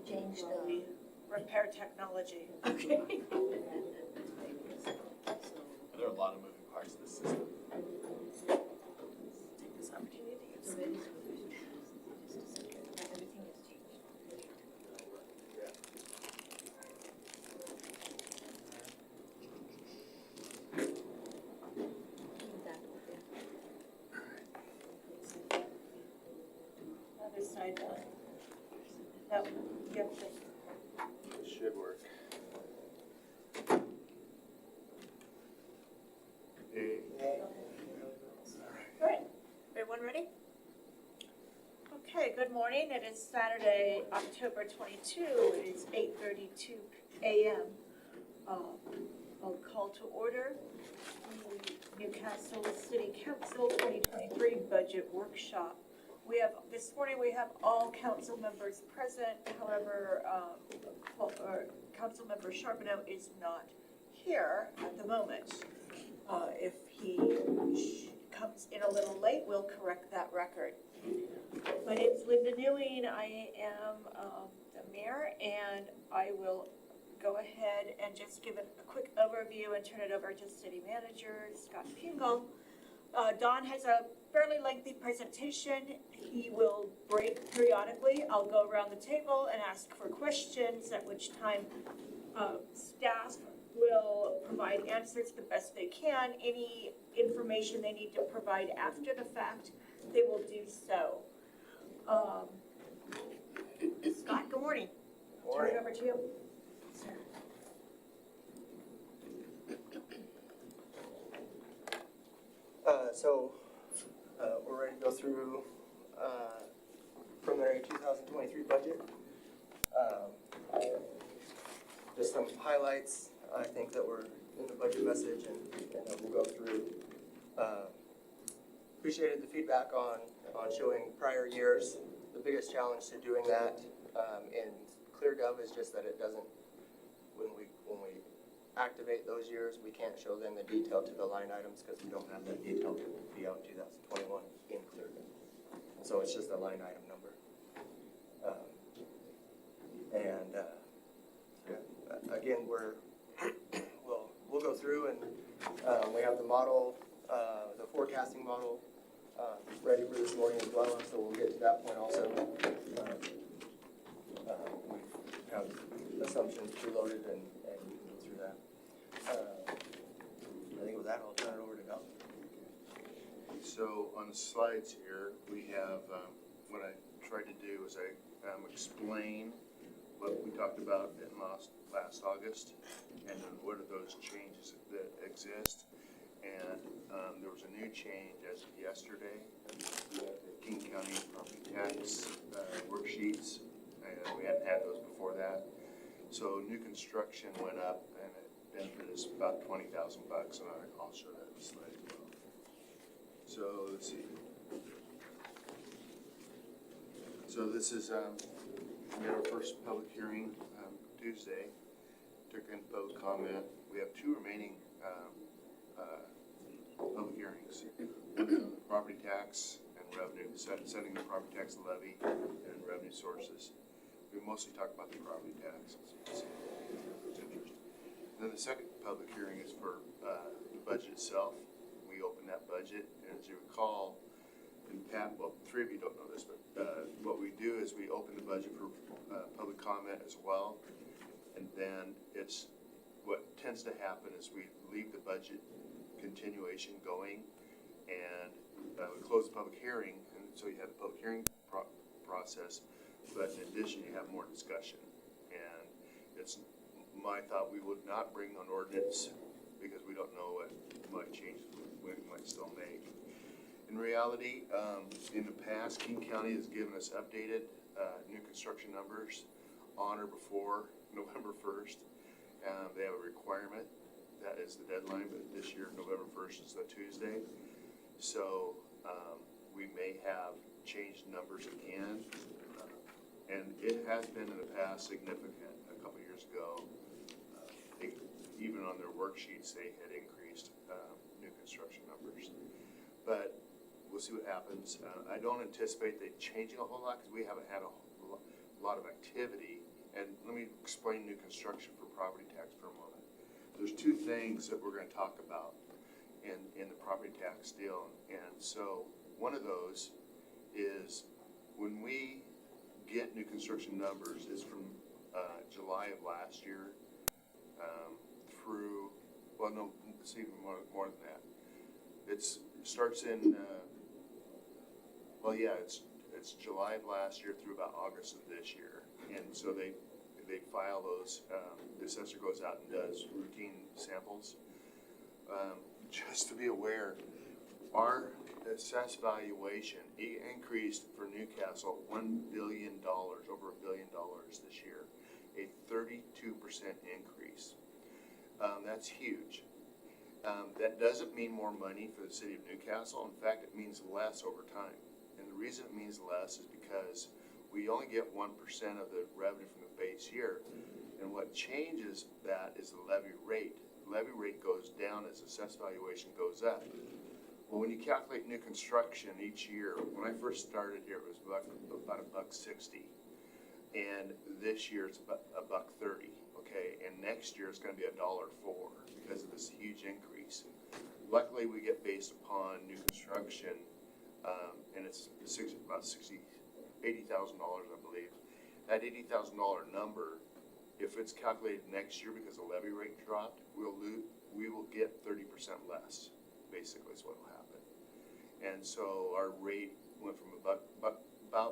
change the. Repair technology. Okay. There are a lot of moving parts to this system. Take this opportunity to get So some. that is what we should do, just to say that everything has changed. Keep that open. Other side down. That one, yep. It should work. Hey. All right, everyone ready? Okay, good morning. It is Saturday, October 22. It is 8:32 a.m. I'll call to order the Newcastle City Council 2023 Budget Workshop. This morning we have all council members present. However, Councilmember Charbonneau is not here at the moment. If he comes in a little late, we'll correct that record. My name is Linda Newing. I am the mayor, and I will go ahead and just give it a quick overview and turn it over to City Manager Scott Pingle. Don has a fairly lengthy presentation. He will break periodically. I'll go around the table and ask for questions, at which time staff will provide answers the best they can. Any information they need to provide after the fact, they will do so. Scott, good morning. Turn it over to you. We're ready to go through preliminary 2023 budget. Just some highlights, I think, that were in the budget message, and then we'll go through. Appreciated the feedback on showing prior years. The biggest challenge to doing that in ClearGov is just that it doesn't, when we activate those years, we can't show them the detail to the line items because we don't have that detail to be out 2021 in ClearGov. So it's just a line item number. Again, we'll go through and we have the model, the forecasting model ready for this morning as well, so we'll get to that point also. We have assumptions preloaded and we can go through that. I think with that, I'll turn it over to Doug. So on the slides here, we have, what I tried to do is I explain what we talked about in last August, and then what are those changes that exist. And there was a new change as of yesterday. We have the King County property tax worksheets, and we hadn't had those before that. So new construction went up, and it benefited us about $20,000, and I'll show that in the slide as well. So let's see. So this is we had our first public hearing Tuesday. Took in public comment. We have two remaining public hearings. One is on the property tax and revenue, setting the property tax levy and revenue sources. We mostly talk about the property tax, as you can see. It's interesting. Then the second public hearing is for the budget itself. We open that budget, and as you recall, well, three of you don't know this, but what we do is we open the budget for public comment as well, and then what tends to happen is we leave the budget continuation going, and we close the public hearing, and so you have the public hearing process, but in addition you have more discussion. And it's my thought we would not bring an ordinance because we don't know what changes we might still make. In reality, in the past, King County has given us updated new construction numbers on or before November 1st. They have a requirement, that is the deadline, but this year, November 1st is the Tuesday. So we may have changed numbers again. And it has been in the past significant. A couple years ago, even on their worksheets, they had increased new construction numbers. But we'll see what happens. I don't anticipate they changing a whole lot because we haven't had a lot of activity And let me explain new construction for property tax for a moment. There's two things that we're gonna talk about in the property tax deal. And so one of those is when we get new construction numbers, is from July of last year through, well, no, it's even more than that. It starts in, well, yeah, it's July of last year through about August of this year. And so they file those, the assessor goes out and does routine samples. Just to be aware, our assessed valuation increased for Newcastle $1 billion, over $1 billion this year, a 32% increase. That's huge. That doesn't mean more money for the city of Newcastle. In fact, it means less over time. And the reason it means less is because we only get 1% of the revenue from the base year. And what changes that is the levy rate. The levy rate goes down as assessed valuation goes up. Well, when you calculate new construction each year, when I first started here, it was about $1.60. And this year it's about $1.30, okay? And next year it's gonna be $1.04 because of this huge increase. Luckily, we get based upon new construction, and it's about $80,000, I believe. That $80,000 number, if it's calculated next year because the levy rate dropped, we will get 30% less, basically is what will happen. And so our rate went from about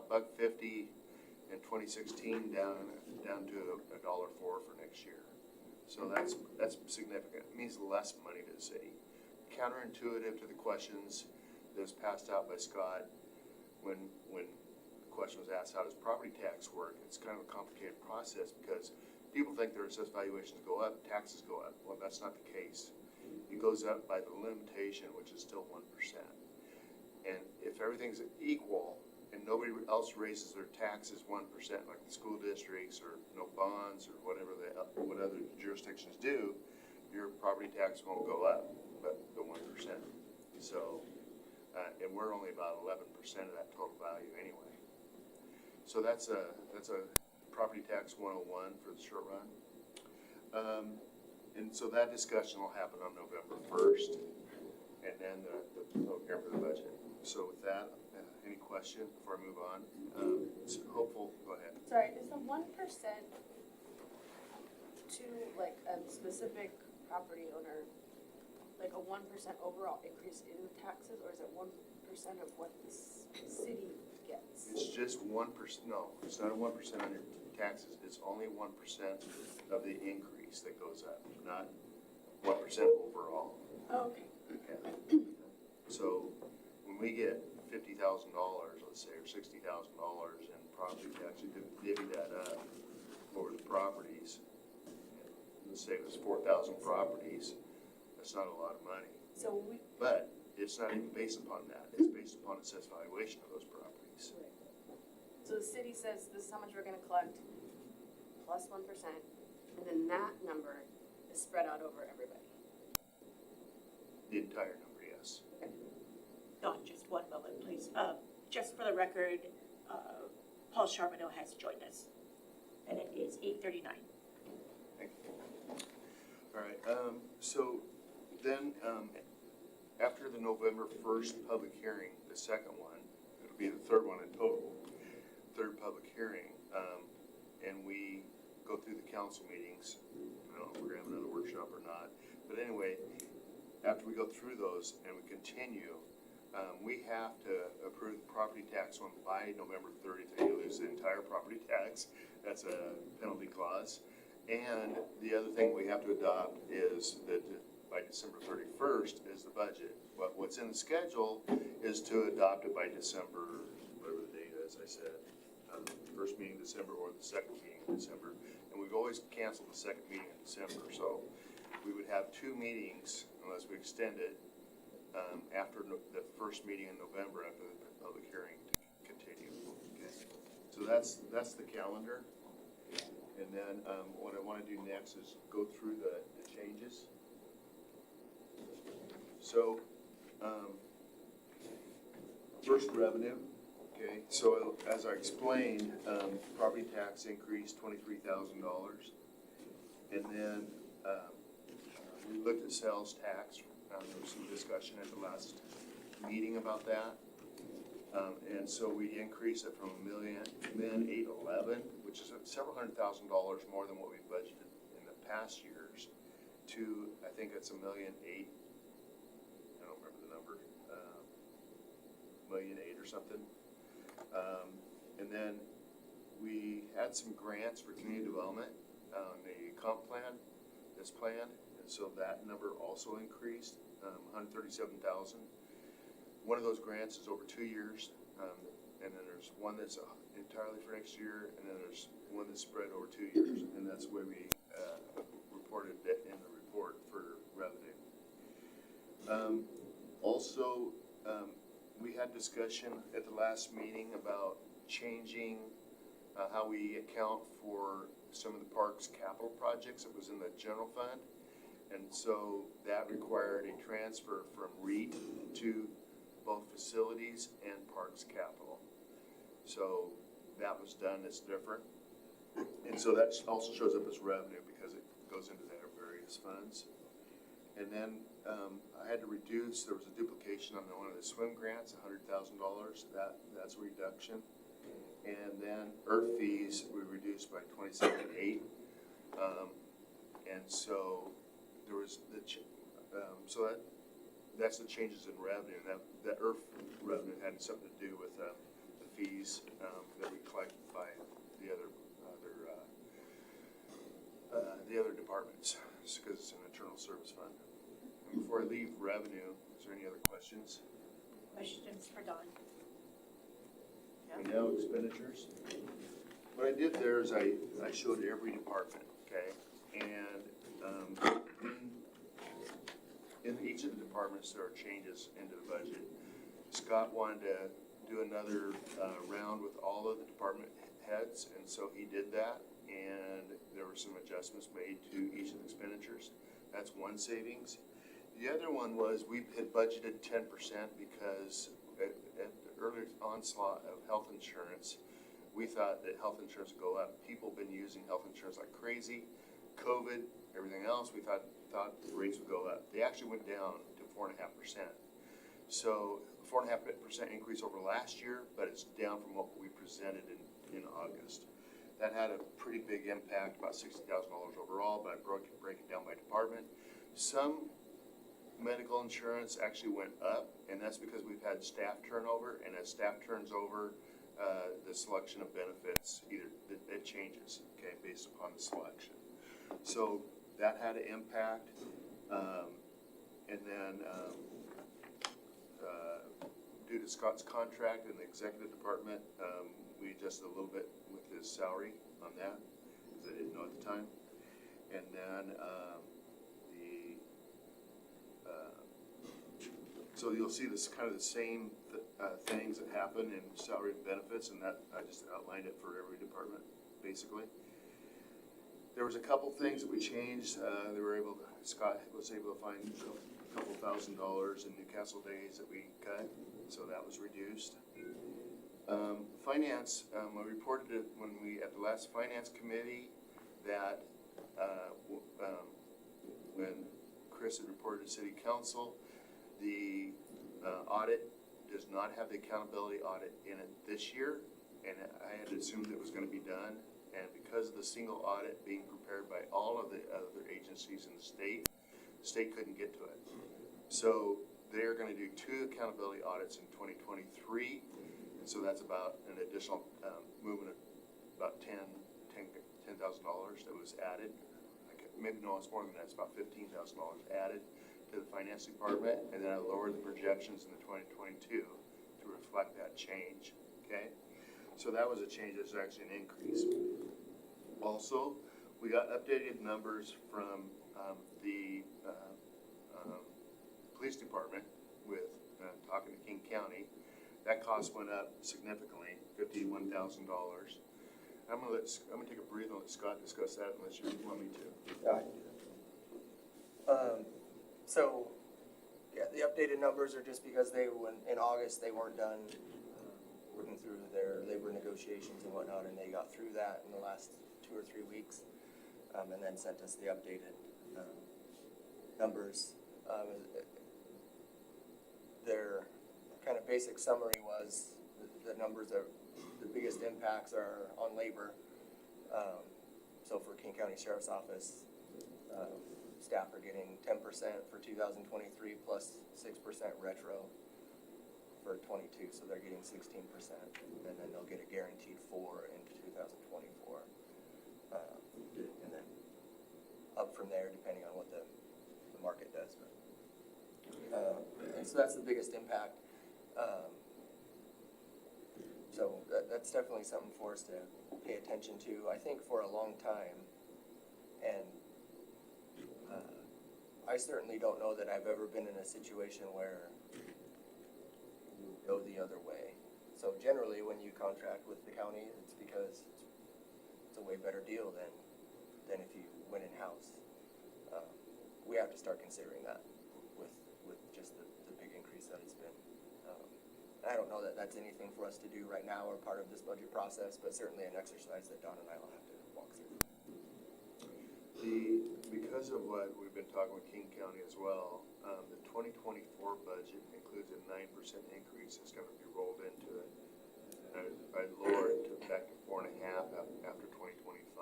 $1.50 in 2016 down to $1.04 for next year. So that's significant. It means less money to the city. Counterintuitive to the questions that was passed out by Scott when the question was asked, how does property tax work? It's kind of a complicated process because people think their assessed valuations go up, taxes go up. Well, that's not the case. It goes up by the limitation, which is still 1%. And if everything's equal and nobody else raises their taxes 1%, like the school districts or no bonds or what other jurisdictions do, your property tax won't go up, but the 1%. So, and we're only about 11% of that total value anyway. So that's a property tax 101 for the short run. And so that discussion will happen on November 1st, and then the public hearing for the budget. So with that, any question before I move on? So hopeful, go ahead. Sorry, is the 1% to like a specific property owner, like a 1% overall increase in taxes, or is it 1% of what the city gets? It's just 1%, no, it's not a 1% on your taxes, it's only 1% of the increase that goes up, not 1% overall. Oh, okay. Yeah. So when we get $50,000, let's say, or $60,000 in property tax, you divvy that up over the properties. Let's say it was 4,000 properties, that's not a lot of money. So But it's not even based upon that, it's based upon assessed valuation of those properties. So the city says this is how much we're gonna collect, plus 1%, and then that number is spread out over everybody. The entire number, yes. Dawn, just one moment, please. Just for the record, Paul Charbonneau has joined us, and it is 8:39. Thank you. All right, so then, after the November 1st public hearing, the second one, it'll be the third one in total, third public hearing, and we go through the council meetings. I don't know if we're gonna have another workshop or not, but anyway, after we go through those and we continue, we have to approve the property tax one by November 30th, and you lose the entire property tax. That's a penalty clause. And the other thing we have to adopt is that by December 31st is the budget. But what's in the schedule is to adopt it by December, whatever the date is, I said, first meeting in December or the second meeting in December. And we've always canceled the second meeting in December, so we would have two meetings unless we extend it after the first meeting in November after the public hearing to continue. Okay. So that's the calendar. And then what I want to do next is go through the changes. So first revenue, okay. Okay, so as I explained, property tax increased $23,000. And then, we looked at sales tax, there was some discussion at the last meeting about that. And so we increased it from $1,811,000, which is several $100,000 more than what we budgeted in the past years, to, I think it's $1,800,000, I don't remember the number, $1,800,000 or something. And then we had some grants for community development on the comp plan that's planned, and so that number also increased, $137,000. One of those grants is over 2 years, and then there's one that's entirely for next year, and then there's one that's spread over 2 years, and that's the way we reported it in the report for revenue. Also, we had discussion at the last meeting about changing how we account for some of the park's capital projects that was in the general fund. And so that required a transfer from REIT to both facilities and parks capital. So that was done, it's different. And so that also shows up as revenue because it goes into their various funds. And then I had to reduce, there was a duplication on one of the swim grants, $100,000, that's a reduction. And then earth fees, we reduced by 27.8. And so there was that's the changes in revenue. That earth revenue had something to do with the fees that we collect by the other departments, because it's an internal service fund. And before I leave revenue, is there any other questions? Questions for Don? We know expenditures. What I did there is I showed every department, okay? And in each of the departments, there are changes into the budget. Scott wanted to do another round with all of the department heads, and so he did that. And there were some adjustments made to each of the expenditures. That's one savings. The other one was we had budgeted 10% because at the earlier onslaught of health insurance, we thought that health insurance would go up. People have been using health insurance like crazy. COVID, everything else, we thought the rates would go up. They actually went down to 4.5%. So 4.5% increase over last year, but it's down from what we presented in August. That had a pretty big impact, about $60,000 overall, but I break it down by department. Some medical insurance actually went up, and that's because we've had staff turnover, and as staff turns over, the selection of benefits, it changes, okay, based upon the selection. So that had an impact, and then due to Scott's contract in the executive department, we adjusted a little bit with his salary on that, because I didn't know at the time. And then so you'll see this kind of the same things that happen in salary and benefits, and that I just outlined it for every department, basically. There was a couple things that we changed. Scott was able to find a couple $1,000s in Newcastle days that we cut, so that was reduced. Finance, I reported it at the last finance committee that when Chris had reported to city council, the audit does not have the accountability audit in it this year, and I had assumed it was going to be done. And because of the single audit being prepared by all of the other agencies in the state couldn't get to it. So they're going to do 2 accountability audits in 2023, and so that's about an additional movement of about $10,000 that was added. Maybe no, it's more than that. It's about $15,000 added to the finance department, and then I lowered the projections in the 2022 to reflect that change. Okay. So that was a change. It's actually an increase. Also, we got updated numbers from the police department with talking to King County. That cost went up significantly, $51,000. I'm gonna take a breather and let Scott discuss that unless you want me to. Yeah, I can do that. So, yeah, the updated numbers are just because in August they weren't done, wouldn't working through their labor negotiations and whatnot, and they got through that in the last 2 or 3 weeks, and then sent us the updated numbers. Their kind of basic summary was the numbers are, the biggest impacts are on labor. So for King County Sheriff's Office, staff are getting 10% for 2023 plus 6% retro for 22, so they're getting 16%, and then they'll get a guaranteed 4 into 2024, and then up from there depending on what the market does. And so that's the biggest impact. So that's definitely something for us to pay attention to, I think, for a long time. And I certainly don't know that I've ever been in a situation where you go the other way. So generally, when you contract with the county, it's because it's a way better deal than if you went in-house. We have to start considering that with just the big increase that it's been. I don't know that that's anything for us to do right now or part of this budget process, but certainly an exercise that Don and I will have to walk through. Because of what we've been talking with King County as well, the 2024 budget includes a 9% increase that's going to be rolled into it. I lowered it back to 4.5% after 2025.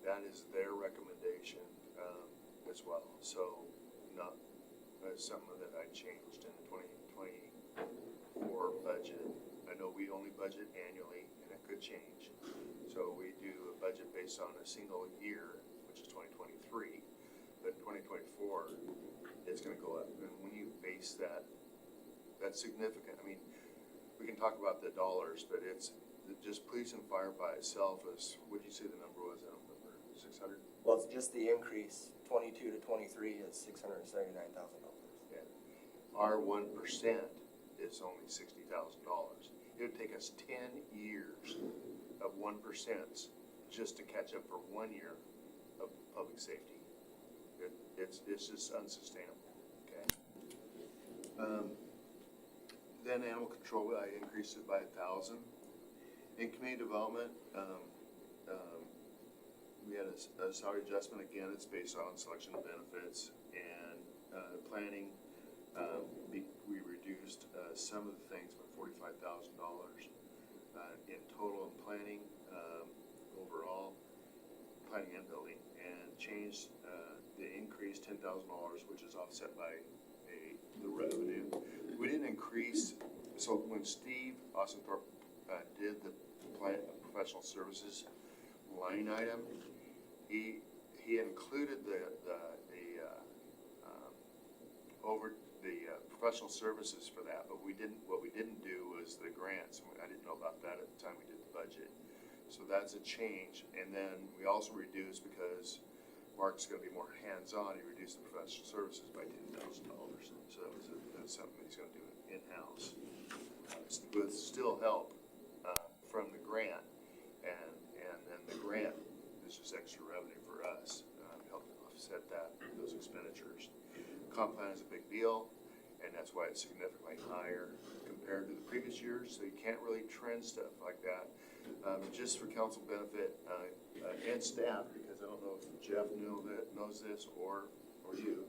That is their recommendation as well. So not something that I changed in the 2024 budget. I know we only budget annually, and it could change. So we do a budget based on a single year, which is 2023. But in 2024, it's going to go up. And when you base that, that's significant. I mean, we can talk about the dollars, but it's just police and fire by itself is, what did you say the number was? I don't remember. 600? Well, it's just the increase, 22 to 23 is $679,000. Yeah. Our 1% is only $60,000. It would take us 10 years of 1% just to catch up for 1 year of public safety. It's just unsustainable. Okay. Then animal control, I increased it by 1,000. In community development, we had a salary adjustment. Again, it's based on selection of benefits and planning. We reduced some of the things by $45,000 in total in planning overall, planning and building, and changed the increase $10,000, which is offset by the revenue. We didn't increase. So when Steve Ossenthorpe did the professional services line item, he included the professional services for that, but what we didn't do was the grants. I didn't know about that at the time we did the budget. So that's a change. And then we also reduced, because Mark's going to be more hands-on, he reduced the professional services by $10,000. So that's something he's going to do in-house. With still help from the grant, and then the grant is just extra revenue for us, helping offset those expenditures. Comp plan is a big deal, and that's why it's significantly higher compared to the previous years, so you can't really trend stuff like that. Just for council benefit and staff, because I don't know if Jeff knows this or you,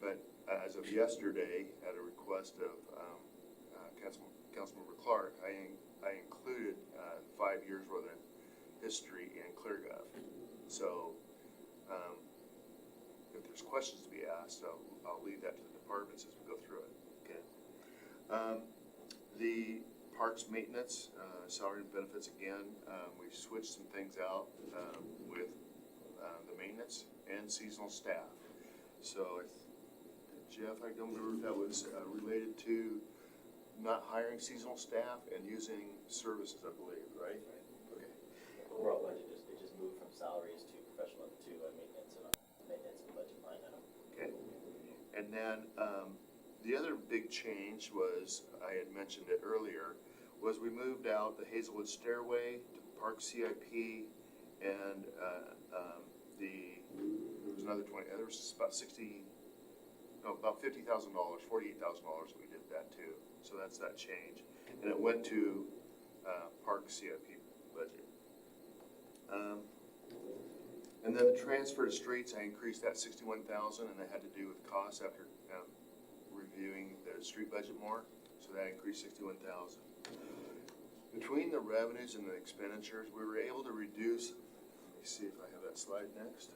but as of yesterday, at a request of Councilmember Clark, I included 5 years worth of history in ClearGov. So if there's questions to be asked, I'll leave that to the departments as we go through it. Okay. The parks maintenance, salary and benefits again, we've switched some things out with the maintenance and seasonal staff. So Jeff, I don't remember if that was related to not hiring seasonal staff and using services, I believe, right? Okay. Overall budget, it just moved from salaries to professional to maintenance and budget line item. Okay. And then the other big change was, I had mentioned it earlier, was we moved out the Hazelwood Stairway to Park CIP, and there was another 20. There was about $50,000, $48,000 we did that too. So that's that change, and it went to park CIP budget. And then the transfer to streets, I increased that 61,000, and that had to do with costs after reviewing the street budget more, so that increased 61,000. Between the revenues and the expenditures, we were able to reduce, let me see if I have that slide next.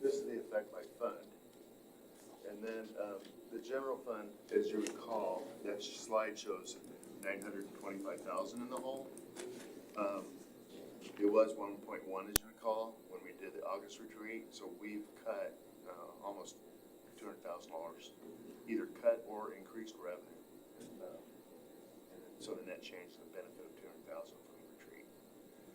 This is the effect by fund. And then the general fund, as you recall, that slide shows 925,000 in the hole. It was 1.1, as you recall, when we did the August retreat, so we've cut almost $200,000, either cut or increased revenue. And so the net change is the benefit of 200,000 from the retreat.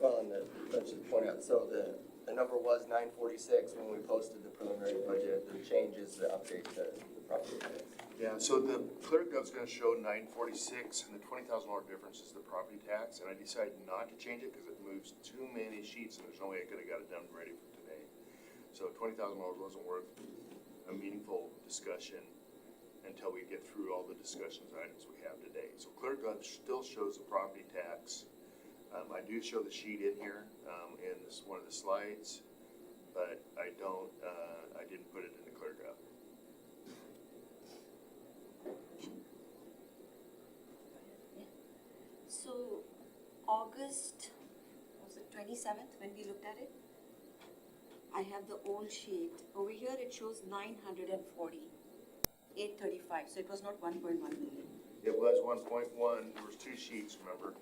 Well, and let's just point out, so the number was 946 when we posted the preliminary budget. The change is the update to the property tax. Yeah, so the ClearGov's gonna show 946, and the $20,000 difference is the property tax, and I decided not to change it because it moves too many sheets, and there's no way I could've got it done ready for today. So $20,000 wasn't worth a meaningful discussion until we get through all the discussions items we have today. So ClearGov still shows the property tax. I do show the sheet in here, in this, one of the slides, but I don't, I didn't put it in the ClearGov. So, August, was it 27th when we looked at it? I have the old sheet. Over here it shows 940, 835, so it was not 1.1 million. It was 1.1, there was two sheets, remember?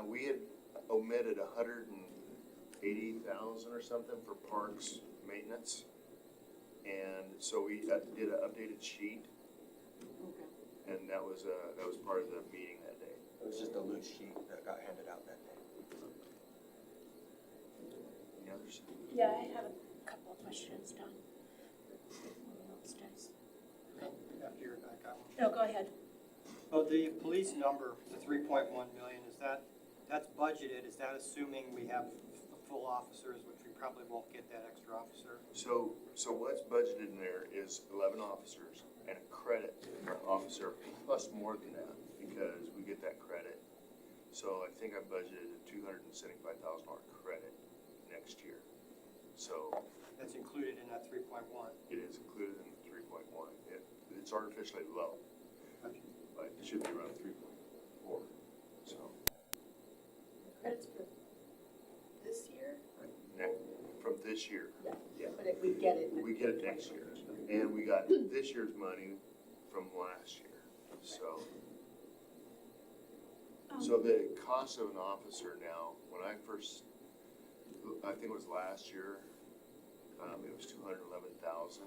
We had omitted 180,000 or something for parks maintenance. And so we did an updated sheet, Okay. and that was part of the meeting that day. It was just a loose sheet that got handed out that day. Any others? Yeah, I have a Couple of questions done. Upstairs. After you're back up. No, go ahead. Well, the police number, the 3.1 million, that's budgeted, is that assuming we have full officers, which we probably won't get that extra officer? So what's budgeted in there is 11 officers and a credit for an officer plus more than that, because we get that credit. So I think I budgeted a $275,000 credit next year. So That's included in that 3.1. it is included in the 3.1. It's artificially low, but it should be around 3.4, so. Credits for this year? From this year. Yeah. But if we get it. We get it next year, and we got this year's money from last year, so. So the cost of an officer now, when I first, I think it was last year, it was 211,000.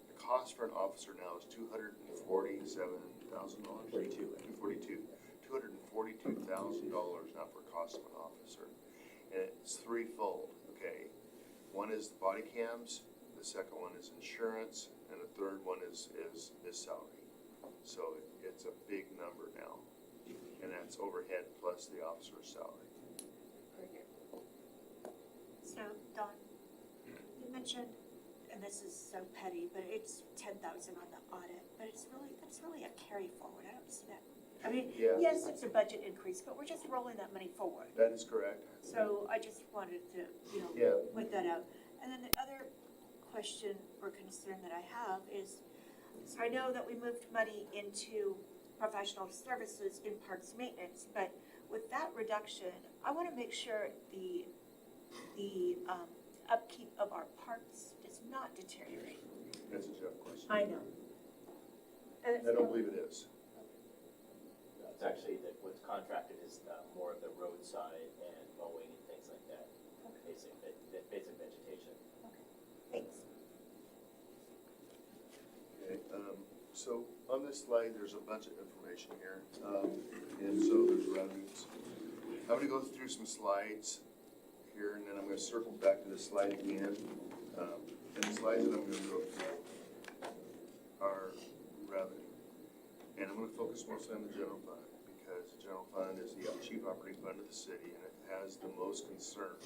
The cost for an officer now is $247,000. 42. $242,000 now for cost of an officer, and it's threefold. Okay, one is the body cams, the second one is insurance, and the third one is salary. So it's a big number now, and that's overhead plus the officer's salary. So, Dawn, you mentioned, and this is so petty, but it's 10,000 on the audit, but that's really a carry forward. I don't see that. I mean, Yeah. yes, it's a budget increase, but we're just rolling that money forward. That is correct. So I just wanted to, Yeah. point that out. And then the other question or concern that I have is, so I know that we moved money into professional services in parks maintenance, but with that reduction, I want to make sure the upkeep of our parks does not deteriorate. That's a Jeff question. I know. I don't believe it is. No, it's actually that what's contracted is more of the roadside and mowing and things like that. Basic vegetation. Thanks. Okay, so on this slide, there's a bunch of information here, and so there's revenues. I'm gonna go through some slides here, and then I'm gonna circle back to this slide again. And the slides that I'm gonna go through are revenue. And I'm gonna focus mostly on the general fund, because the general fund is the chief operating fund of the city, and it has the most concern.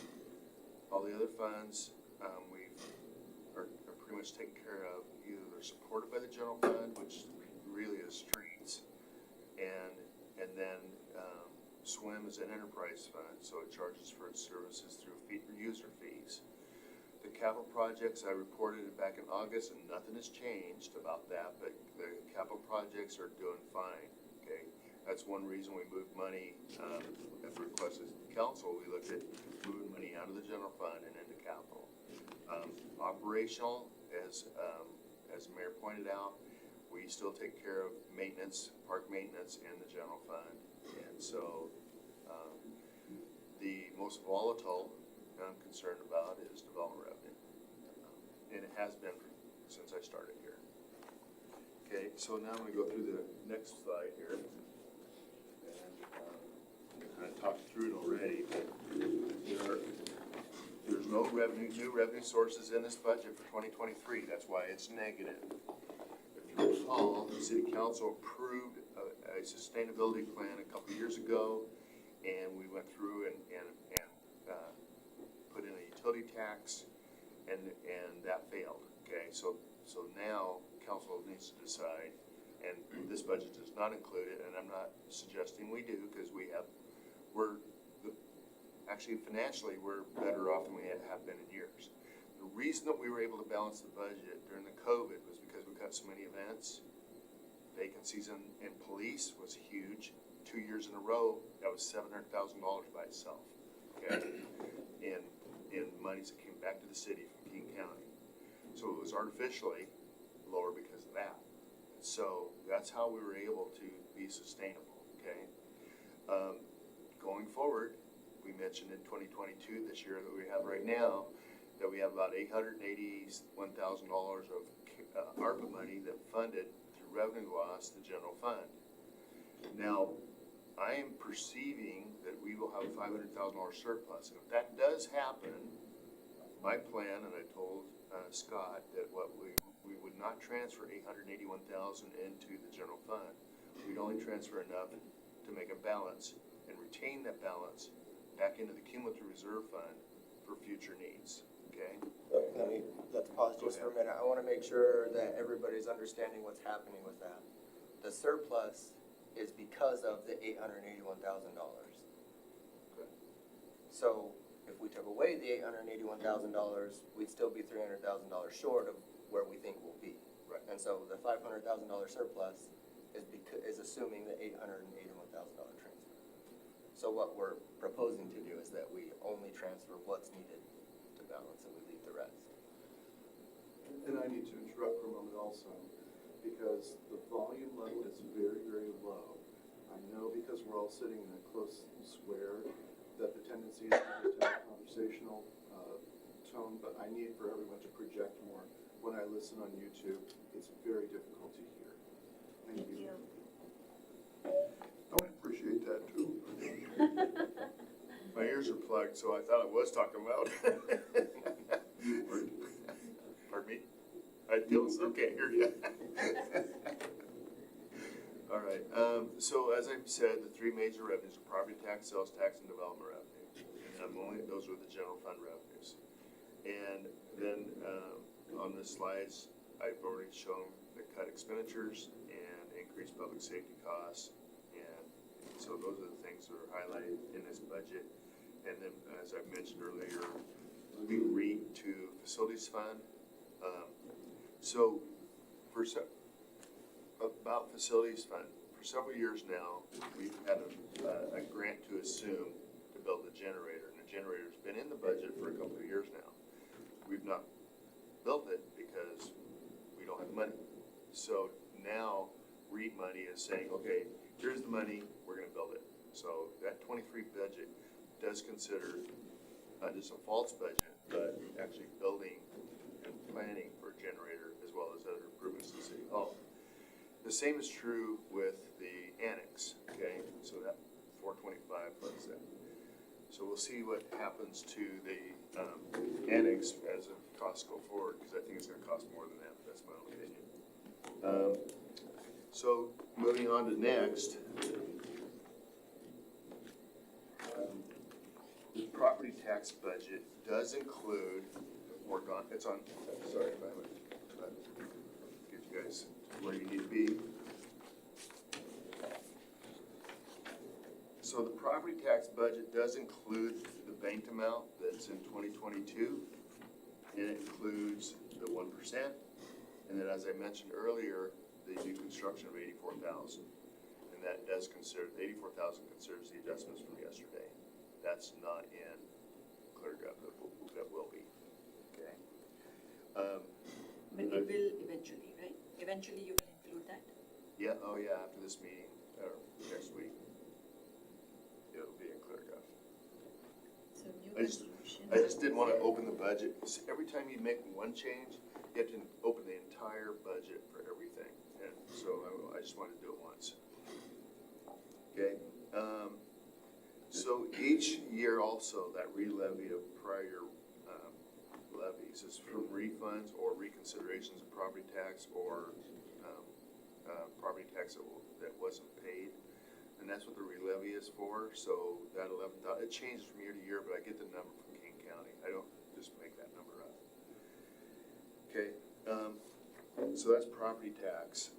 All the other funds, are pretty much taken care of. Either they're supported by the general fund, which really is streets, and then SWIM is an enterprise fund, so it charges for its services through user fees. The capital projects, I reported it back in August, and nothing has changed about that, but the capital projects are doing fine, okay? That's one reason we moved money, at the request of the council, we looked at moving money out of the general fund and into capital. Operational, as the mayor pointed out, we still take care of maintenance, park maintenance in the general fund. And so, the most volatile I'm concerned about is development revenue. And it has been since I started here. Okay, so now I'm gonna go through the next slide here. And, I talked through it already, but there's no new revenue sources in this budget for 2023. That's why it's negative. If you recall, the city council approved a sustainability plan a couple years ago, and we went through and put in a utility tax, and that failed. Okay, so now council needs to decide, and this budget does not include it, and I'm not suggesting we do, because actually financially, we're better off than we have been in years. The reason that we were able to balance the budget during the COVID was because we got so many events. Vacancies in police was huge. 2 years in a row, that was $700,000 by itself, okay? In monies that came back to the city from King County. So it was artificially lower because of that. So that's how we were able to be sustainable, okay? Going forward, we mentioned in 2022, this year that we have right now, that we have about $881,000 of ARPA money that funded through revenue loss the general fund. Now, I am perceiving that we will have a $500,000 surplus. And if that does happen, my plan, and I told Scott that we would not transfer $881,000 into the general fund. We'd only transfer enough to make a balance and retain that balance back into the cumulative reserve fund for future needs, okay? Let's pause just for a minute. I wanna make sure that everybody's understanding what's happening with that. The surplus is because of the $881,000. Okay. So if we took away the $881,000, we'd still be $300,000 short of where we think we'll be. Right. And so the $500,000 surplus is assuming the $881,000 transfer. So what we're proposing to do is that we only transfer what's needed to balance and we leave the rest. And I need to interrupt for a moment also, because the volume level is very, very low. I know because we're all sitting in a close square that the tendency is to just have a conversational tone, but I need for everyone to project more. When I listen on YouTube, it's very difficult to hear. Thank you. I would appreciate that too. My ears are plugged, so I thought I was talking loud. Pardon me? I still can't hear you. All right, so as I said, the three major revenues are property tax, sales tax, and development revenue. Those are the general fund revenues. And then, on the slides, I've already shown the cut expenditures and increased public safety costs. And so those are the things that are highlighted in this budget. And then, as I mentioned earlier, moving REIT to facilities fund. So about facilities fund, for several years now, we've had a grant to assume to build a generator, and the generator's been in the budget for a couple of years now. We've not built it because we don't have money. So now REIT money is saying, okay, here's the money, we're gonna build it. So that 23 budget does consider not just a false budget, but actually building and planning for a generator as well as other improvements to City Hall. The same is true with the annex, okay? So that 425 plus that. So we'll see what happens to the annex as the costs go forward, because I think it's gonna cost more than that, but that's my own opinion. So moving on to next. The property tax budget does include it's on, sorry if I would guys to where you need to be. So the property tax budget does include the banked amount that's in 2022, and it includes the 1%, and then as I mentioned earlier, the new construction of 84,000. And that does consider, the 84,000 considers the adjustments from yesterday. That's not in ClearGov, that will be, okay? But it will eventually, right? Eventually you will include that? Yeah, oh yeah, after this meeting, or next week, it'll be in ClearGov. So new I just- construction. I just didn't want to open the budget, 'cause every time you make one change, you have to open the entire budget for everything, and so I just wanted to do it once. Okay, so each year also, that re-levy of prior, levies is from refunds or reconsiderations of property tax or, property tax that wasn't paid. And that's what the re-levy is for, so that 11,000, it changes from year to year, but I get the number from King County, I don't just make that number up. Okay, so that's property tax.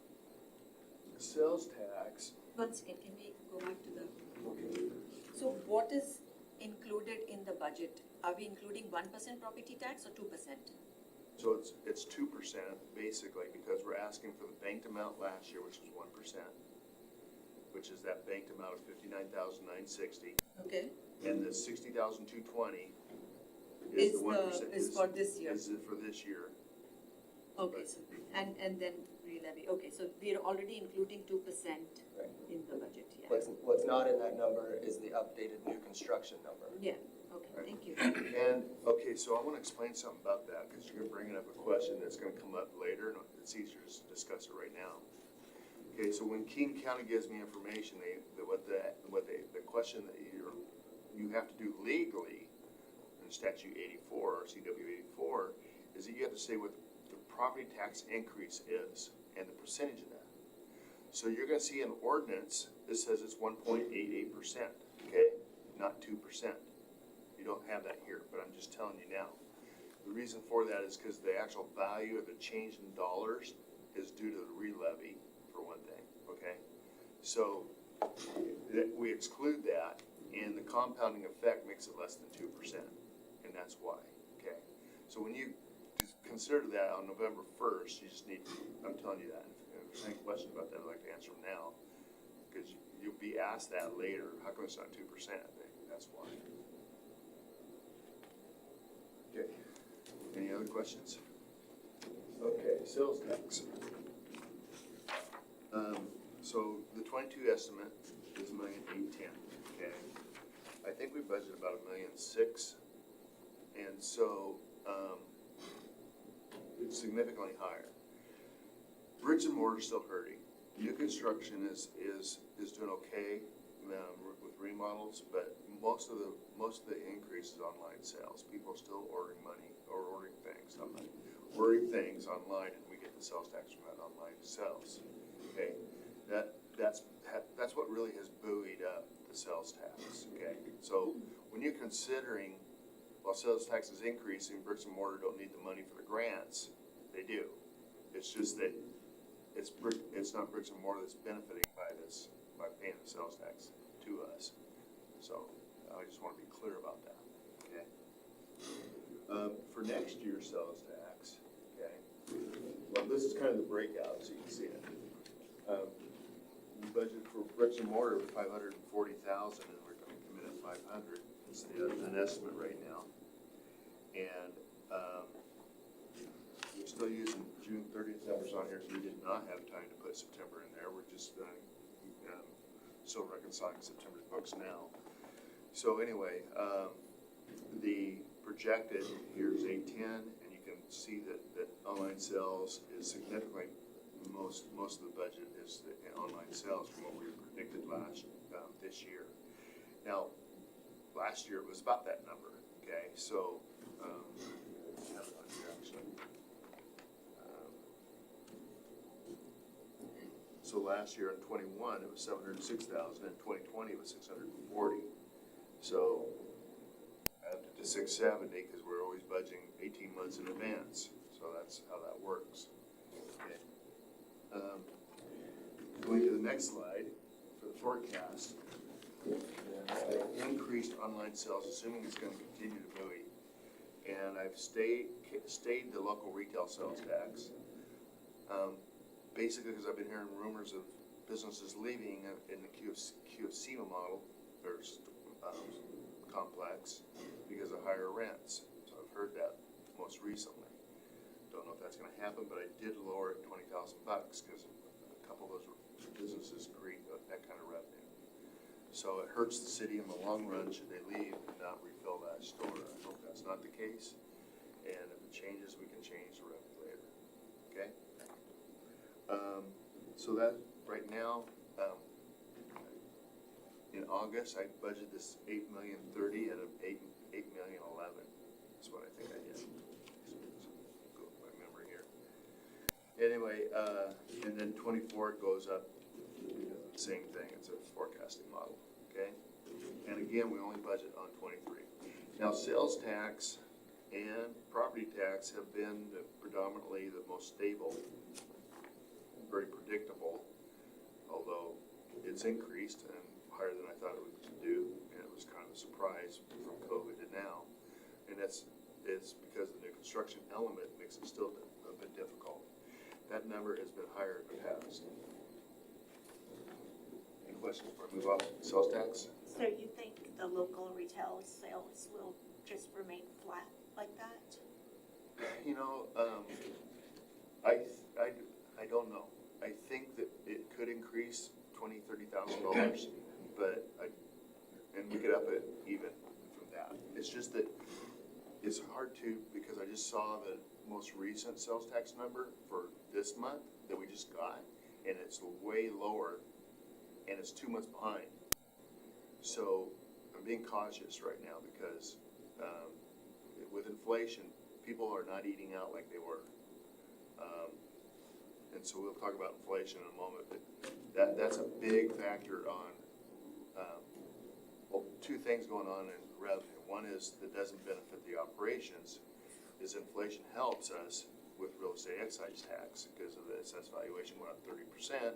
Sales tax, One second, can we go back to the, so what is included in the budget? Are we including 1% property tax or 2%? so it's 2% basically, because we're asking for the banked amount last year, which was 1%, which is that banked amount of 59,960, Okay. and the 60,220 is the 1%. Is for this year. Is for this year. Okay, so, and then re-levy, okay, so we're already including 2% Right. in the budget, yeah. What's not in that number is the updated new construction number. Yeah, okay, thank you. And, okay, so I want to explain something about that, because you're bringing up a question that's going to come up later, and it's easier to discuss it right now. Okay, so when King County gives me information, the question that you have to do legally in statute 84 or CW 84 is that you have to say what the property tax increase is and the percentage of that. So you're gonna see an ordinance that says it's 1.88%, okay, not 2%. You don't have that here, but I'm just telling you now. The reason for that is because the actual value of the change in dollars is due to the re-levy, for one thing, okay? So we exclude that, and the compounding effect makes it less than 2%, and that's why, okay? So when you consider that on November 1st, you just need, I'm telling you that. If there's any question about that, I'd like to answer them now, because you'll be asked that later. How come it's not 2%? That's why. Okay. Any other questions? Okay, sales tax. So the 22 estimate is $1,810,000, okay? I think we budgeted about $1,600,000, and so, it's significantly higher. Bricks and mortar is still hurting. New construction is doing okay, with remodels, but most of the increase is online sales. People are still ordering things online, and we get the sales tax from that online sales. Okay, that's what really has buoyed up the sales tax. Okay, so when you're considering, while sales tax is increasing, bricks and mortar don't need the money for the grants. They do. It's just that it's not bricks and mortar that's benefiting by this, by paying the sales tax to us. So I just want to be clear about that, okay? For next year's sales tax, okay, well, this is kind of the breakout, so you can see it. We budgeted for bricks and mortar of 540,000, and we're going to come in at 500. It's an estimate right now. And we're still using June 30th numbers on here, so we did not have time to put September in there. We're just still reconciling September's books now. So anyway, the projected here is 810, and you can see that online sales is significantly, most of the budget is the online sales from what we predicted this year. Now, last year it was about that number, okay? So, I have it on here actually. So last year in 21, it was 706,000, in 2020 it was 640. So add it to 670, because we're always budgeting 18 months in advance. So that's how that works. Okay. Going to the next slide for the forecast. Increased online sales, assuming it's gonna continue to buoy. And I've stayed the local retail sales tax. Basically, because I've been hearing rumors of businesses leaving in the QFCMA model, or complex, because of higher rents. So I've heard that most recently. Don't know if that's gonna happen, but I did lower it $20,000 because a couple of those businesses create that kind of revenue. So it hurts the city in the long run should they leave and not refill that store. I hope that's not the case. And if it changes, we can change the revenue later. Okay? So that, right now, in August, I budgeted this $8,030,000 and $8,011,000. That's what I think I did. Go with my memory here. Anyway, and then 24 goes up, same thing, it's a forecasting model, okay? And again, we only budget on 23. Now, sales tax and property tax have been predominantly the most stable, very predictable, although it's increased and higher than I thought it would do, and it was kind of a surprise from COVID to now. And it's because the new construction element makes it still a bit difficult. That number has been higher in the past. Any questions before I move on? Sales tax? So you think the local retail sales will just remain flat like that? You know, I don't know. I think that it could increase $20,000-$30,000, but and we could up it even from that. It's just that it's hard to, because I just saw the most recent sales tax number for this month that we just got, and it's way lower, and it's 2 months behind. So I'm being cautious right now because with inflation, people are not eating out like they were. And so we'll talk about inflation in a moment, but that's a big factor on, well, two things going on in revenue. One is that doesn't benefit the operations, is inflation helps us with real estate excise tax because of the assessed valuation went up 30%.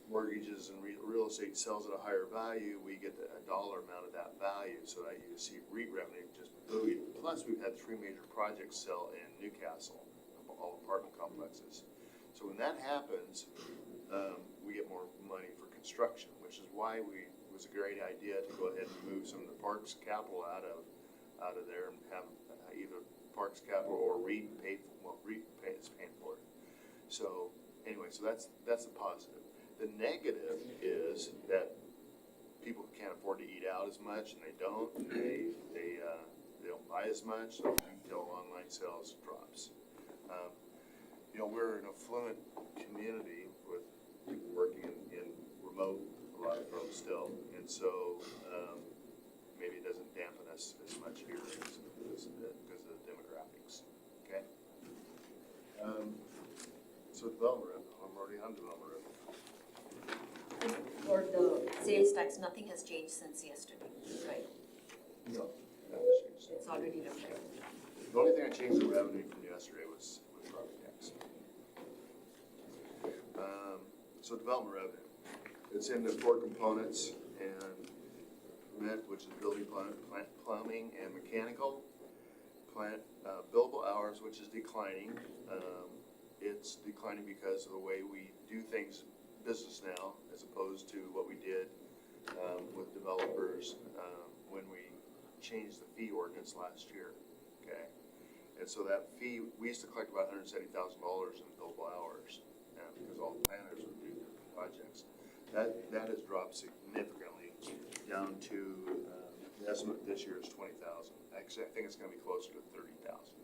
Mortgages and real estate sells at a higher value, we get a dollar amount of that value, so that you see REIT revenue just buoyed. Plus, we've had 3 major projects sell in Newcastle, all apartment complexes. So when that happens, we get more money for construction, which is why it was a great idea to go ahead and move some of the parks capital out of there and have either parks capital or REIT paid for. Well, REIT is paying for it. So anyway, so that's a positive. The negative is that people can't afford to eat out as much, and they don't. They don't buy as much, so retail online sales drops. You know, we're an affluent community with people working in remote, a lot of folks still, and so maybe it doesn't dampen us as much here because of the demographics. Okay. So development revenue. I'm already on development revenue. For the sales tax, nothing has changed since yesterday, right? No, that was changed. It's already reflected. The only thing I changed in revenue from yesterday was property tax. So development revenue, it's in the 4 components, and permit, which is building, plant, plumbing, and mechanical. Plant, billable hours, which is declining. It's declining because of the way we do things, business now, as opposed to what we did with developers when we changed the fee ordinance last year. Okay, and so that fee, we used to collect about $170,000 in billable hours, because all the planners would do projects. That has dropped significantly down to the estimate this year is 20,000. Actually, I think it's going to be closer to 30,000.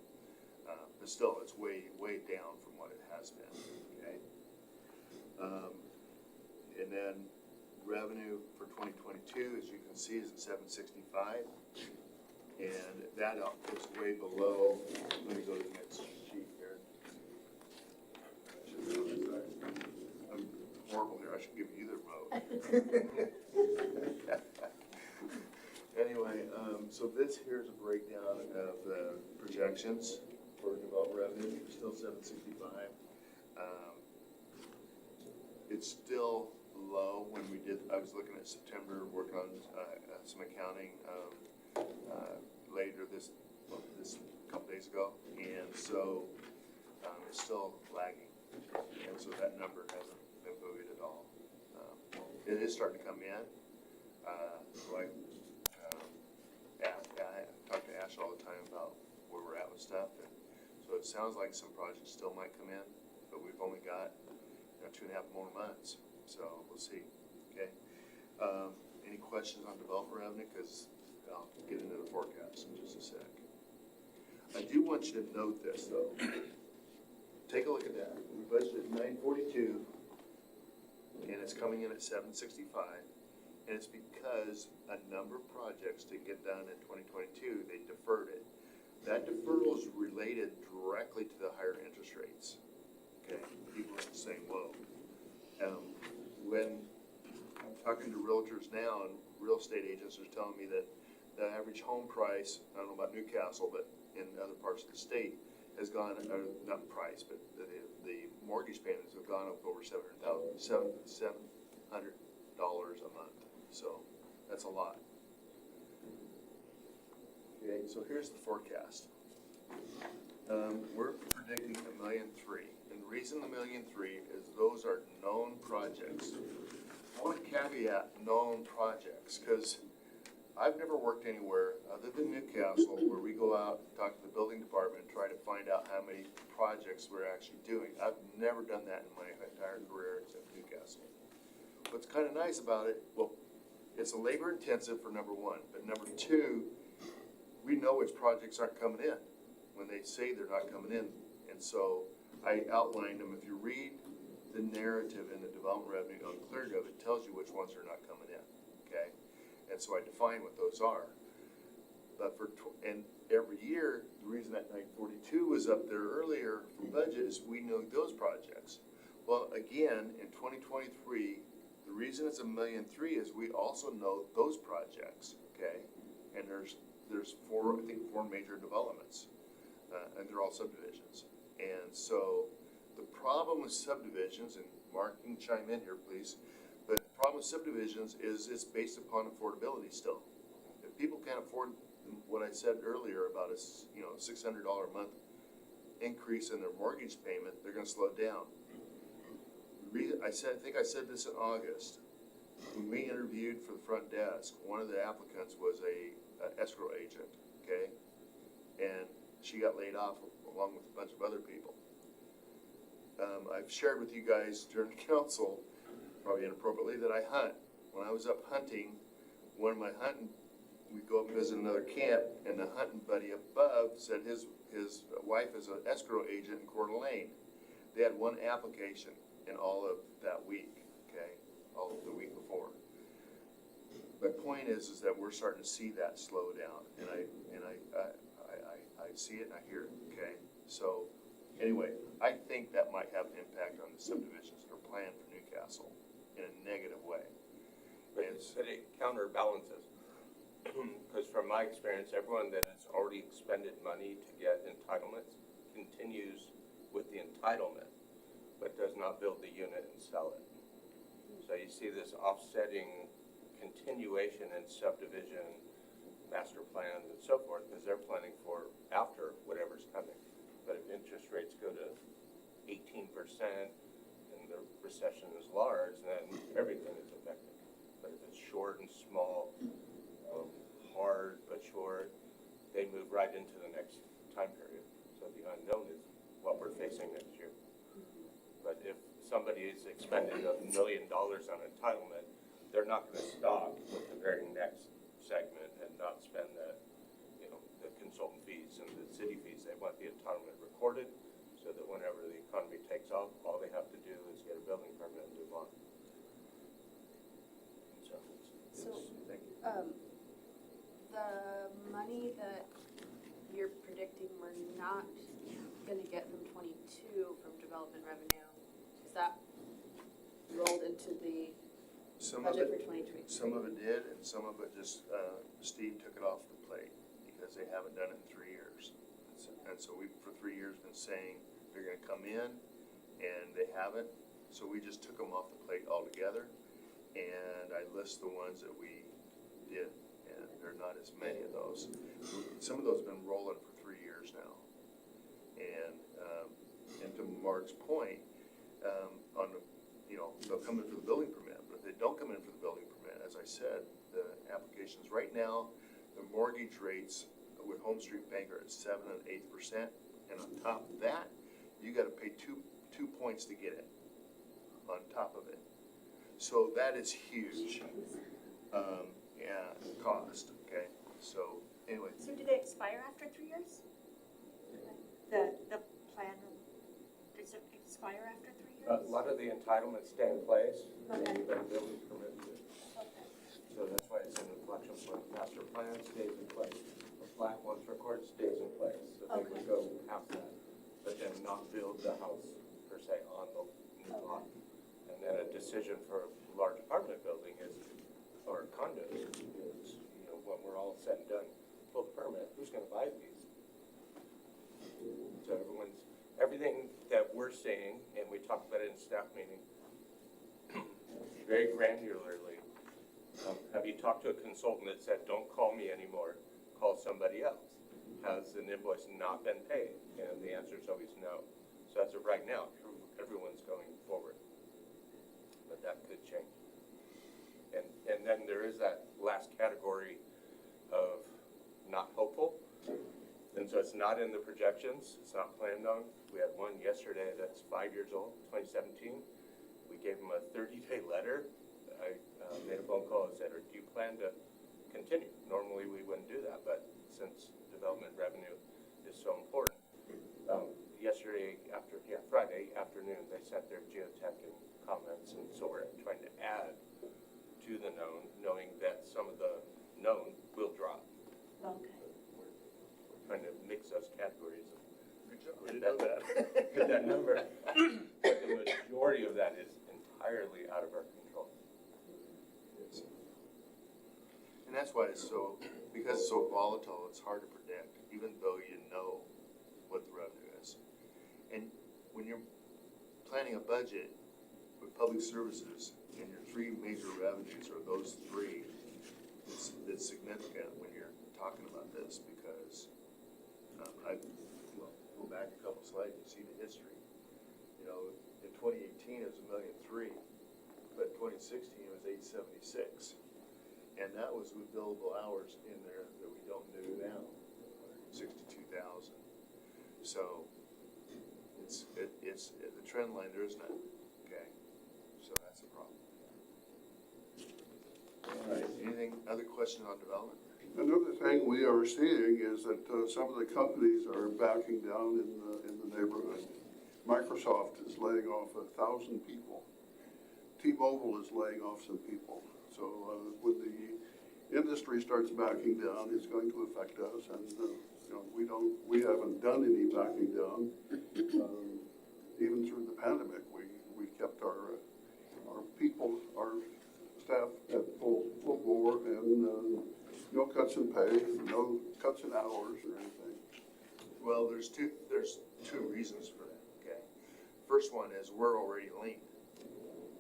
But still, it's way down from what it has been. Okay. And then revenue for 2022, as you can see, is at 765, and that is way below. Let me go to the next sheet here. I'm horrible here. I should give you the remote. Anyway, so this here's a breakdown of the projections for development revenue. Still 765. It's still low when we did, I was looking at September, working on, some accounting, later this couple days ago, and so, it's still lagging. And so that number hasn't been moving at all. It is starting to come in, like, I talk to Ash all the time about where we're at with stuff, and so it sounds like some projects still might come in, but we've only got, 2.5 more months, so we'll see, okay? Any questions on development revenue, because I'll get into the forecast in just a sec. I do want you to note this, though. Take a look at that. We budgeted 942, and it's coming in at 765, and it's because a number of projects didn't get done in 2022, they deferred it. That deferral is related directly to the higher interest rates. Okay, people are saying, whoa. When I'm talking to realtors now, and real estate agents are telling me that the average home price, I don't know about Newcastle, but in other parts of the state, has gone, or not price, but the mortgage payments have gone up over $700 a month. So that's a lot. Okay, so here's the forecast. We're predicting 1.3 million, and the reason 1.3 million is those are known projects. I want to caveat known projects, because I've never worked anywhere other than Newcastle where we go out and talk to the building department and try to find out how many projects we're actually doing. I've never done that in my entire career except Newcastle. What's kind of nice about it, well, it's a labor intensive for number one, but number two, we know which projects aren't coming in when they say they're not coming in. And so I outlined them. If you read the narrative in the development revenue on ClearGov, it tells you which ones are not coming in, okay? And so I define what those are. But and every year, the reason that 942 was up there earlier for budget is we know those projects. Well, again, in 2023, the reason it's 1.3 million is we also know those projects, okay? And there's four major developments, and they're all subdivisions. And so the problem with subdivisions, and Mark, you can chime in here, please, but the problem with subdivisions is it's based upon affordability still. If people can't afford what I said earlier about a $600 a month increase in their mortgage payment, they're going to slow down. I think I said this in August. When we interviewed for the front desk, one of the applicants was a escrow agent, okay? And she got laid off along with a bunch of other people. I've shared with you guys during the council, probably inappropriately, that I hunt. When I was up hunting, we'd go up and visit another camp, and the hunting buddy above said his wife is an escrow agent in Coeur d'Alene. They had one application in all of that week, okay, all of the week before. My point is that we're starting to see that slow down, and I see it and I hear it, okay? So, anyway, I think that might have an impact on the subdivisions that are planned for Newcastle in a negative way. But it counterbalances, because from my experience, everyone that has already expended money to get entitlements continues with the entitlement, but does not build the unit and sell it. So you see this offsetting continuation in subdivision, master plans, and so forth, because they're planning for after whatever's coming. But if interest rates go to 18% and the recession is large, then everything is affected. But if it's short and small, hard but short, they move right into the next time period. So the unknown is what we're facing next year. But if somebody is expending $1 million on entitlement, they're not going to stop with the very next segment and not spend the consultant fees and the city fees. They want the entitlement recorded so that whenever the economy takes off, all they have to do is get a building permit and move on. So, the money that you're predicting we're not gonna get from 22 from development revenue, is that rolled into the budget for 23? Some of it did, and some of it just, Steve took it off the plate because they haven't done it in 3 years. And so we, for 3 years, been saying they're gonna come in, and they haven't. So we just took them off the plate altogether, and I list the ones that we did, and there are not as many of those. Some of those have been rolling for 3 years now. And to Mark's point, on the, they'll come in for the building permit, but if they don't come in for the building permit, as I said, the applications, right now, the mortgage rates with Home Street Bank are at 7% and 8%, and on top of that, you gotta pay two points to get it, on top of it. So that is huge, cost, okay, so, anyway. So do they expire after 3 years? The plan, does it expire after 3 years? A lot of the entitlements stay in place, Okay. the building permit do. Okay. So that's why it's in the collection plan. Master plan stays in place. The black ones record stays in place. So they would go past that, but then not build the house per se on the new lot. And then a decision for a large apartment building is, or condos, is, when we're all said and done, pull the permit, who's gonna buy these? So everything that we're seeing, and we talked about it in staff meeting, very granularly. Have you talked to a consultant that said, don't call me anymore, call somebody else? Has an invoice not been paid? And the answer is always no. So as of right now, everyone's going forward. But that could change. And then there is that last category of not hopeful. And so it's not in the projections, it's not planned on. We had one yesterday that's 5 years old, 2017. We gave him a 30-day letter. I made a phone call and said, do you plan to continue? Normally we wouldn't do that, but since development revenue is so important. Friday afternoon, they sent their geotech and comments, and so we're trying to add to the known, knowing that some of the known will drop. Okay. We're trying to mix those categories. Good job. I didn't know that. Get that number. But the majority of that is entirely out of our control. Yes. And that's why it's so, because it's so volatile, it's hard to predict, even though you know what the revenue is. And when you're planning a budget with public services and your three major revenues are those three, it's significant when you're talking about this because go back a couple slides, you see the history. In 2018 it was $1,000,003, but 2016 it was 876, and that was with billable hours in there that we don't do now, 162,000. So it's the trend line. There is none. Okay, so that's the problem. All right. Anything other questions on development? Another thing we are seeing is that some of the companies are backing down in the neighborhood. Microsoft is laying off 1,000 people. T-Mobile is laying off some people. So when the industry starts backing down, it's going to affect us. And we haven't done any backing down. Even through the pandemic, we kept our people, our staff at full bore, and no cuts in pay, no cuts in hours or anything. Well, there's two reasons for that. Okay, first one is we're already lean.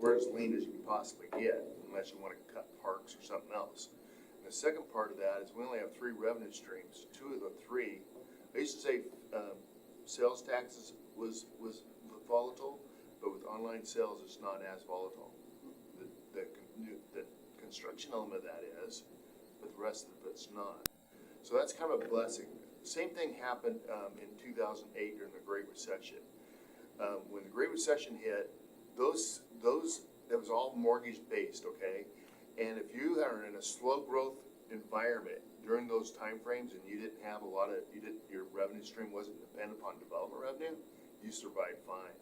We're as lean as you can possibly get, unless you want to cut parks or something else. And the second part of that is we only have 3 revenue streams. 2 of the 3, I used to say sales taxes was volatile, but with online sales, it's not as volatile. The construction element of that is, but the rest of it's not. So that's kind of a blessing. Same thing happened in 2008 during the Great Recession. When the Great Recession hit, it was all mortgage based, okay? And if you are in a slow growth environment during those time frames and you didn't have your revenue stream wasn't dependent upon development revenue, you survived fine.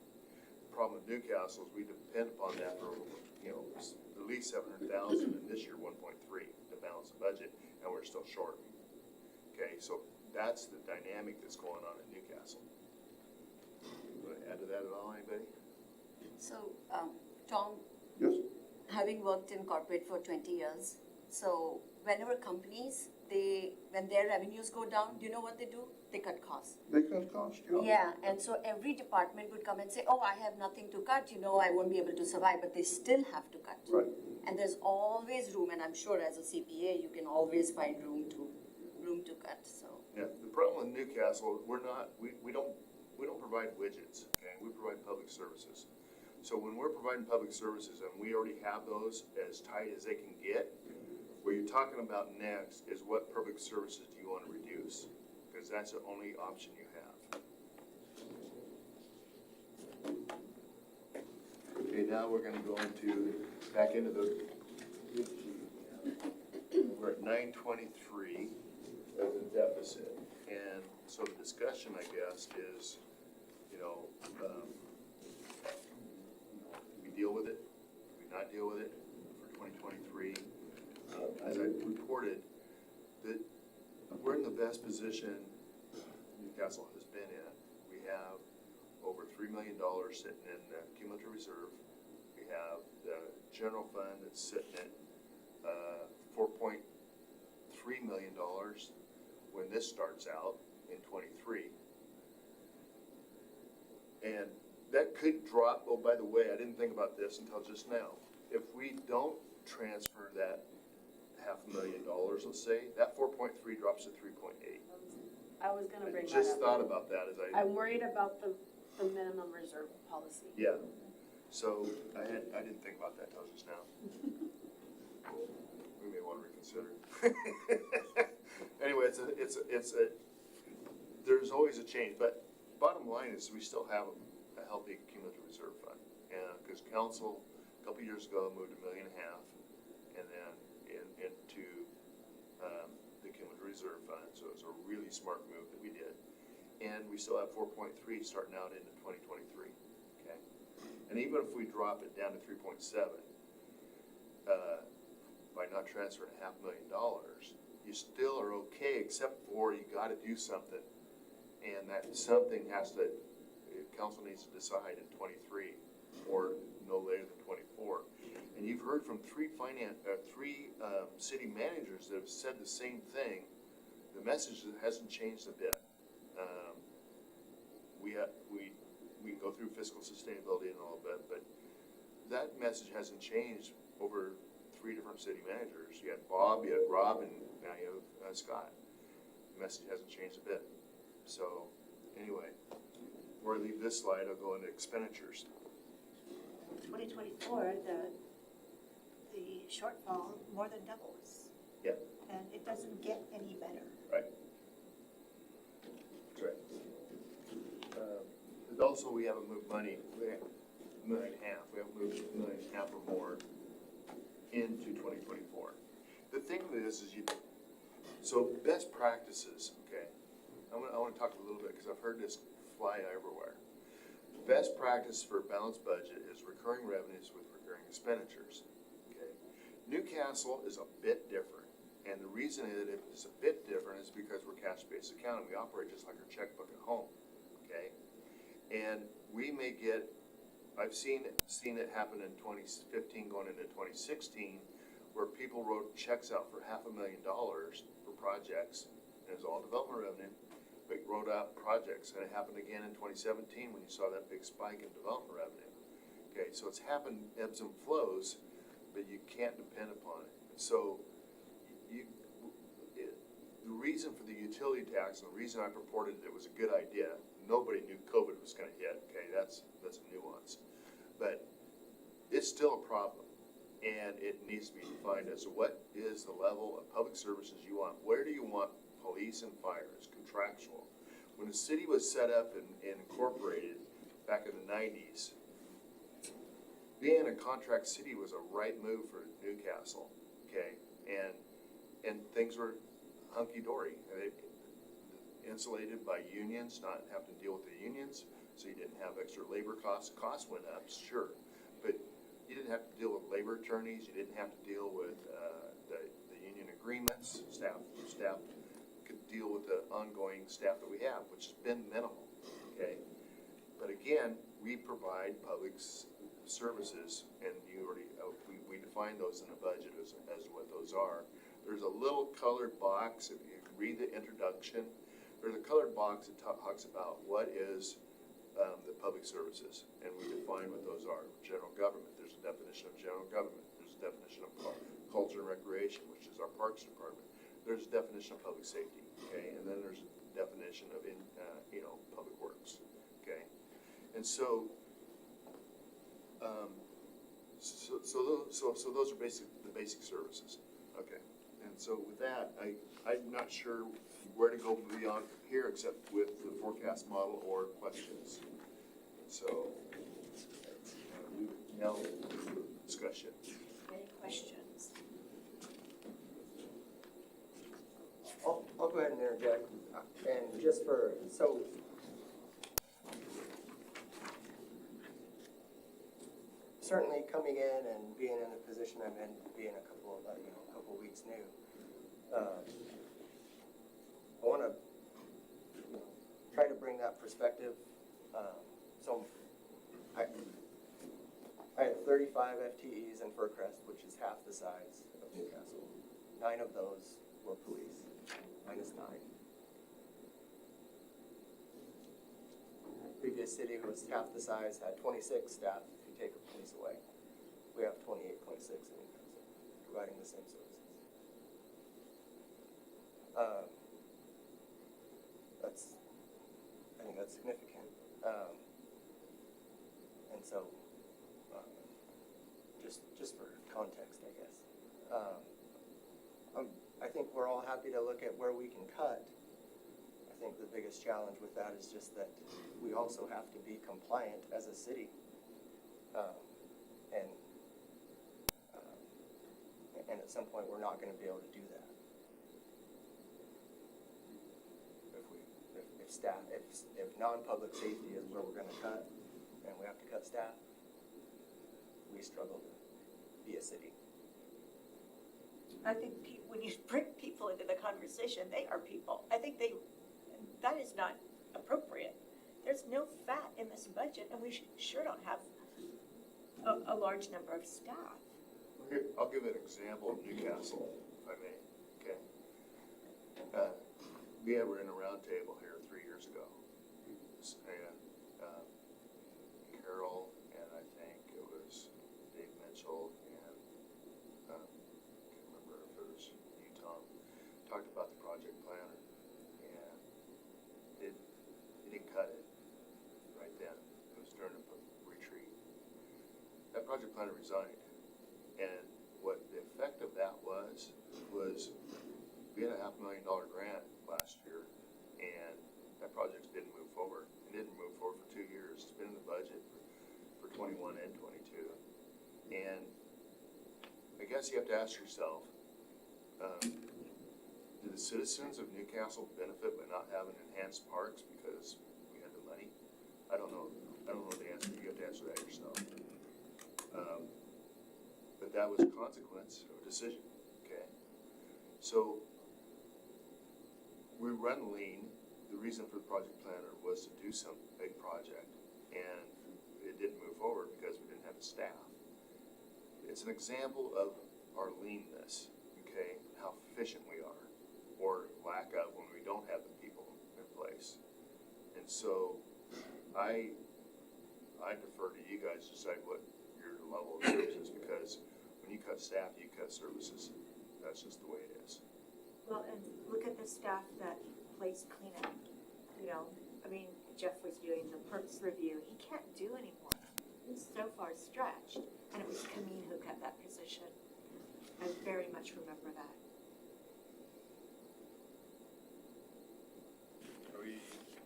The problem with Newcastle is we depend upon that for, at least 700,000, and this year 1.3 to balance the budget, and we're still short. Okay, so that's the dynamic that's going on in Newcastle. You want to add to that at all, anybody? So, Tom, Yes. having worked in corporate for 20 years, so whenever companies, when their revenues go down, do you know what they do? They cut costs. They cut costs, Yeah, and so every department would come and say, oh, I have nothing to cut, I won't be able to survive, but they still have to cut. Right. And there's always room, and I'm sure as a CPA, you can always find room to cut, so. Yeah, the problem with Newcastle, we don't provide widgets, okay, we provide public services. So when we're providing public services and we already have those as tight as they can get, what you're talking about next is what public services do you wanna reduce? Because that's the only option you have. Okay, now we're gonna go back into the, we're at 923 as a deficit. And so the discussion, I guess, is, we deal with it, we not deal with it for 2023. As I reported, that we're in the best position Newcastle has been in. We have over $3 million sitting in the cumulative reserve. We have the general fund that's sitting at $4.3 million when this starts out in 23. And that could drop, oh, by the way, I didn't think about this until just now. If we don't transfer that $500,000, let's say, that 4.3 drops to 3.8. I was gonna bring I that up. just thought about that as I'm worried about the minimum reserve policy. yeah. So I didn't think about that till just now. We may want to reconsider. Anyway, there's always a change, but bottom line is we still have a healthy cumulative reserve fund. And because council, a couple years ago, moved $1.5 million and then into the cumulative reserve fund. So it was a really smart move that we did. And we still have 4.3 starting out into 2023, okay? And even if we drop it down to 3.7, by not transferring $500,000, you still are okay, except for you gotta do something. And that something council needs to decide in 23, or no later than 24. And you've heard from three city managers that have said the same thing. The message hasn't changed a bit. We can go through fiscal sustainability in a little bit, but that message hasn't changed over 3 different city managers. You had Bob, you had Rob, and now you have Scott. The message hasn't changed a bit. So, anyway, before I leave this slide, I'll go into expenditures. 2024, the shortfall more than doubles. Yeah. And it doesn't get any better. Right. That's right. But also, we haven't moved money, we have $1.5 million. We haven't moved $1.5 million or more into 2024. The thing is so best practices, okay? I want to talk a little bit because I've heard this fly everywhere. Best practice for a balanced budget is recurring revenues with recurring expenditures, okay? Newcastle is a bit different, and the reason it is a bit different is because we're cash-based accounting. We operate just like our checkbook at home, okay? And we may get, I've seen it happen in 2015 going into 2016, where people wrote checks out for $500,000 for projects, and it was all development revenue, but wrote out projects, and it happened again in 2017 when you saw that big spike in development revenue. Okay, so it's happened ebbs and flows, but you can't depend upon it. So the reason for the utility tax, and the reason I purported it was a good idea, nobody knew COVID was gonna hit, okay, that's a nuance. But it's still a problem, and it needs to be defined as what is the level of public services you want. Where do you want police and fire? It's contractual. When the city was set up and incorporated back in the 90s, being a contract city was a right move for Newcastle, okay? And things were hunky-dory. Insulated by unions, not having to deal with the unions, so you didn't have extra labor costs. Costs went up, sure, but you didn't have to deal with labor attorneys, you didn't have to deal with the union agreements. Staff could deal with the ongoing staff that we have, which has been minimal, okay? But again, we provide public services, and you already, we define those in the budget as what those are. there's a little colored box, if you read the introduction, there's a colored box that talks about what is the public services, and we define what those are. General government, there's a definition of general government. There's a definition of culture and recreation, which is our parks department. There's a definition of public safety, okay, and then there's a definition of public works, okay. And so, so those are the basic services, okay. And so with that, I'm not sure where to go beyond here except with the forecast model or questions. So, now, discussion. Any questions? I'll go ahead and interject, and just so certainly coming in and being in the position I'm in, being a couple of weeks new, I want to try to bring that perspective. So I have 35 FTEs in Furcrest, which is half the size of Newcastle. 9 of those were police, minus 9. Previous city was half the size, had 26 staff if you take the police away. We have 28.6 in Newcastle, providing the same services. I think that's significant. And so, just for context, I guess. I think we're all happy to look at where we can cut. I think the biggest challenge with that is just that we also have to be compliant as a city. And at some point, we're not going to be able to do that. If non-public safety is where we're going to cut, and we have to cut staff, we struggle to be a city. I think when you bring people into the conversation, they are people. I think that is not appropriate. There's no fat in this budget, and we sure don't have a large number of staff. Here, I'll give an example of Newcastle, if I may, okay? We were in a round table here 3 years ago, and Carol, and I think it was Dave Mitchell, and I can't remember if it was you, Tom, talked about the project planner, and he didn't cut it right then. It was during a retreat. That project planner resigned. And what the effect of that was we had a $500,000 grant last year, and that project didn't move forward. It didn't move forward for 2 years. It's been in the budget for 21 and 22. And I guess you have to ask yourself, do the citizens of Newcastle benefit by not having enhanced parks because we had the money? I don't know the answer. You have to answer that yourself. But that was a consequence of a decision, okay? So we run lean. The reason for the project planner was to do some big project, and it didn't move forward because we didn't have the staff. It's an example of our leanness, okay? How efficient we are, or lack of when we don't have the people in place. And so I defer to you guys to decide what your level of service is, because when you cut staff, you cut services. That's just the way it is. Well, and look at the staff that plays cleanup. Jeff was doing the perks review. He can't do anymore. He's so far stretched. And it was Camille who cut that position. I very much remember that.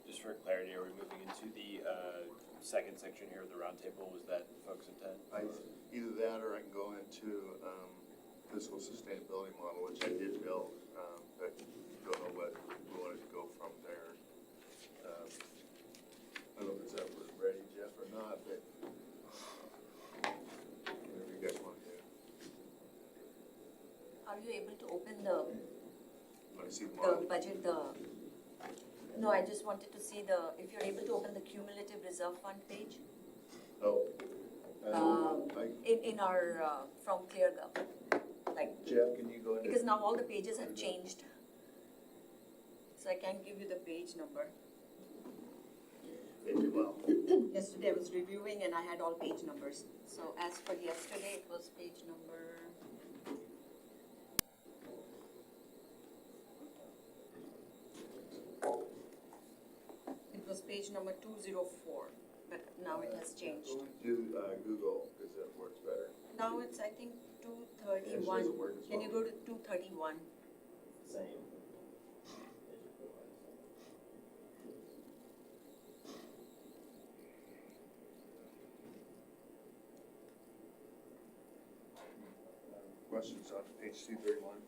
Just for clarity, are we moving into the second section here of the roundtable? Was that folks' intent? Either that, or I can go into fiscal sustainability model, which I did build, but don't know what we wanted to go from there. I don't know if that was ready, Jeff, or not, but whatever you guys want to do. Are you able to open the Want to see the the model? budget, no, I just wanted to see if you're able to open the cumulative reserve fund page Oh. in our, from ClearGov. like, Jeff, can you go into? because now all the pages have changed. So I can't give you the page number. Well, Yesterday I was reviewing and I had all page numbers. So as for yesterday, it was page number. It was page number 204, but now it has changed. do, Google, because that works better. Now it's, I think, And it 231. doesn't work as Can you well. go to 231? Same. Questions on page 231?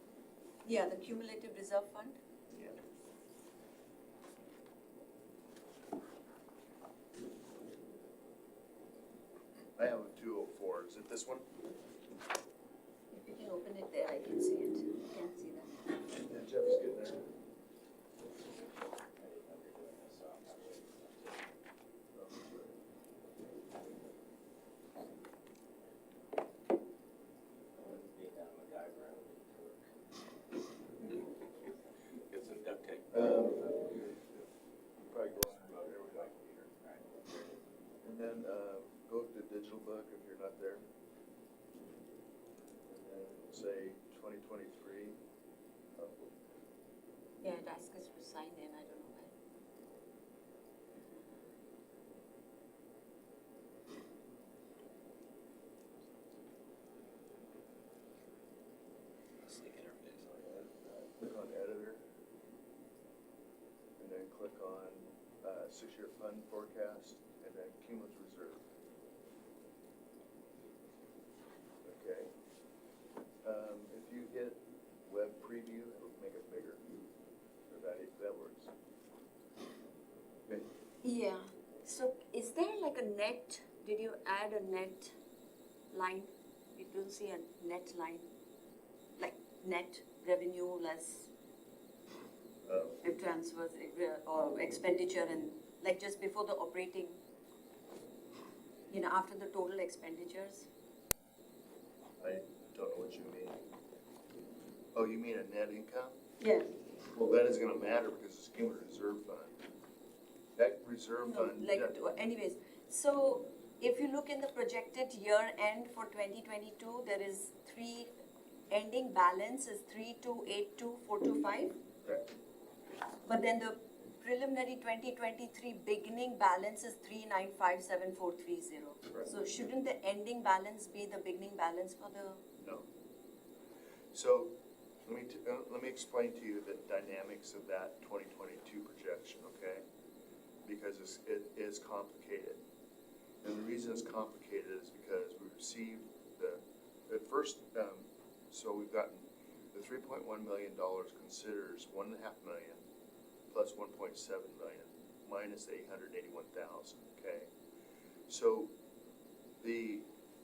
Yeah, the cumulative reserve fund. Yeah. I have a 204, is it this one? If you can open it there, I can see it. You can't see that. Yeah, Jeff's getting there. I didn't know we were doing this, so I'm not really. Being down MacGyver, I would need to work. Get some duct tape. Probably go on about here, we like Peter. And then, go to the digital book if you're not there. And then say 2023. Yeah, it asks us to sign in, I don't know why. Sleek interface. Click on editor. And then click on, 6-year fund forecast, and then cumulative reserve. Okay. If you hit web preview, it'll make it bigger. So that works. Okay. Yeah, so is there like a net, did you add a net line? You don't see a net line? Like net revenue less transfers or expenditure and like just before the operating, after the total expenditures? I don't know what you mean. Oh, you mean a net income? Yeah. Well, that is gonna matter because it's cumulative reserve fund. That reserve No, fund. like, that- anyways, so if you look in the projected year end for 2022, there is ending balance is 3282425. Okay. But then the preliminary 2023 beginning balance is 3957430. Right. So shouldn't the ending balance be the beginning balance for the? No. So, let me explain to you the dynamics of that 2022 projection, okay? Because it is complicated. And the reason it's complicated is because we received at first, so we've gotten, the $3.1 million considers $1.5 million plus 1.7 million minus 881,000, okay? So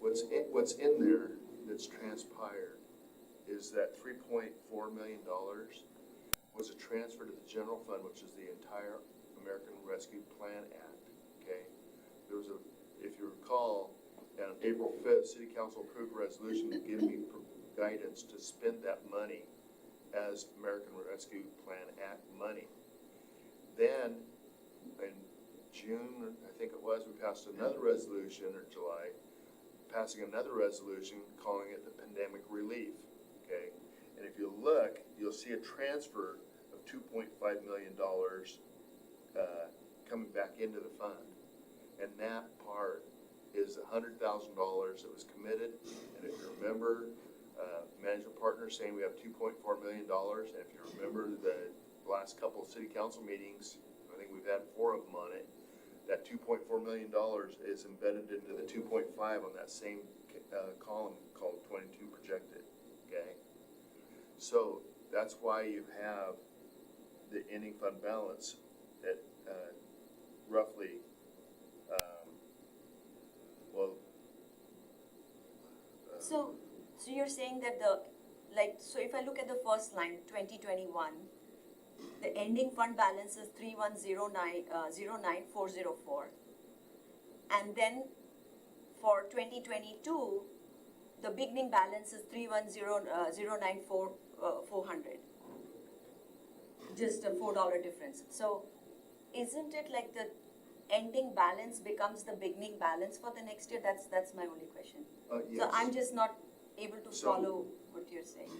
what's in there that's transpired is that $3.4 million was a transfer to the general fund, which is the entire American Rescue Plan Act, okay? There was if you recall, on April 5th, City Council approved a resolution to give me guidance to spend that money as American Rescue Plan Act money. Then, in June, I think it was, we passed another resolution, or July, passing another resolution calling it the pandemic relief, okay? And if you look, you'll see a transfer of $2.5 million coming back into the fund. And that part is $100,000 that was committed. And if you remember, management partners saying we have $2.4 million. And if you remember the last couple of city council meetings, I think we've had 4 of them on it, that $2.4 million is embedded into the 2.5 on that same column called 22 projected, okay? So that's why you have the ending fund balance at roughly, So you're saying that so if I look at the first line, 2021, the ending fund balance is 310909404. And then for 2022, the beginning balance is 310,094,400. Just a $4 difference. So isn't it like the ending balance becomes the beginning balance for the next year? That's my only question. Yes. So I'm just not able to So- follow what you're saying.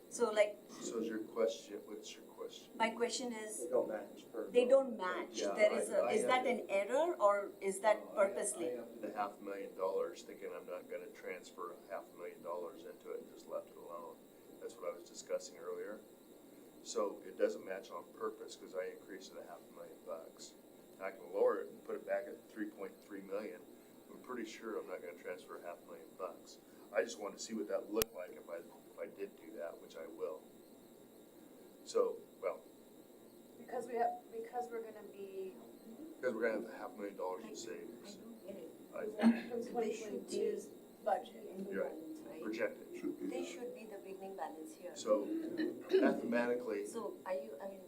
So like, So is your question, what's your question? my question is, They don't match per. they don't match. Yeah, There is a, I is that an error or is that purposely? I upped the $500,000 thinking I'm not gonna transfer $500,000 into it and just left it alone. That's what I was discussing earlier. So it doesn't match on purpose, cause I increased it $500,000. I can lower it and put it back at 3.3 million. I'm pretty sure I'm not gonna transfer $500,000. I just wanted to see what that looked like if I did do that, which I will. So, well, Because we're gonna be, because we're gonna have $500,000 in savings. I from 2022's budget. You're right. Projected. Should be. They should be the beginning balance here. So mathematically, So are you, I mean,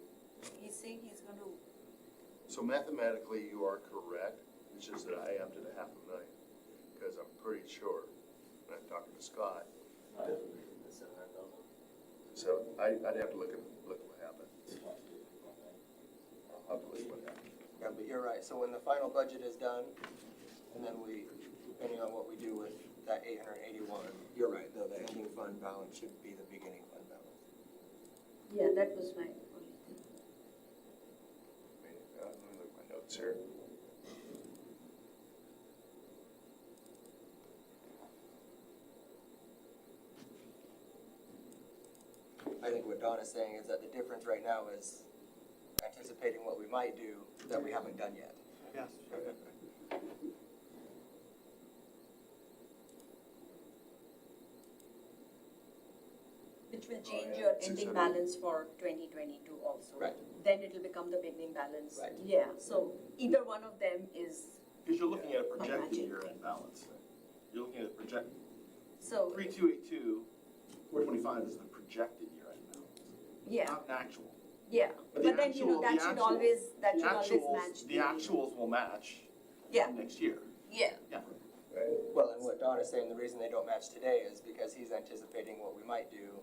he's saying he's going to, you are correct. It's just that I upped it $500,000, because I'm pretty sure, when I'm talking to Scott, so I'd have to look at what happened. I'll have to look at what happened. Yeah, but you're right, so when the final budget is done, and then we, depending on what we do with that 881, you're right, though, the ending fund balance should be the beginning fund balance. yeah, that was my only thing. Let me look at my notes here. I think what Don is saying is that the difference right now is anticipating what we might do that we haven't done yet. Yes. Which will change yeah, your ending 600. balance for 2022 also. Right. Then it will become the beginning balance. Right. Yeah, so either one of them is, Because you're looking at a projected Imagine. year-end balance. You're looking at a project, so, 3282, 425 is the projected year-end balance, yeah, not an actual. yeah. But But then, you know, that should always match The actuals will match Yeah. next year. Yeah, Well, and what Don is saying, the reason they don't match today is because he's anticipating what we might do.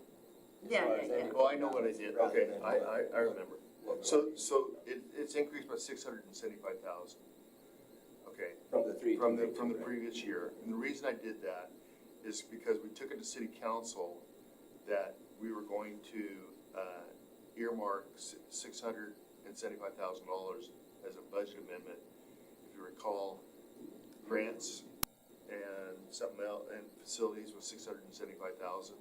as Yeah, far yeah, as yeah. ending Oh, I fund know what I balance, did. rather Okay, than I remember. what we So, want. it's increased by 675,000. Okay, From the three. from the previous year. And the reason I did that is because we took it to city council that we were going to earmark $675,000 as a budget amendment. If you recall, grants and something else, and facilities was 675,000.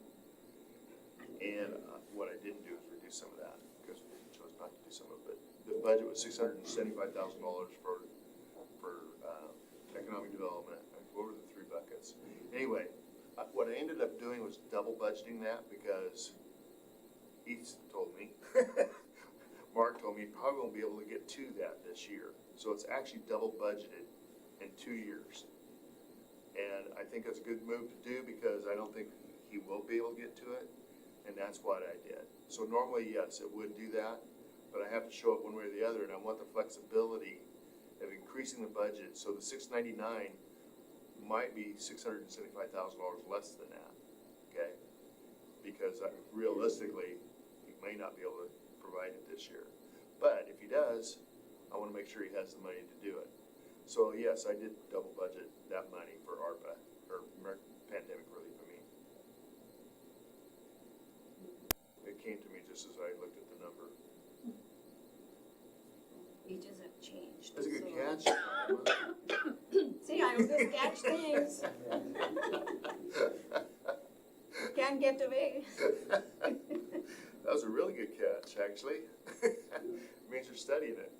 And what I didn't do is reduce some of that, because we chose not to do some of it. But the budget was $675,000 for economic development. What were the three buckets? Anyway, what I ended up doing was double budgeting that, because Heath told me, Mark told me, he probably won't be able to get to that this year. So it's actually double budgeted in 2 years. And I think that's a good move to do, because I don't think he will be able to get to it, and that's what I did. So normally, yes, it would do that, but I have to show it one way or the other, and I want the flexibility of increasing the budget, so the 699 might be $675,000 less than that, okay? Because realistically, he may not be able to provide it this year. But if he does, I wanna make sure he has the money to do it. So yes, I did double budget that money for ARPA, or pandemic relief, I mean. It came to me just as I looked at the number. wages have changed. That's a good so- catch. See, I always catch things, can't get away. That was a really good catch, actually. Means you're studying it.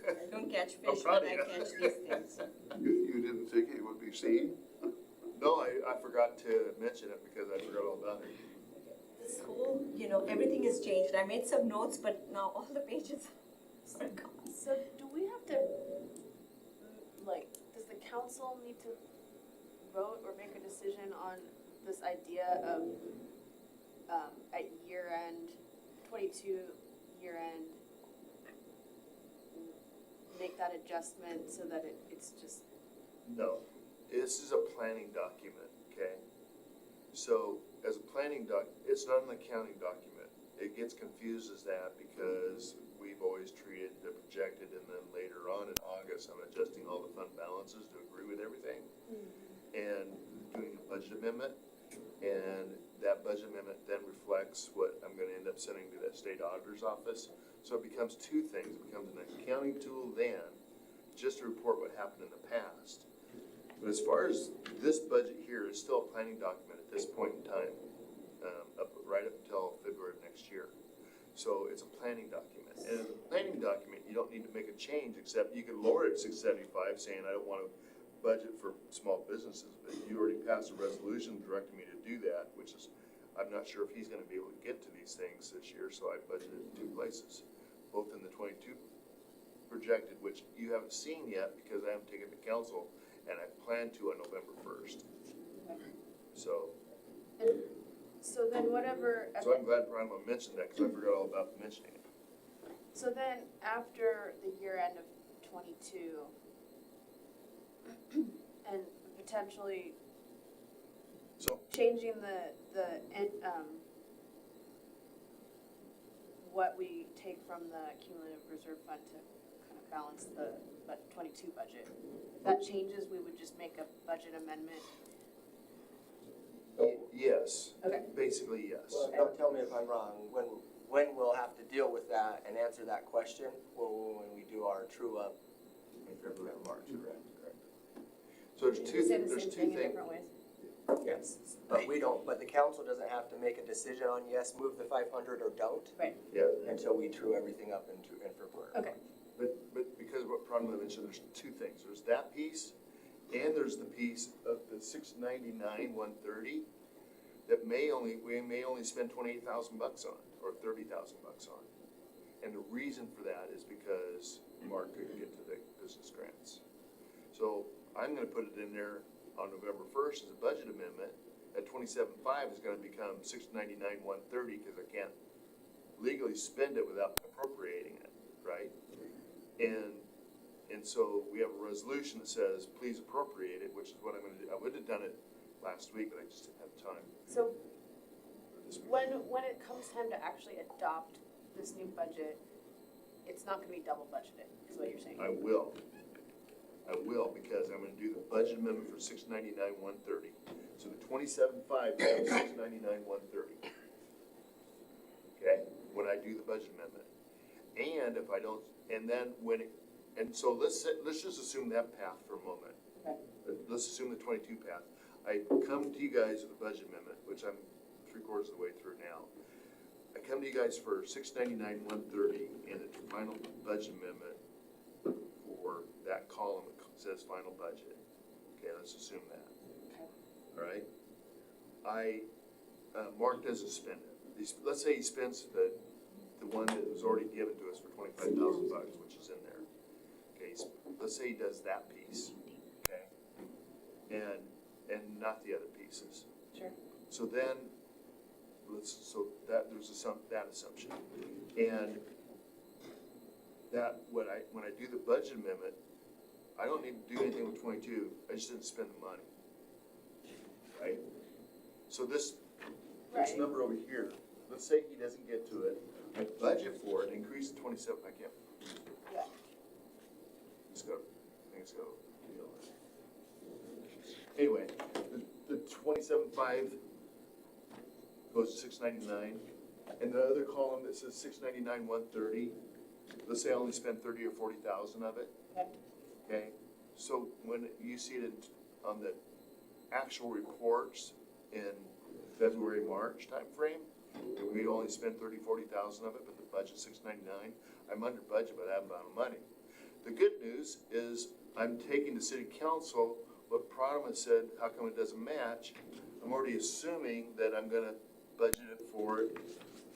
I don't catch I'm fish, proud but of I you. catch these things. You didn't think it would be seen? No, I forgot to mention it because I forgot all about it. This whole, you know, everything has changed. I made some notes, but now all the pages are gone. So do we have to, like, does the council need to vote or make a decision on this idea of, at year end, 22 year end, make that adjustment so that it's just, No, this is a planning document, okay? So as a planning it's not an accounting document. It gets confused as that because we've always treated the projected and then later on in August, I'm adjusting all the fund balances to agree with everything. And doing a budget amendment, and that budget amendment then reflects what I'm gonna end up sending to that state auditor's office. So it becomes two things. It becomes an accounting tool then, just to report what happened in the past. But as far as this budget here is still a planning document at this point in time, right up until February of next year. So it's a planning document. And in a planning document, you don't need to make a change, except you can lower it to 675, saying I don't want to budget for small businesses, but you already passed a resolution directing me to do that, which is, I'm not sure if he's gonna be able to get to these things this year, so I budgeted in two places, both in the 22 projected, which you haven't seen yet because I haven't taken it to council, and I plan to on November 1st. So, So then whatever. so I'm glad Brian mentioned that, because I forgot all about mentioning it. So then, after the year end of 22, and potentially So, changing what we take from the cumulative reserve fund to kind of balance the 22 budget, if that changes, we would just make a budget amendment. yes. Okay. Basically, yes. Well, don't tell me if I'm wrong, when we'll have to deal with that and answer that question, well, when we do our true up in February or March, correct? So there's two, Say the there's same two thing in things. different ways. Yes, but but the council doesn't have to make a decision on yes, move the 500 or don't. Right. Yeah, Until we true everything up in February. Okay. but because what problem I mentioned, there's two things. There's that piece, and there's the piece of the 699, 130, that we may only spend 28,000 bucks on, or 30,000 bucks on. And the reason for that is because Mark couldn't get to the business grants. So I'm gonna put it in there on November 1st as a budget amendment. At 27.5 is gonna become 699, 130, because I can't legally spend it without appropriating it, right? And so we have a resolution that says, please appropriate it, which is what I'm gonna do. I would have done it last week, but I just didn't have time So this week. when it comes time to actually adopt this new budget, it's not gonna be double budgeted, is what you're saying? I will, because I'm gonna do the budget amendment for 699, 130. So the 27.5 becomes 699, 130. Okay, when I do the budget amendment. And if I don't, and then and so let's just assume that path for a moment. Okay. Let's assume the 22 path. I come to you guys with a budget amendment, which I'm 3/4 of the way through now. I come to you guys for 699, 130, and a final budget amendment for that column that says final budget. Okay, let's assume that. Okay. All right? Mark doesn't spend it. Let's say he spends the one that was already given to us for 25,000 bucks, which is in there. Okay, let's say he does that piece, okay? And not the other pieces. Sure. So then, there's that assumption. And that, when I do the budget amendment, I don't need to do anything with 22, I just didn't spend the money. Right? So this Right. number over here, let's say he doesn't get to it, I budget for it, increase to 27, I can't. Yeah. Let's go, I think it's go. Anyway, the 27.5 goes to 699, and the other column that says 699, 130, let's say I only spend 30 or 40,000 of it. Okay. Okay, so when you see it on the actual reports in February, March timeframe, we only spend 30, 40,000 of it, but the budget's 699, I'm under budget by that amount of money. The good news is I'm taking to city council what Pradama said, how come it doesn't match? I'm already assuming that I'm gonna budget it for it,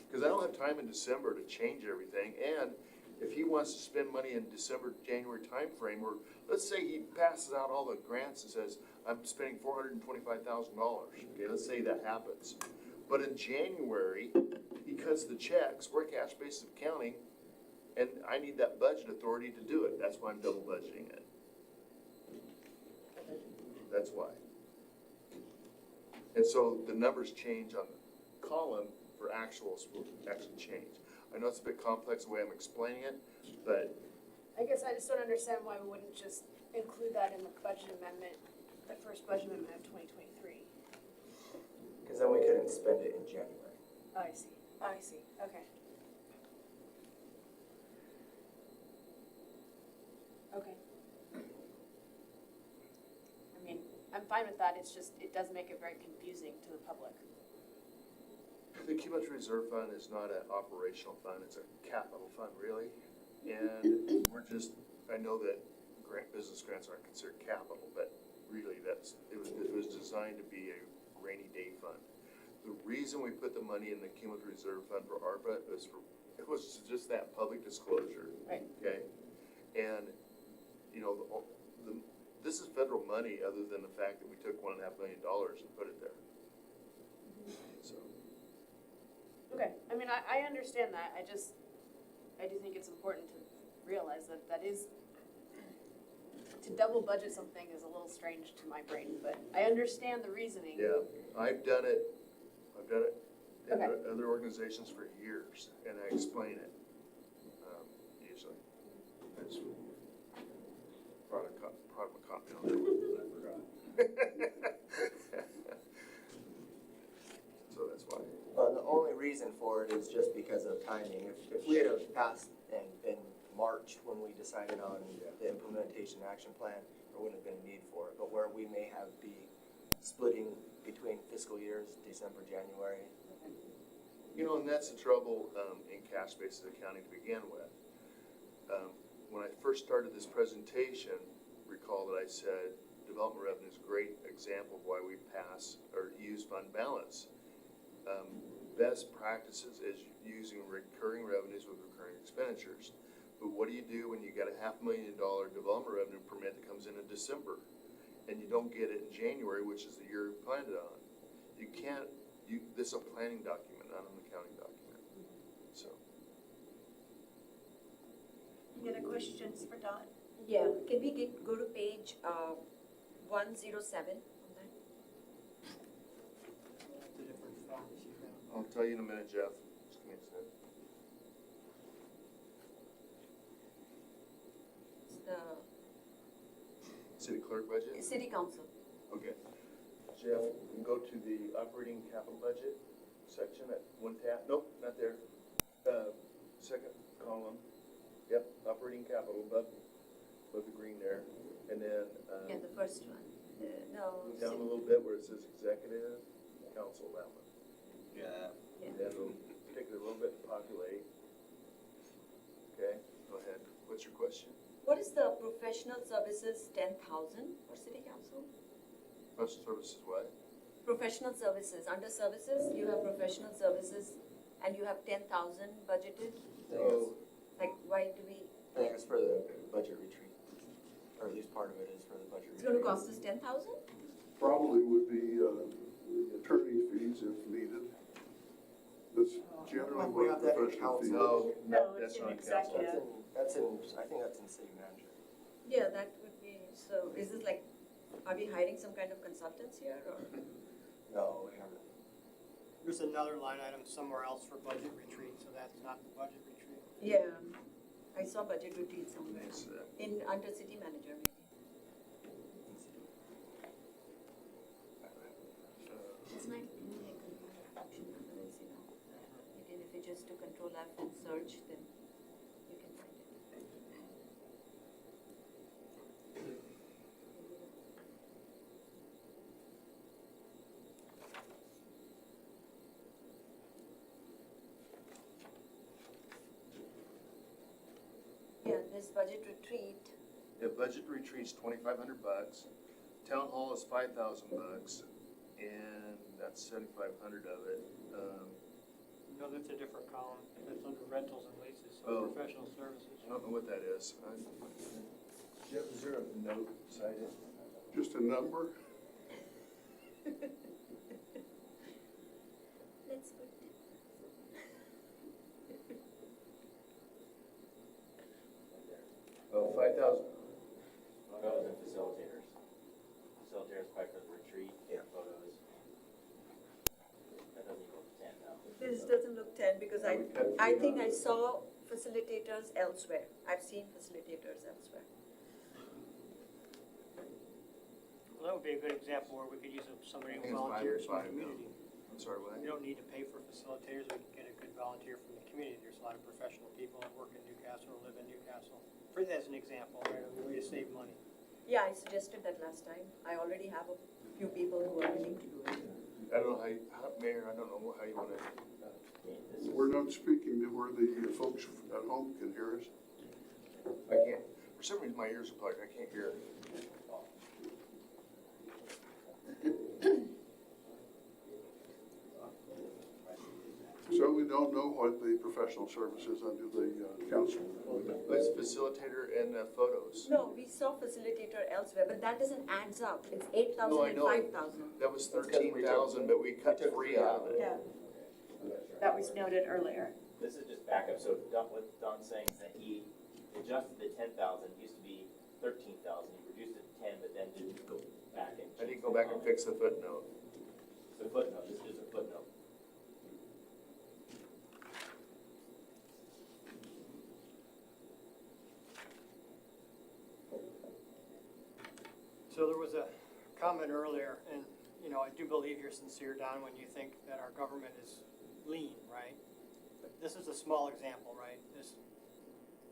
because I don't have time in December to change everything, and if he wants to spend money in December, January timeframe, or let's say he passes out all the grants and says, I'm spending $425,000, okay, let's say that happens. But in January, he cuts the checks, we're cash basis accounting, and I need that budget authority to do it, that's why I'm double budgeting it. That's why. And so the numbers change on the column for actuals will actually change. I know it's a bit complex the way I'm explaining it, but I guess I just don't understand why we wouldn't just include that in the budget amendment, the first budget amendment of 2023. Because then we couldn't spend it in January. Oh, I see, okay. Okay. I mean, I'm fine with that, it's just, it does make it very confusing to the public. the cumulative reserve fund is not an operational fund, it's a capital fund, really. And we're just, I know that business grants aren't considered capital, but really it was designed to be a rainy day fund. The reason we put the money in the cumulative reserve fund for ARPA it was just that public disclosure. Right. Okay? And, you know, this is federal money other than the fact that we took $1.5 million and put it there. So. Okay, I mean, I understand that, I do think it's important to realize that that is, to double budget something is a little strange to my brain, but I understand the reasoning. Yeah, I've done it in Okay. other organizations for years, and I explain it, usually. I just brought a copy on that, I forgot. So that's why. The only reason for it is just because of timing. If we had have passed and been March when we decided on the implementation action plan, there wouldn't have been a need for it. But where we may have be splitting between fiscal years, December, January. You know, and that's the trouble in cash-based accounting to begin with. When I first started this presentation, recall that I said development revenue is a great example of why we pass or use fund balance. Best practices is using recurring revenues with recurring expenditures. But what do you do when you got a $500,000 development revenue permit that comes in December and you don't get it in January, which is the year you planned it on? You can't, this is a planning document, not an accounting document, so. Any other questions for Don? Yeah, can we go to page 107 on that? The different forms you have. I'll tell you in a minute, Jeff. Just give me a second. It's the City clerk budget? city council. Okay. Jeff, you can go to the operating capital budget section at one tab. Nope, not there. Second column. Yep, operating capital above the green there. And then, Yeah, the first one. No. move down a little bit where it says executive council, that one. Yeah. And then it'll take it a little bit to populate. Okay, go ahead. What's your question? What is the professional services 10,000 for city council? Professional services what? Professional services, under services, you have professional services and you have 10,000 budgeted. Oh, Like, why do we, I think it's for the budget retreat, or at least part of it is for the budget it's gonna retreat. cost us 10,000? Probably would be the attorney fees if needed. That's generally We have what that in professional fees. no, No, that's it's in not council. executive. I think that's in city manager. Yeah, that would be, so is this like, are we hiring some kind of consultants here or? No, we haven't. There's another line item somewhere else for budget retreat, so that's not the budget retreat. Yeah, I saw budget retreat somewhere, It's, under city manager maybe. It's not in the control option, otherwise, you know, again, if you just do control F and search, then you can find it. Yeah, this budget retreat, The budget retreat's $2,500. Town hall is $5,000, and that's 7,500 of it. No, that's a different column. That's under rentals and leases, Oh. professional services. I don't know what that is. Jeff, is there a note cited? Just a number? let's put Oh, 5,000. Photos and facilitators. Facilitators probably for the retreat, Yeah. photos. I think I saw facilitators elsewhere. I've seen facilitators elsewhere. Well, that would be a good example where we could use somebody I who think it's volunteers from the 5 and 5 community. I'm sorry, what? We don't need to pay for facilitators, we can get a good volunteer from the community. There's a lot of professional people that work in Newcastle, or live in Newcastle. For, as an example, right, a way to save money. Yeah, I suggested that last time. I already have a few people who are willing to do it. I don't know Mayor, I don't know how you wanna, We're not speaking to where the folks at home can hear us. I can't, for some reason my ears are plugged, I can't hear. So we don't know what the professional services under the council. It's facilitator and photos. No, we saw facilitator elsewhere, but that doesn't adds up. It's 8,000 No, I and know. 5,000. That was That's 'cause we took- 13,000, but we cut we took 3 out of it. Yeah. That was noted earlier. This is just backup, so what Don's saying is that he adjusted the 10,000, it used to be 13,000, he reduced it to 10, but then didn't go back and. I didn't go back and fix the footnote. It's a footnote, this is a footnote. So there was a comment earlier, and, you know, I do believe you're sincere, Don, when you think that our government is lean, right? But this is a small example, right? This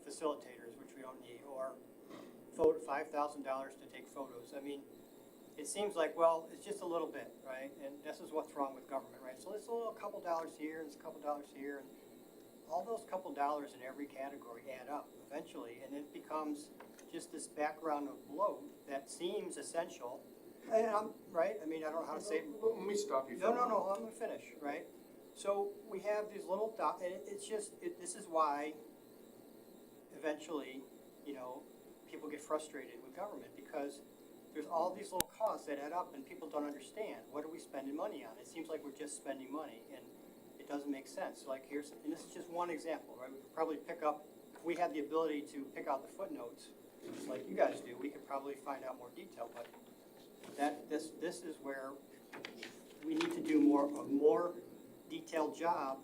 facilitators, which we don't need, or $5,000 to take photos. I mean, it seems like, well, it's just a little bit, right? And this is what's wrong with government, right? So it's a little couple dollars here, and it's a couple dollars here, and all those couple dollars in every category add up eventually, and it becomes just this background of bloat that seems essential. And I'm, right, I mean, I don't know how to say it. Let me stop you for a No, moment. I'm gonna finish, right? So we have these little and it's just, this is why eventually, you know, people get frustrated with government, because there's all these little costs that add up and people don't understand. What are we spending money on? It seems like we're just spending money, and it doesn't make sense. Like and this is just one example, right? We could probably pick up, if we had the ability to pick out the footnotes, like you guys do, we could probably find out more detail, but this is where we need to do a more detailed job.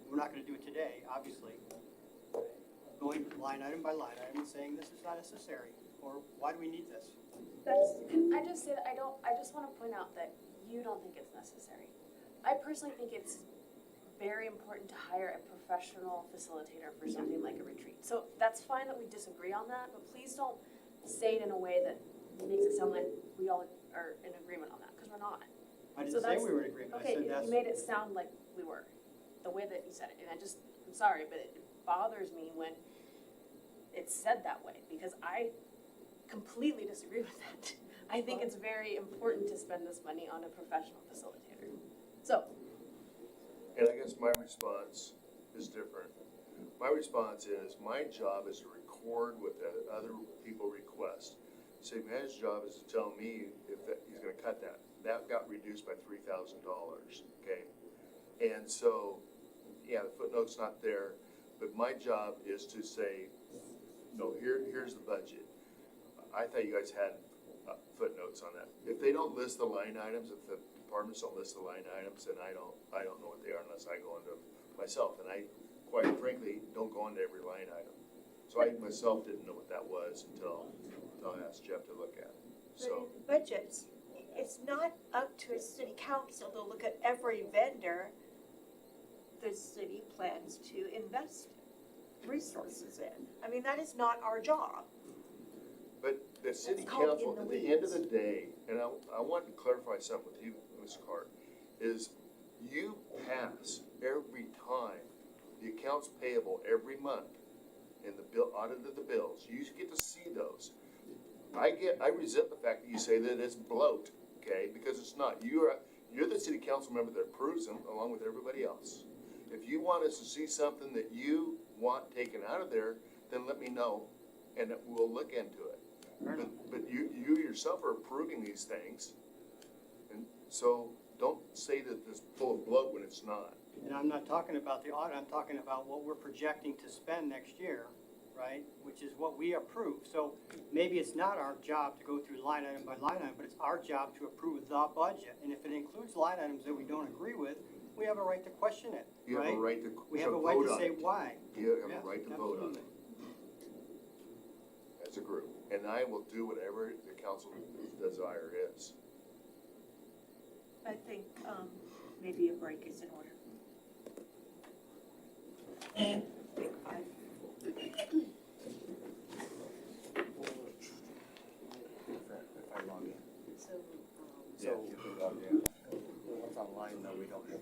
We're not gonna do it today, obviously. Going line item by line item and saying this is not necessary, or why do we need this? Can I just say that I just wanna point out that you don't think it's necessary. I personally think it's very important to hire a professional facilitator for something like a retreat. So that's fine that we disagree on that, but please don't say it in a way that makes it sound like we all are in agreement on that, because we're not. I So didn't say that's- we were in agreement, I Okay, said that's. you made it sound like we were, the way that you said it, and I'm sorry, but it bothers me when it's said that way, because I completely disagree with that. I think it's very important to spend this money on a professional facilitator. So, And I guess my response is different. My response is, my job is to record what the other people request. City manager's job is to tell me if he's gonna cut that. That got reduced by $3,000, okay? And so, yeah, the footnote's not there, but my job is to say, no, here's the budget. I thought you guys had footnotes on that. If they don't list the line items, if the departments don't list the line items, then I don't know what they are unless I go into myself, and I, quite frankly, don't go into every line item. So I myself didn't know what that was until I asked Jeff to look at it, But so. in the budgets, it's not up to a city council to look at every vendor the city plans to invest resources in. I mean, that is not our job. But the city It's called council, in at the the end of weeds. the day, and I want to clarify something with you, Ms. Cart, is you pass every time the accounts payable every month in the bill, audit of the bills, you get to see those. I resent the fact that you say that it's bloat, okay, because it's not. You're the city council member that approves them along with everybody else. If you want us to see something that you want taken out of there, then let me know, and we'll look into it. But you yourself are approving these things, and so don't say that it's full of bloat when it's not. And I'm not talking about the audit, I'm talking about what we're projecting to spend next year, right? Which is what we approve. So maybe it's not our job to go through line item by line item, but it's our job to approve the budget. And if it includes line items that we don't agree with, we have a right to question it, You have right? a right to We have a vote right to on say it. why. You have Yeah, a right to vote on it as a group. And I will do whatever the council desire is. I think, maybe a break is in order. Take 5. If I log in. So, So, what's online, though, we don't have.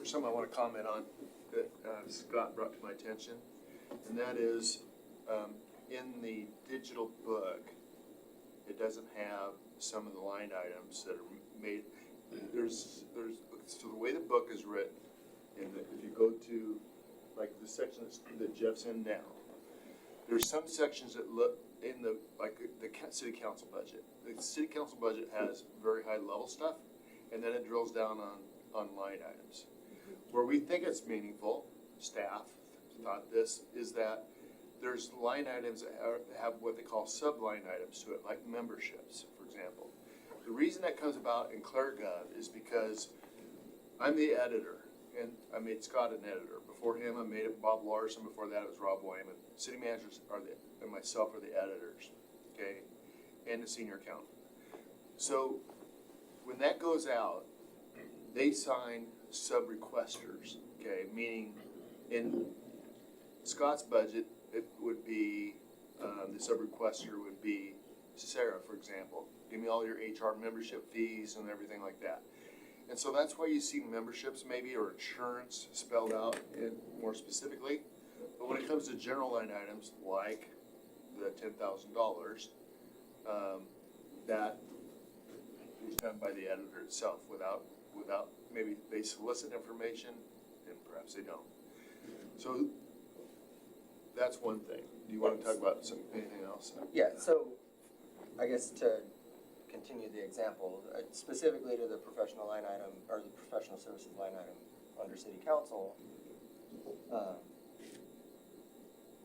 there's something I want to comment on that Scott brought to my attention, and that is, in the digital book, it doesn't have some of the line items that are made, so the way the book is written, and if you go to, like, the section that Jeff's in now, there's some sections that look in the, like, the city council budget. The city council budget has very high level stuff, and then it drills down on line items. Where we think it's meaningful, staff thought this, is that there's line items that have what they call sub-line items to it, like memberships, for example. The reason that comes about in ClearGov is because I'm the editor, and I made Scott an editor. Before him, I made it Bob Larson. Before that, it was Rob Wyman. City managers and myself are the editors, okay, and the senior accountant. So when that goes out, they sign sub-requesters, okay, meaning in Scott's budget, it would be, the sub-requester would be Sarah, for example. Give me all your HR membership fees and everything like that. And so that's why you see memberships maybe, or insurance spelled out more specifically. But when it comes to general line items, like the $10,000, that is done by the editor itself without, maybe they solicit information and perhaps they don't. So that's one thing. Do you want to talk about anything else? Yeah, so I guess to continue the example, specifically to the professional line item, or the professional services line item under city council,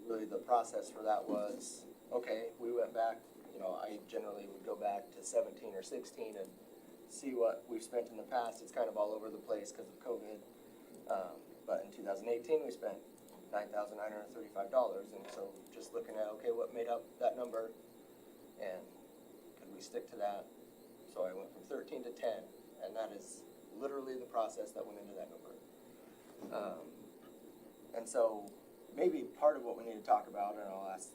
really the process for that was, okay, we went back, I generally would go back to 17 or 16 and see what we've spent in the past. It's kind of all over the place because of COVID. But in 2018, we spent $9,935, and so just looking at, okay, what made up that number, and could we stick to that? So I went from 13 to 10, and that is literally the process that went into that number. And so maybe part of what we need to talk about, and I'll ask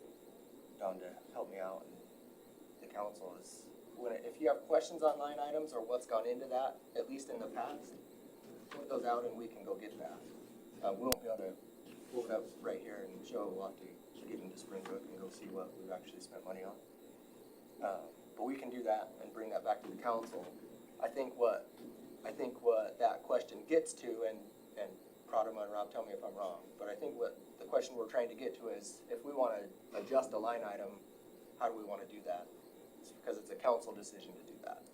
Don to help me out, and the council, is if you have questions on line items or what's gone into that, at least in the past, put those out and we can go get that. We won't be able to pull it up right here and show. We'll have to get into Springbrook and go see what we've actually spent money on. But we can do that and bring that back to the council. I think what that question gets to, and Pradama and Rob, tell me if I'm wrong, but I think what the question we're trying to get to is, if we want to adjust a line item, how do we want to do that? It's because it's a council decision to do that.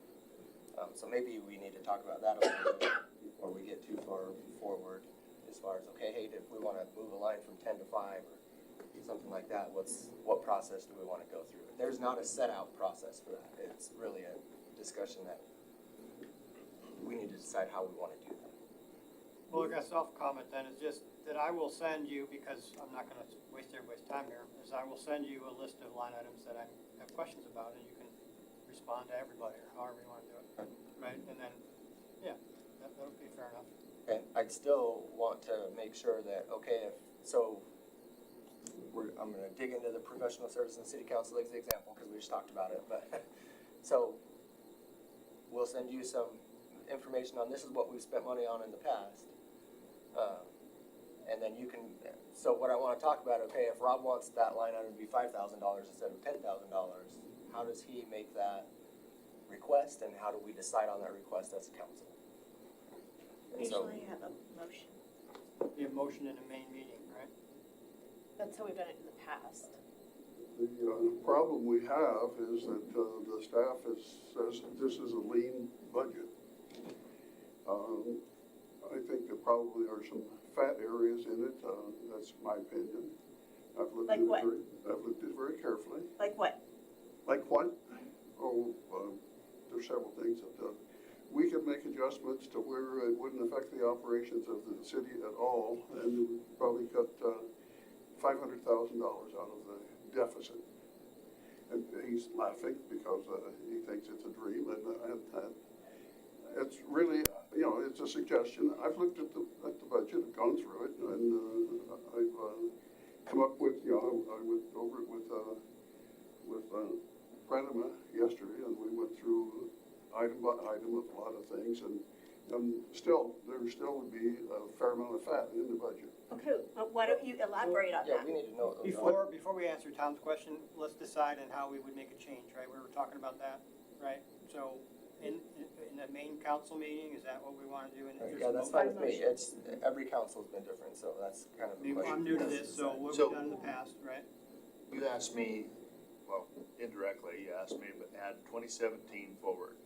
So maybe we need to talk about that a little bit before we get too far forward, as far as, okay, hey, if we want to move a line from 10 to 5 or something like that, what process do we want to go through? There's not a set out process for that. It's really a discussion that we need to decide how we want to do that. Well, I guess self-comment then is just that I will send you, because I'm not gonna waste everybody's time here, is I will send you a list of line items that I have questions about, and you can respond to everybody, or however you wanna do it, right? And then, yeah, that would be fair enough. And I'd still want to make sure that, okay, I'm gonna dig into the professional service and city council as the example, because we just talked about it, but, so, we'll send you some information on this is what we've spent money on in the past. And then you can, so what I wanna talk about, okay, if Rob wants that line item to be $5,000 instead of $10,000, how does he make that request, and how do we decide on that request as a council? And so, Usually you have a motion. Be a motion in the main meeting, right? That's how we've done it in the past. The problem we have is that the staff says this is a lean budget. I think there probably are some fat areas in it, that's my opinion. I've looked Like at it what? I've looked at it very carefully. Like what? Like what? Oh, there's several things that, we could make adjustments to where it wouldn't affect the operations of the city at all, and we would probably cut, $500,000 out of the deficit. And he's laughing because, he thinks it's a dream, and it's really, it's a suggestion. I've looked at the budget, I've gone through it, and I've come up with, I went over it with Pradama yesterday, and we went through item by item of a lot of things, and Still, there still would be a fair amount of fat in the budget. Okay, but why don't you elaborate on Yeah, that? we need to know what those are. Before we answer Tom's question, let's decide on how we would make a change, right? We were talking about that, right? So in the main council meeting, is that what we want to do? And if Yeah, there's that's no- fine with me. It's, every council's been different, so that's kind of I the mean, question. I'm new to this, so what So- we've done in the past, right? You asked me, well, indirectly, you asked me, but add 2017 forward.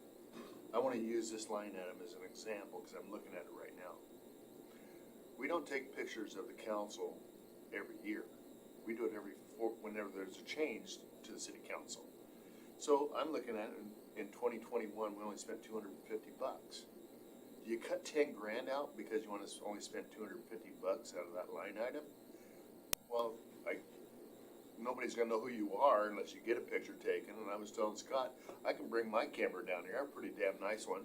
I want to use this line item as an example, because I'm looking at it right now. We don't take pictures of the council every year. We do it whenever there's a change to the city council. So I'm looking at it, in 2021, we only spent $250. Do you cut 10 grand out because you want to only spend $250 out of that line item? Well, nobody's gonna know who you are unless you get a picture taken, and I was telling Scott, I can bring my camera down here, I have a pretty damn nice one,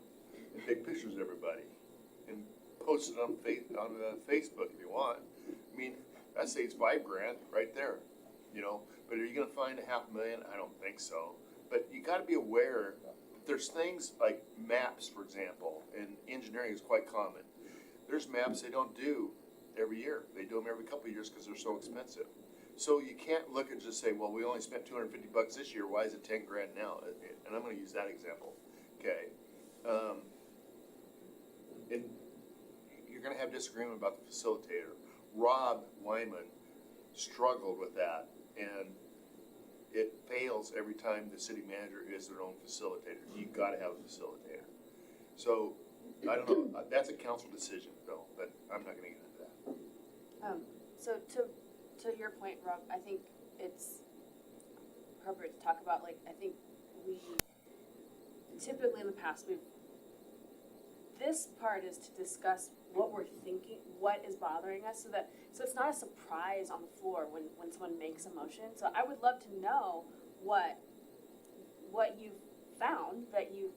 and take pictures of everybody, and post it on Facebook if you want. I mean, that saves $5 grand right there, you know, but are you gonna find $500,000? I don't think so. But you gotta be aware, there's things like maps, for example, and engineering is quite common. There's maps they don't do every year, they do them every couple of years because they're so expensive. So you can't look and just say, well, we only spent $250 this year, why is it 10 grand now? And I'm gonna use that example, okay? And you're gonna have disagreement about the facilitator. Rob Wyman struggled with that, and it fails every time the city manager is their own facilitator. You gotta have a facilitator. So, I don't know, that's a council decision, though, but I'm not gonna get into that. So to your point, Rob, I think it's appropriate to talk about, like, I think we, typically in the past, this part is to discuss what we're thinking, what is bothering us, so it's not a surprise on the floor when someone makes a motion. So I would love to know what you've found that you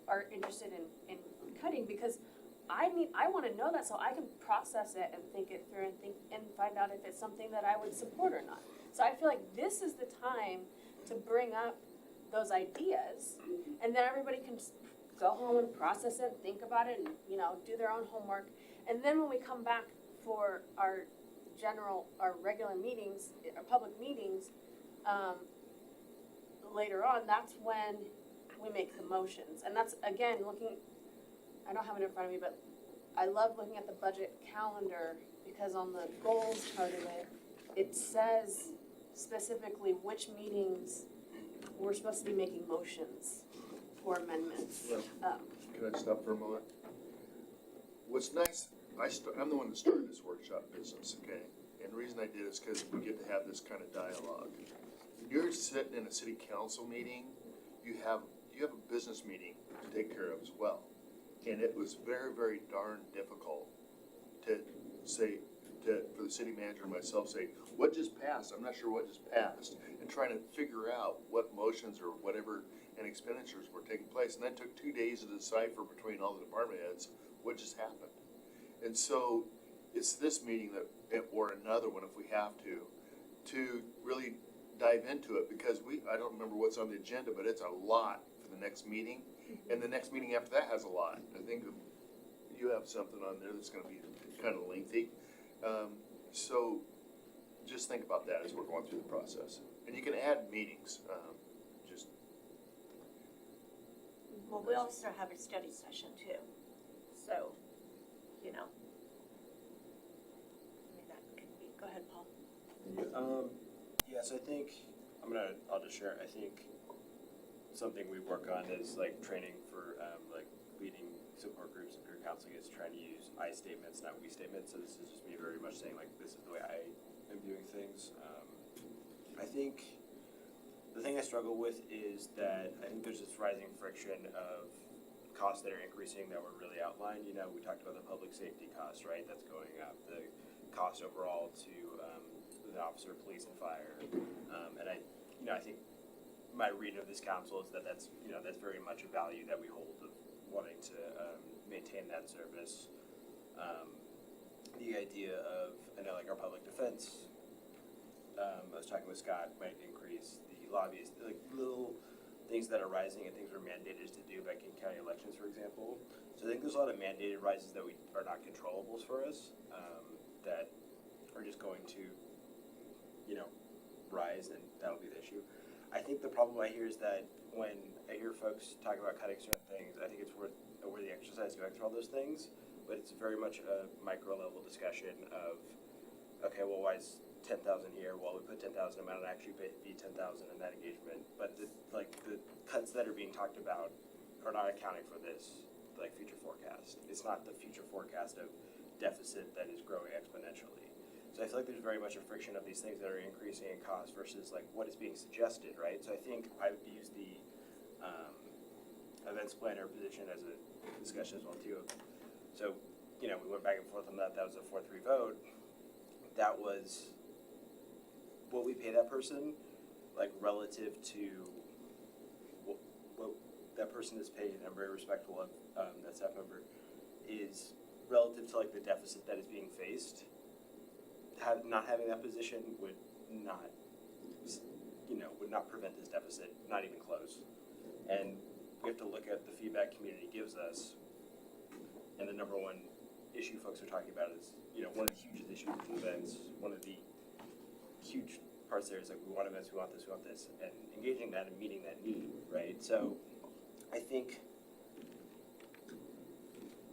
are interested in cutting, because I wanna know that so I can process it and think it through and find out if it's something that I would support or not. So I feel like this is the time to bring up those ideas, and then everybody can just go home and process it, think about it, and, you know, do their own homework. And then when we come back for our regular meetings, our public meetings, later on, that's when we make the motions. And that's, again, I don't have it in front of me, but I love looking at the budget calendar, because on the goals part of it, it says specifically which meetings we're supposed to be making motions for amendments. Can I stop for a moment? What's nice, I'm the one that started this workshop business, okay? And the reason I did is because we get to have this kind of dialogue. When you're sitting in a city council meeting, you have a business meeting to take care of as well. And it was very, very darn difficult to say, for the city manager and myself, say, what just passed? I'm not sure what just passed. And trying to figure out what motions or whatever and expenditures were taking place. And that took 2 days to decipher between all the department heads what just happened. And so it's this meeting or another one if we have to really dive into it, because I don't remember what's on the agenda, but it's a lot for the next meeting. And the next meeting after that has a lot. I think you have something on there that's gonna be kind of lengthy. So just think about that as we're going through the process. And you can add meetings, just. Well, we also have a study session too, so, you know. I mean, that could be, go ahead, Paul. Yes, I think, I'll just share, I think something we work on is like training for, like leading support groups and peer counseling is trying to use I statements, not we statements, so this is just me very much saying like, this is the way I am viewing things. I think the thing I struggle with is that I think there's this rising friction of costs that are increasing that were really outlined. You know, we talked about the public safety costs, right? That's going up. The cost overall to the officer, police, and fire. And I think my read of this council is that that's very much a value that we hold of wanting to maintain that service. The idea of, I know like our public defense, I was talking with Scott, might increase the lobbyists, like little things that are rising and things we're mandated to do by King County elections, for example. So I think there's a lot of mandated rises that we are not controllables for us, that are just going to, rise, and that'll be the issue. I think the problem I hear is that when I hear folks talk about cutting certain things, I think it's worth a worthy exercise going through all those things, but it's very much a micro level discussion of, okay, well, why is 10,000 here? Well, we put 10,000, it might not actually be 10,000 in that engagement, but the cuts that are being talked about are not accounting for this, future forecast. It's not the future forecast of deficit that is growing exponentially. So I feel like there's very much a friction of these things that are increasing in cost versus what is being suggested, right? So I think I would use the events planner position as a discussion as well too. So, we went back and forth on that. That was a 4-3 vote. That was what we pay that person, relative to what that person is paid, and I'm very respectful of that staff member, is relative to the deficit that is being faced. Not having that position would not prevent this deficit, not even close. And we have to look at the feedback community gives us, and the number one issue folks are talking about is, one of the hugest issues with events, one of the huge parts there is we want events, we want this, and engaging that and meeting that need, right? So I think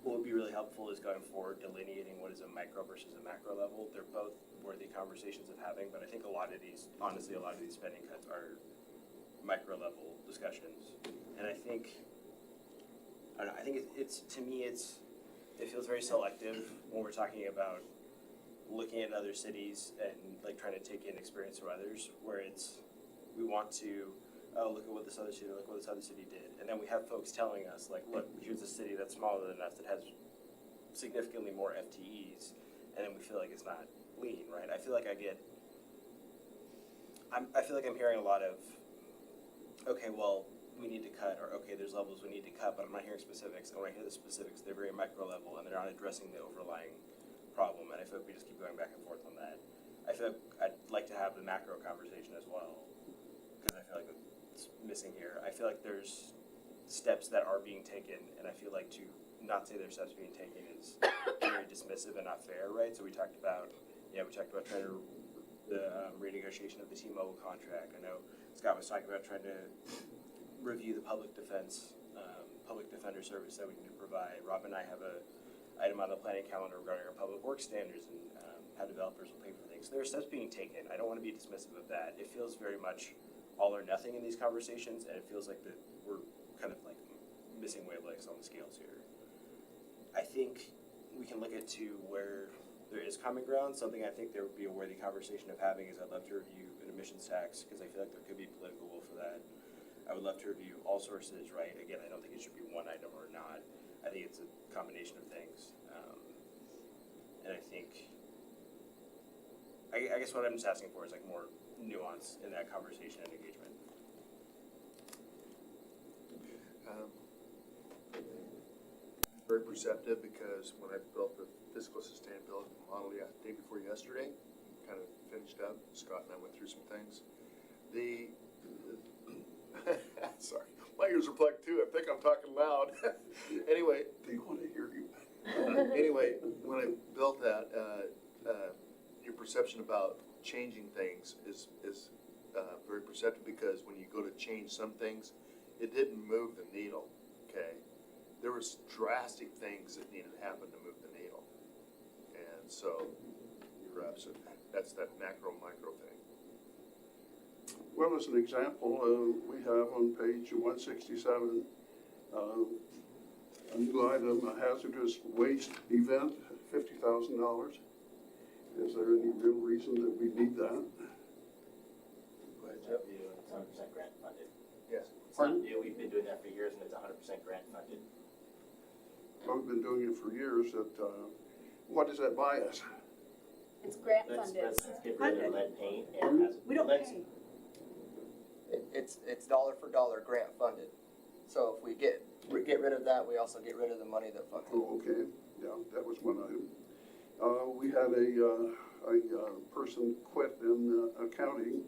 what would be really helpful is going forward delineating what is a micro versus a macro level. They're both worthy conversations of having, but I think a lot of these spending cuts are micro level discussions. And I think it's to me it feels very selective when we're talking about looking at other cities and trying to take in experience from others, where we want to look at what this other city did. And then we have folks telling us, look, here's a city that's smaller than us that has significantly more FTEs, and then we feel like it's not lean, right? I feel like I'm hearing a lot of, okay, well, we need to cut, or okay, there's levels we need to cut, but I'm not hearing specifics. And when I hear the specifics, they're very micro level, and they're not addressing the overlying problem, and I feel like we just keep going back and forth on that. I feel like I'd like to have the macro conversation as well, because I feel like it's missing here. I feel like there's steps that are being taken, and I feel like to not say there's steps being taken is very dismissive and not fair, right? So we talked about trying to the renegotiation of the T-Mobile contract. I know Scott was talking about trying to review the public defender service that we need to provide. Rob and I have a item on the planning calendar regarding our public works standards and how developers will pay for things. So there are steps being taken. I don't want to be dismissive of that. It feels very much all or nothing in these conversations, and it feels like that we're kind of missing wavelengths on the scales here. I think we can look at where there is common ground. Something I think there would be a worthy conversation of having is I'd love to review an emissions tax, because I feel like there could be political will for that. I would love to review all sources, right? Again, I don't think it should be one item or not. I think it's a combination of things. And I think, I guess what I'm just asking for is more nuance in that conversation and engagement. Very perceptive, because when I built the fiscal sustainability model day before yesterday, kind of finished up, Scott and I went through some things. Sorry, my ears are plugged too, I think I'm talking loud. Anyway. They want to hear you. Anyway, when I built that, your perception about changing things is very perceptive, because when you go to change some things, it didn't move the needle, okay? There was drastic things that needed to happen to move the needle. And so, you're absolutely, that's that macro-micro thing. Well, as an example, we have on page 167, a new item, a hazardous waste event, $50,000. Is there any real reason that we need that? Go ahead, It's Jeff. 100% grant funded. Yes. It's not new, we've been doing that for years, and it's 100% grant funded. Well, we've been doing it for years. What does that buy us? It's grant Let's funded. get rid of lead paint and We don't let's- pay. It's dollar for dollar grant funded. So if we get rid of that, we also get rid of the money that funds it. Oh, okay, yeah, that was one item. We had a person quit in accounting,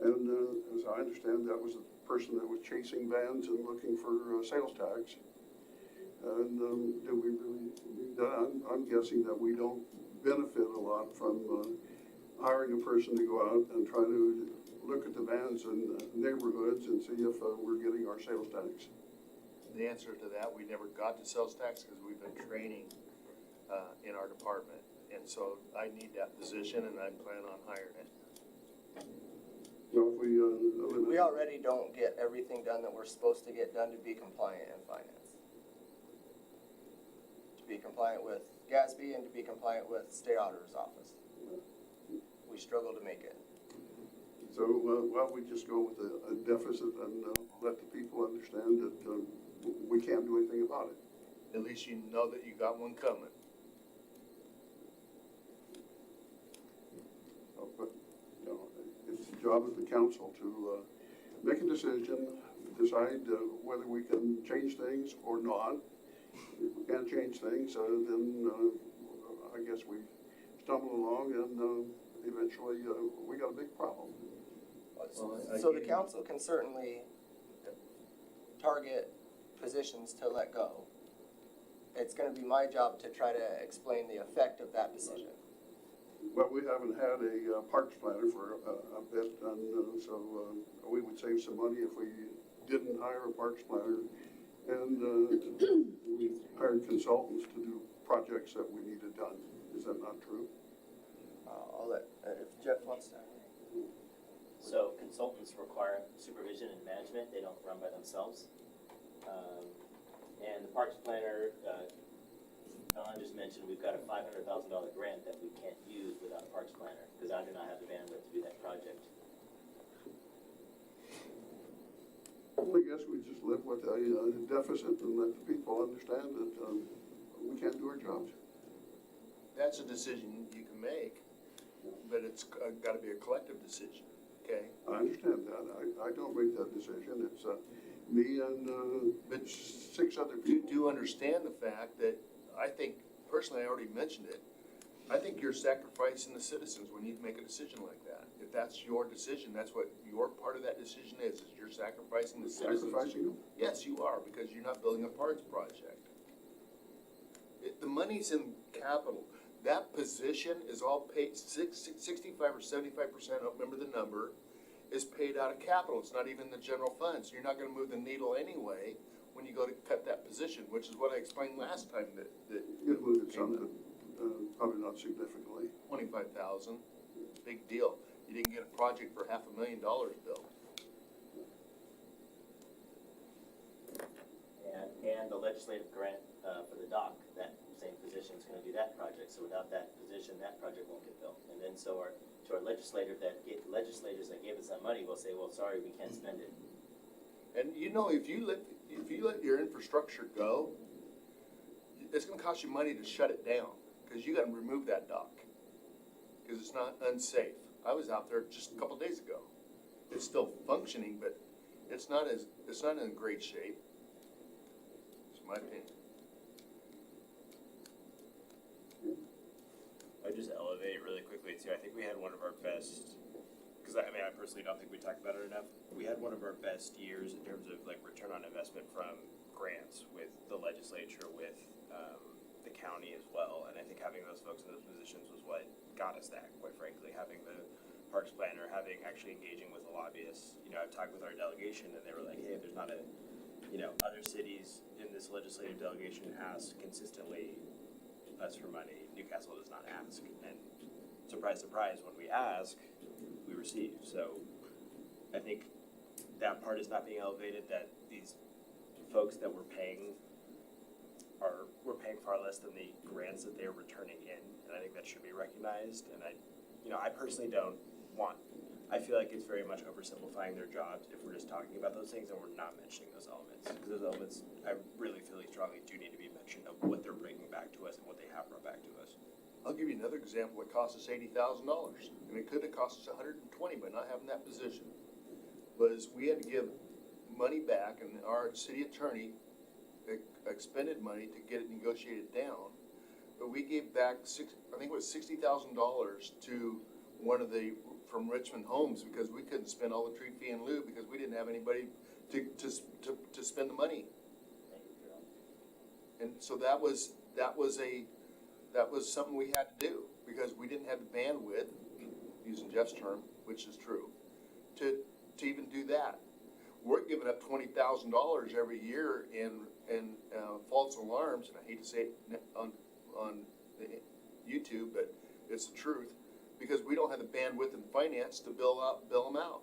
and as I understand, that was the person that was chasing vans and looking for sales tax. And do we really need that? I'm guessing that we don't benefit a lot from hiring a person to go out and try to look at the vans in neighborhoods and see if we're getting our sales tax. The answer to that, we never got to sales tax because we've been training in our department. And so I need that position and I plan on hiring it. So if we, We already don't get everything done that we're supposed to get done to be compliant in finance. To be compliant with GASB and to be compliant with State Auditor's Office. We struggle to make it. so, well, we just go with a deficit and let the people understand that we can't do anything about it. At least you know that you got one coming. But, you know, it's the job of the council to make a decision, decide whether we can change things or not. If we can't change things, then I guess we stumble along and eventually we got a big problem. So the council can certainly target positions to let go. It's gonna be my job to try to explain the effect of that decision. Well, we haven't had a parks planner for a bit, and so we would save some money if we didn't hire a parks planner. And we hired consultants to do projects that we needed done. Is that not true? I'll let, if Jeff wants to. So consultants require supervision and management, they don't run by themselves. And the parks planner, Don just mentioned, we've got a $500,000 grant that we can't use without a parks planner, because I do not have the bandwidth to do that project. Well, I guess we just live with a deficit and let the people understand that we can't do our jobs. That's a decision you can make, but it's gotta be a collective decision, okay? I understand that. I don't make that decision. It's me and But 6 other you people. do understand the fact that, I think, personally, I already mentioned it, I think you're sacrificing the citizens when you make a decision like that. If that's your decision, that's what your part of that decision is you're sacrificing the citizens. Sacrificing them? Yes, you are, because you're not building a parks project. The money's in capital. That position is all paid, 65 or 75%, I don't remember the number, is paid out of capital. It's not even the general fund, so you're not gonna move the needle anyway when you go to cut that position, which is what I explained last time, that It moved some, probably not significantly. 25,000, big deal. You didn't get a project for $500,000 built. And the legislative grant for the dock, that same position is gonna do that project, so without that position, that project won't get built. And then so our legislators that gave us that money will say, well, sorry, we can't spend it. And you know, if you let your infrastructure go, it's gonna cost you money to shut it down, because you gotta remove that dock, because it's not unsafe. I was out there just a couple days ago. It's still functioning, but it's not in great shape. It's my opinion. I just elevate really quickly too. I think we had one of our best, because I personally don't think we talk about it enough. We had one of our best years in terms of like return on investment from grants with the legislature, with the county as well. And I think having those folks in those positions was what got us that, quite frankly. Having the parks planner, having actually engaging with the lobbyists. You know, I've talked with our delegation and they were like, hey, if there's not a, you know, other cities in this legislative delegation ask consistently us for money. Newcastle does not ask, and surprise, surprise, when we ask, we receive. So I think that part is not being elevated, that these folks that we're paying far less than the grants that they're returning in, and I think that should be recognized. And I personally I feel like it's very much oversimplifying their jobs if we're just talking about those things and we're not mentioning those elements. Because those elements, I really feel strongly do need to be mentioned of what they're bringing back to us and what they have brought back to us. I'll give you another example. It cost us $80,000, and it could have cost us $120 by not having that position. Was we had to give money back, and our city attorney expended money to get it negotiated down. But we gave back I think it was $60,000 to one of the from Richmond Homes because we couldn't spend all the tree fee in lieu because we didn't have anybody to spend the money. Thank you, Carol. And so that was something we had to do because we didn't have the bandwidth, using Jeff's term, which is true, to even do that. We're giving up $20,000 every year in false alarms, and I hate to say it on YouTube, but it's the truth, because we don't have the bandwidth and finance to bill them out.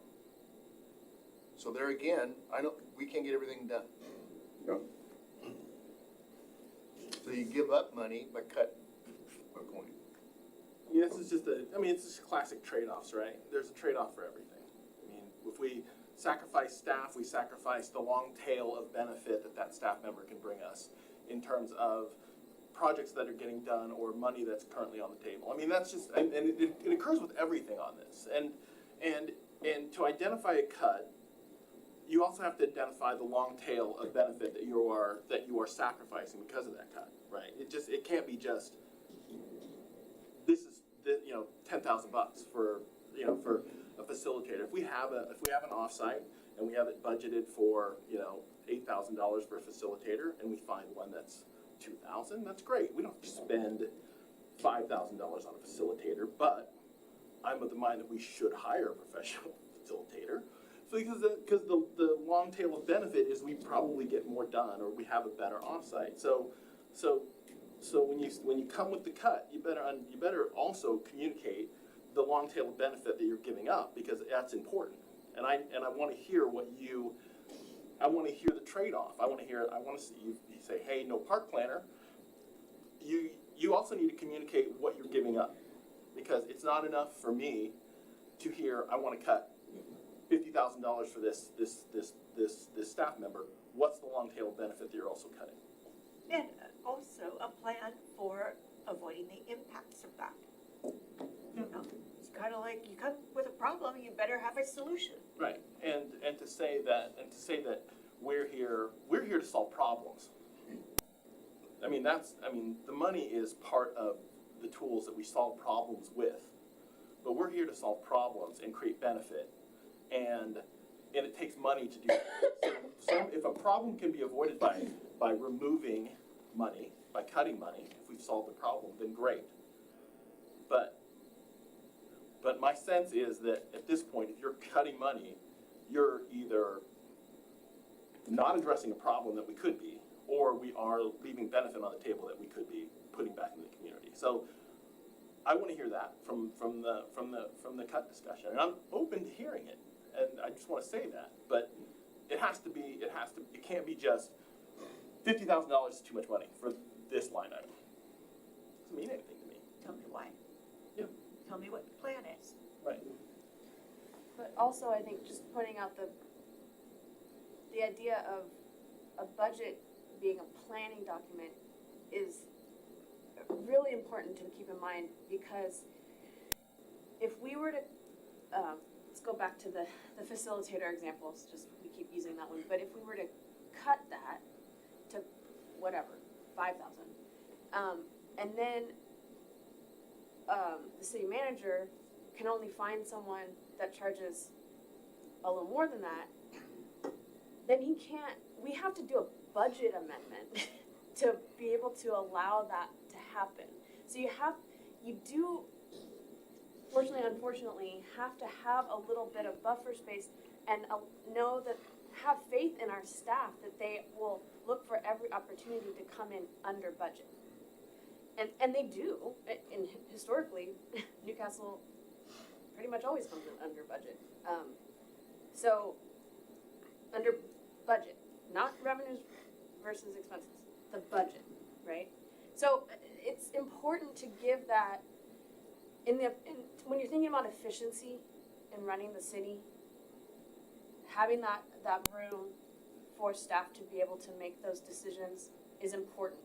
So there again, we can't get everything done. Yeah. So you give up money by cut my point. I mean, this is just it's just classic trade-offs, right? There's a trade-off for everything. I mean, if we sacrifice staff, we sacrifice the long tail of benefit that staff member can bring us in terms of projects that are getting done or money that's currently on the table. I mean, that's just, and it occurs with everything on this. And to identify a cut, you also have to identify the long tail of benefit that you are sacrificing because of that cut, right? It can't be just, this is $10,000 for a facilitator. If we have an offsite and we have it budgeted for $8,000 for a facilitator, and we find one that's $2,000, that's great. We don't spend $5,000 on a facilitator, but I'm of the mind that we should hire a professional facilitator. So because the long tail of benefit is we probably get more done or we have a better offsite. So when you come with the cut, you better also communicate the long tail of benefit that you're giving up, because that's important. And I want to hear I want to hear the trade-off. I want to see you say, hey, no park planner. You also need to communicate what you're giving up, because it's not enough for me to hear I want to cut $50,000 for this staff member. What's the long tail benefit that you're also cutting? And also a plan for avoiding the impacts of that. It's kind of like you come with a problem, you better have a solution. Right, and to say that we're here to solve problems. I mean, the money is part of the tools that we solve problems with, but we're here to solve problems and create benefit, and it takes money to do that. So if a problem can be avoided by removing money, by cutting money, if we've solved the problem, then great. But my sense is that at this point, if you're cutting money, you're either not addressing a problem that we could be, or we are leaving benefit on the table that we could be putting back in the community. So I want to hear that from the cut discussion, and I'm open to hearing it. And I just want to say that, but it can't be just $50,000 is too much money for this line item. It doesn't mean anything to me. Tell me why. Yeah. Tell me what the plan is. Right. But also, I think just pointing out the idea of a budget being a planning document is really important to keep in mind, because if we were to, let's go back to the facilitator examples, just we keep using that one, but if we were to cut that to whatever, 5,000, and then the city manager can only find someone that charges a little more than that, then we have to do a budget amendment to be able to allow that to happen. So you do, fortunately, unfortunately, have to have a little bit of buffer space and have faith in our staff that they will look for every opportunity to come in under budget. And they do, and historically, Newcastle pretty much always comes in under budget. So, under budget, not revenues versus expenses, the budget, right? So it's important to give that, when you're thinking about efficiency in running the city, having that room for staff to be able to make those decisions is important.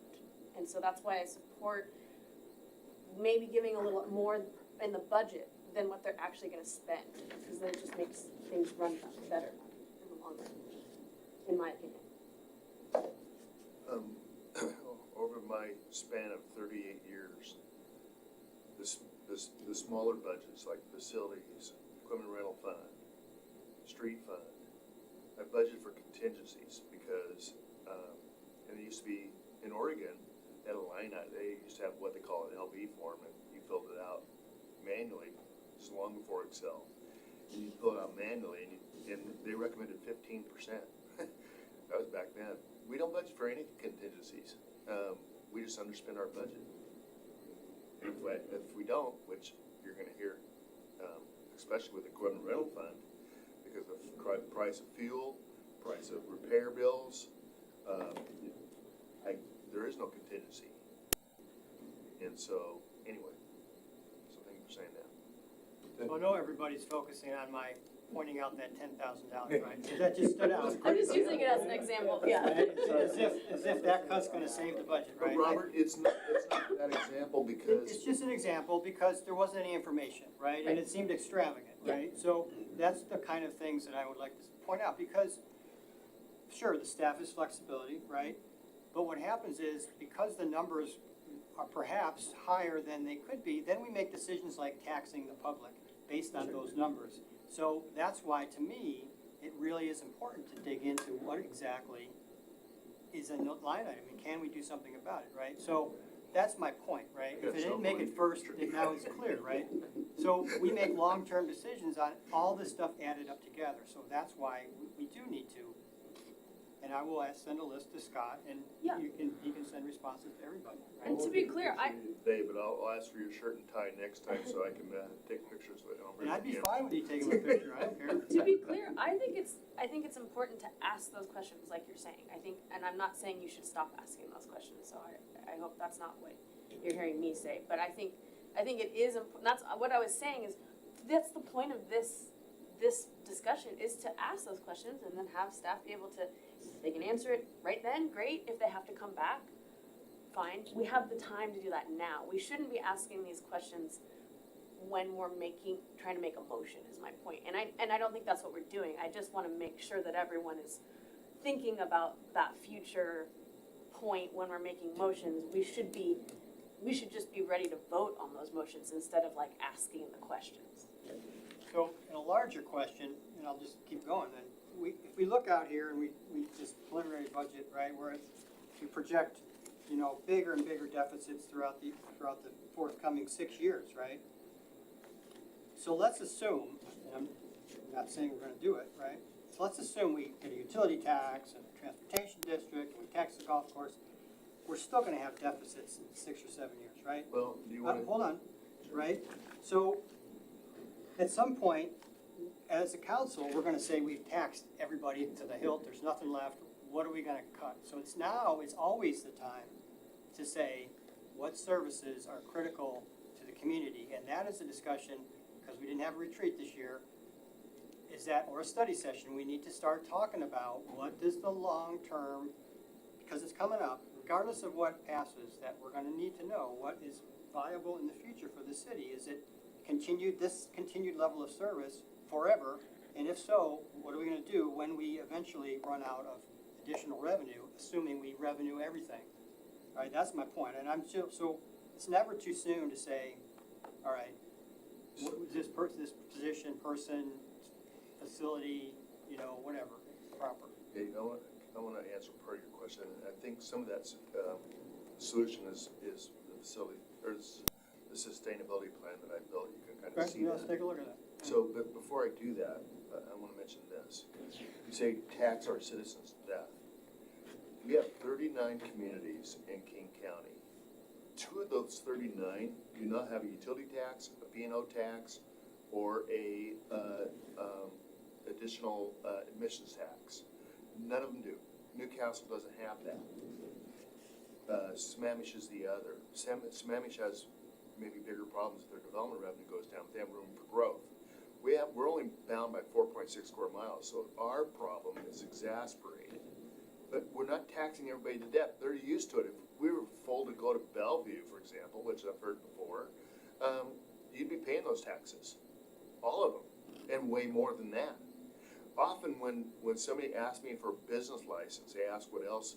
And so that's why I support maybe giving a little more in the budget than what they're actually gonna spend, because then it just makes things run better in the long run, in my opinion. Over my span of 38 years, the smaller budgets like facilities, street fund, I budgeted for contingencies because, and it used to be in Oregon, at a line item, they used to have what they call an LB form, and you filled it out manually, just long before Excel. And you fill it out manually, and they recommended 15%. That was back then. We don't budget for any contingencies. We just underspend our budget. And if we don't, which you're gonna hear, especially with the equipment rental fund, because of price of fuel, price of repair bills, there is no contingency. And so, anyway, so thank you for saying that. So I know everybody's focusing on my pointing out that $10,000, right? 'Cause that just stood out. I'm just using it as an example, yeah. As if that cut's gonna save the budget, But right? Robert, it's not that example It's because, just an example because there wasn't any information, right? And it seemed extravagant, right? So that's the kind of things that I would like to point out because, sure, the staff has flexibility, right? But what happens is because the numbers are perhaps higher than they could be, then we make decisions like taxing the public based on those numbers. So that's why, to me, it really is important to dig into what exactly is a line item and can we do something about it, right? So that's my point, right? If I didn't make it first, then now it's clear, right? So we make long-term decisions on all this stuff added up together, so that's why we do need to. And I will send a list to Scott and Yeah. he can send responses to everybody, right? And to be clear, David, I'll ask for your shirt and tie next time so I can take pictures with it. And I'd be fine with you taking a picture, I don't care. to be clear, I think it's important to ask those questions like you're saying. I think, and I'm not saying you should stop asking those questions, so I hope that's not what you're hearing me say. But I think it is important, that's what I was saying is, that's the point of this discussion, is to ask those questions and then have staff be able to, if they can answer it right then, great. If they have to come back, fine. We have the time to do that now. We shouldn't be asking these questions when we're trying to make a motion, is my point. And I don't think that's what we're doing. I just wanna make sure that everyone is thinking about that future point when we're making motions. We should just be ready to vote on those motions instead of like asking the questions. So, in a larger question, and I'll just keep going, then, if we look out here and we just preliminary budget, right, where we project, bigger and bigger deficits throughout the forthcoming 6 years, right? So let's assume, and I'm not saying we're gonna do it, right? So let's assume we get a utility tax and a transportation district, and we tax the golf course. We're still gonna have deficits in 6 or 7 years, right? Well, do you want to? Hold on, right? So, at some point, as a council, we're gonna say we've taxed everybody to the hilt, there's nothing left, what are we gonna cut? So it's always the time to say what services are critical to the community, and that is a discussion, because we didn't have a retreat this year, or a study session, we need to start talking about what does the long-term, because it's coming up, regardless of what passes, that we're gonna need to know what is viable in the future for the city. Is it continued level of service forever? And if so, what are we gonna do when we eventually run out of additional revenue, assuming we revenue everything? All right, that's my point, and so it's never too soon to say, all right, this position, person, facility, whatever, proper. Okay, I want to answer part of your question. I think some of that solution is the facility, or the sustainability plan that I built. You can kind of Okay, see that. let's take a look at that. So, but before I do that, I want to mention this. You say tax our citizens to death. We have 39 communities in King County. 2 of those 39 do not have a utility tax, a B&O tax, or a additional admissions tax. None of them do. Newcastle doesn't have that. Sammamish is the other. Sammamish has maybe bigger problems if their development revenue goes down, but they have room for growth. We're only bound by 4.6 square miles, so our problem is exasperated. But we're not taxing everybody to death. They're used to it. If we were full to go to Bellevue, for example, which I've heard before, you'd be paying those taxes, all of them, and way more than that. Often when somebody asks me for a business license, they ask what else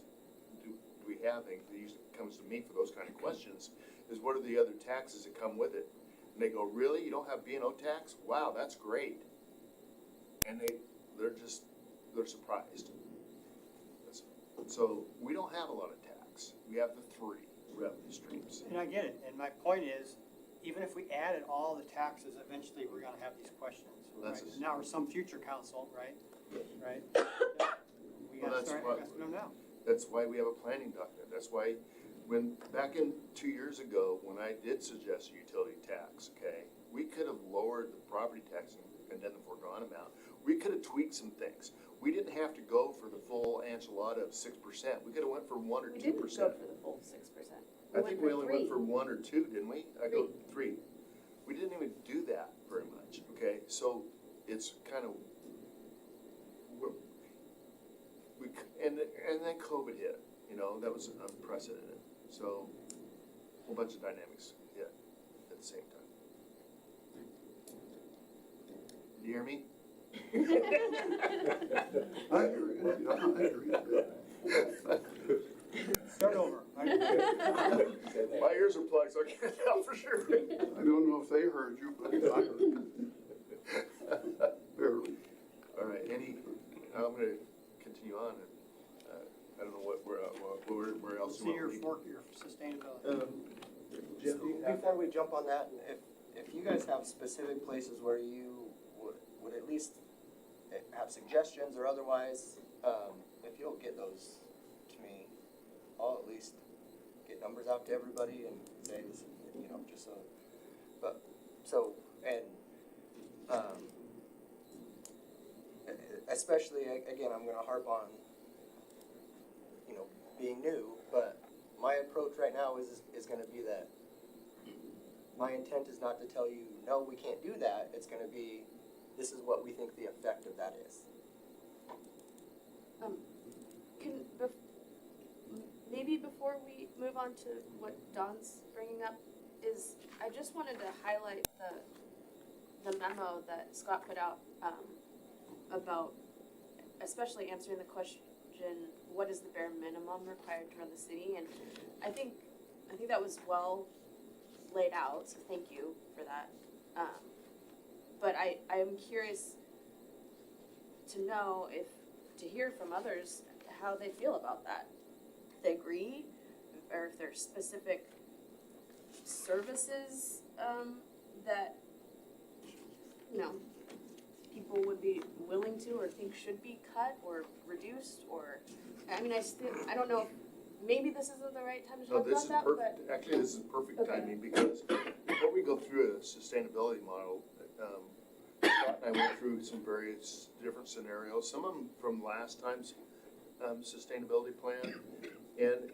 do we have, and it usually comes to me for those kind of questions, is what are the other taxes that come with it? And they go, really? You don't have B&O tax? Wow, that's great. And they're surprised. So we don't have a lot of tax. We have the three revenue streams. And I get it, and my point is, even if we added all the taxes, eventually we're gonna have these questions, right? That's- Now, or some future council, right? Right? We Well, gotta that's start what- asking them now. That's why we have a planning document. That's why back in 2 years ago, when I did suggest a utility tax, okay, we could have lowered the property tax and done the foregone amount. We could have tweaked some things. We didn't have to go for the full enchilada of 6%. We could have went for 1 or We 2%. didn't go for the full 6%. I think we only went for three. 1 or 2, didn't we? I go 3. We didn't even do that very much, okay? So it's kind of, and then COVID hit, you know, that was unprecedented. So a whole bunch of dynamics hit at the same time. Do you hear me? I agree, yeah, I agree. Start over. My ears are plugged, so I can't tell for sure. I don't know if they heard you, but I heard you. Barely. All right, I'm gonna continue on, and, I don't know where else you See want your to lead. your sustainability. So before we jump on that, if you guys have specific places where you would at least have suggestions or otherwise, if you'll get those to me, I'll at least get numbers out to everybody and say, you know, just so, especially, again, I'm gonna harp on, you know, being new, but my approach right now is gonna be that my intent is not to tell you, no, we can't do that. It's gonna be, this is what we think the effect of that is. Maybe before we move on to what Don's bringing up, I just wanted to highlight the memo that Scott put out, about especially answering the question, what is the bare minimum required to run the city? And I think that was well laid out, so thank you for that. But I am curious to know to hear from others how they feel about that. If they agree, or if there's specific services, that, you know, people would be willing to or think should be cut or reduced, or, I mean, I don't know, maybe this isn't the right time to No, talk this about is that, but. perfect, actually, this is perfect Okay. timing, because before we go through a sustainability model, Scott and I went through some various different scenarios, some of them from last time's, sustainability plan, and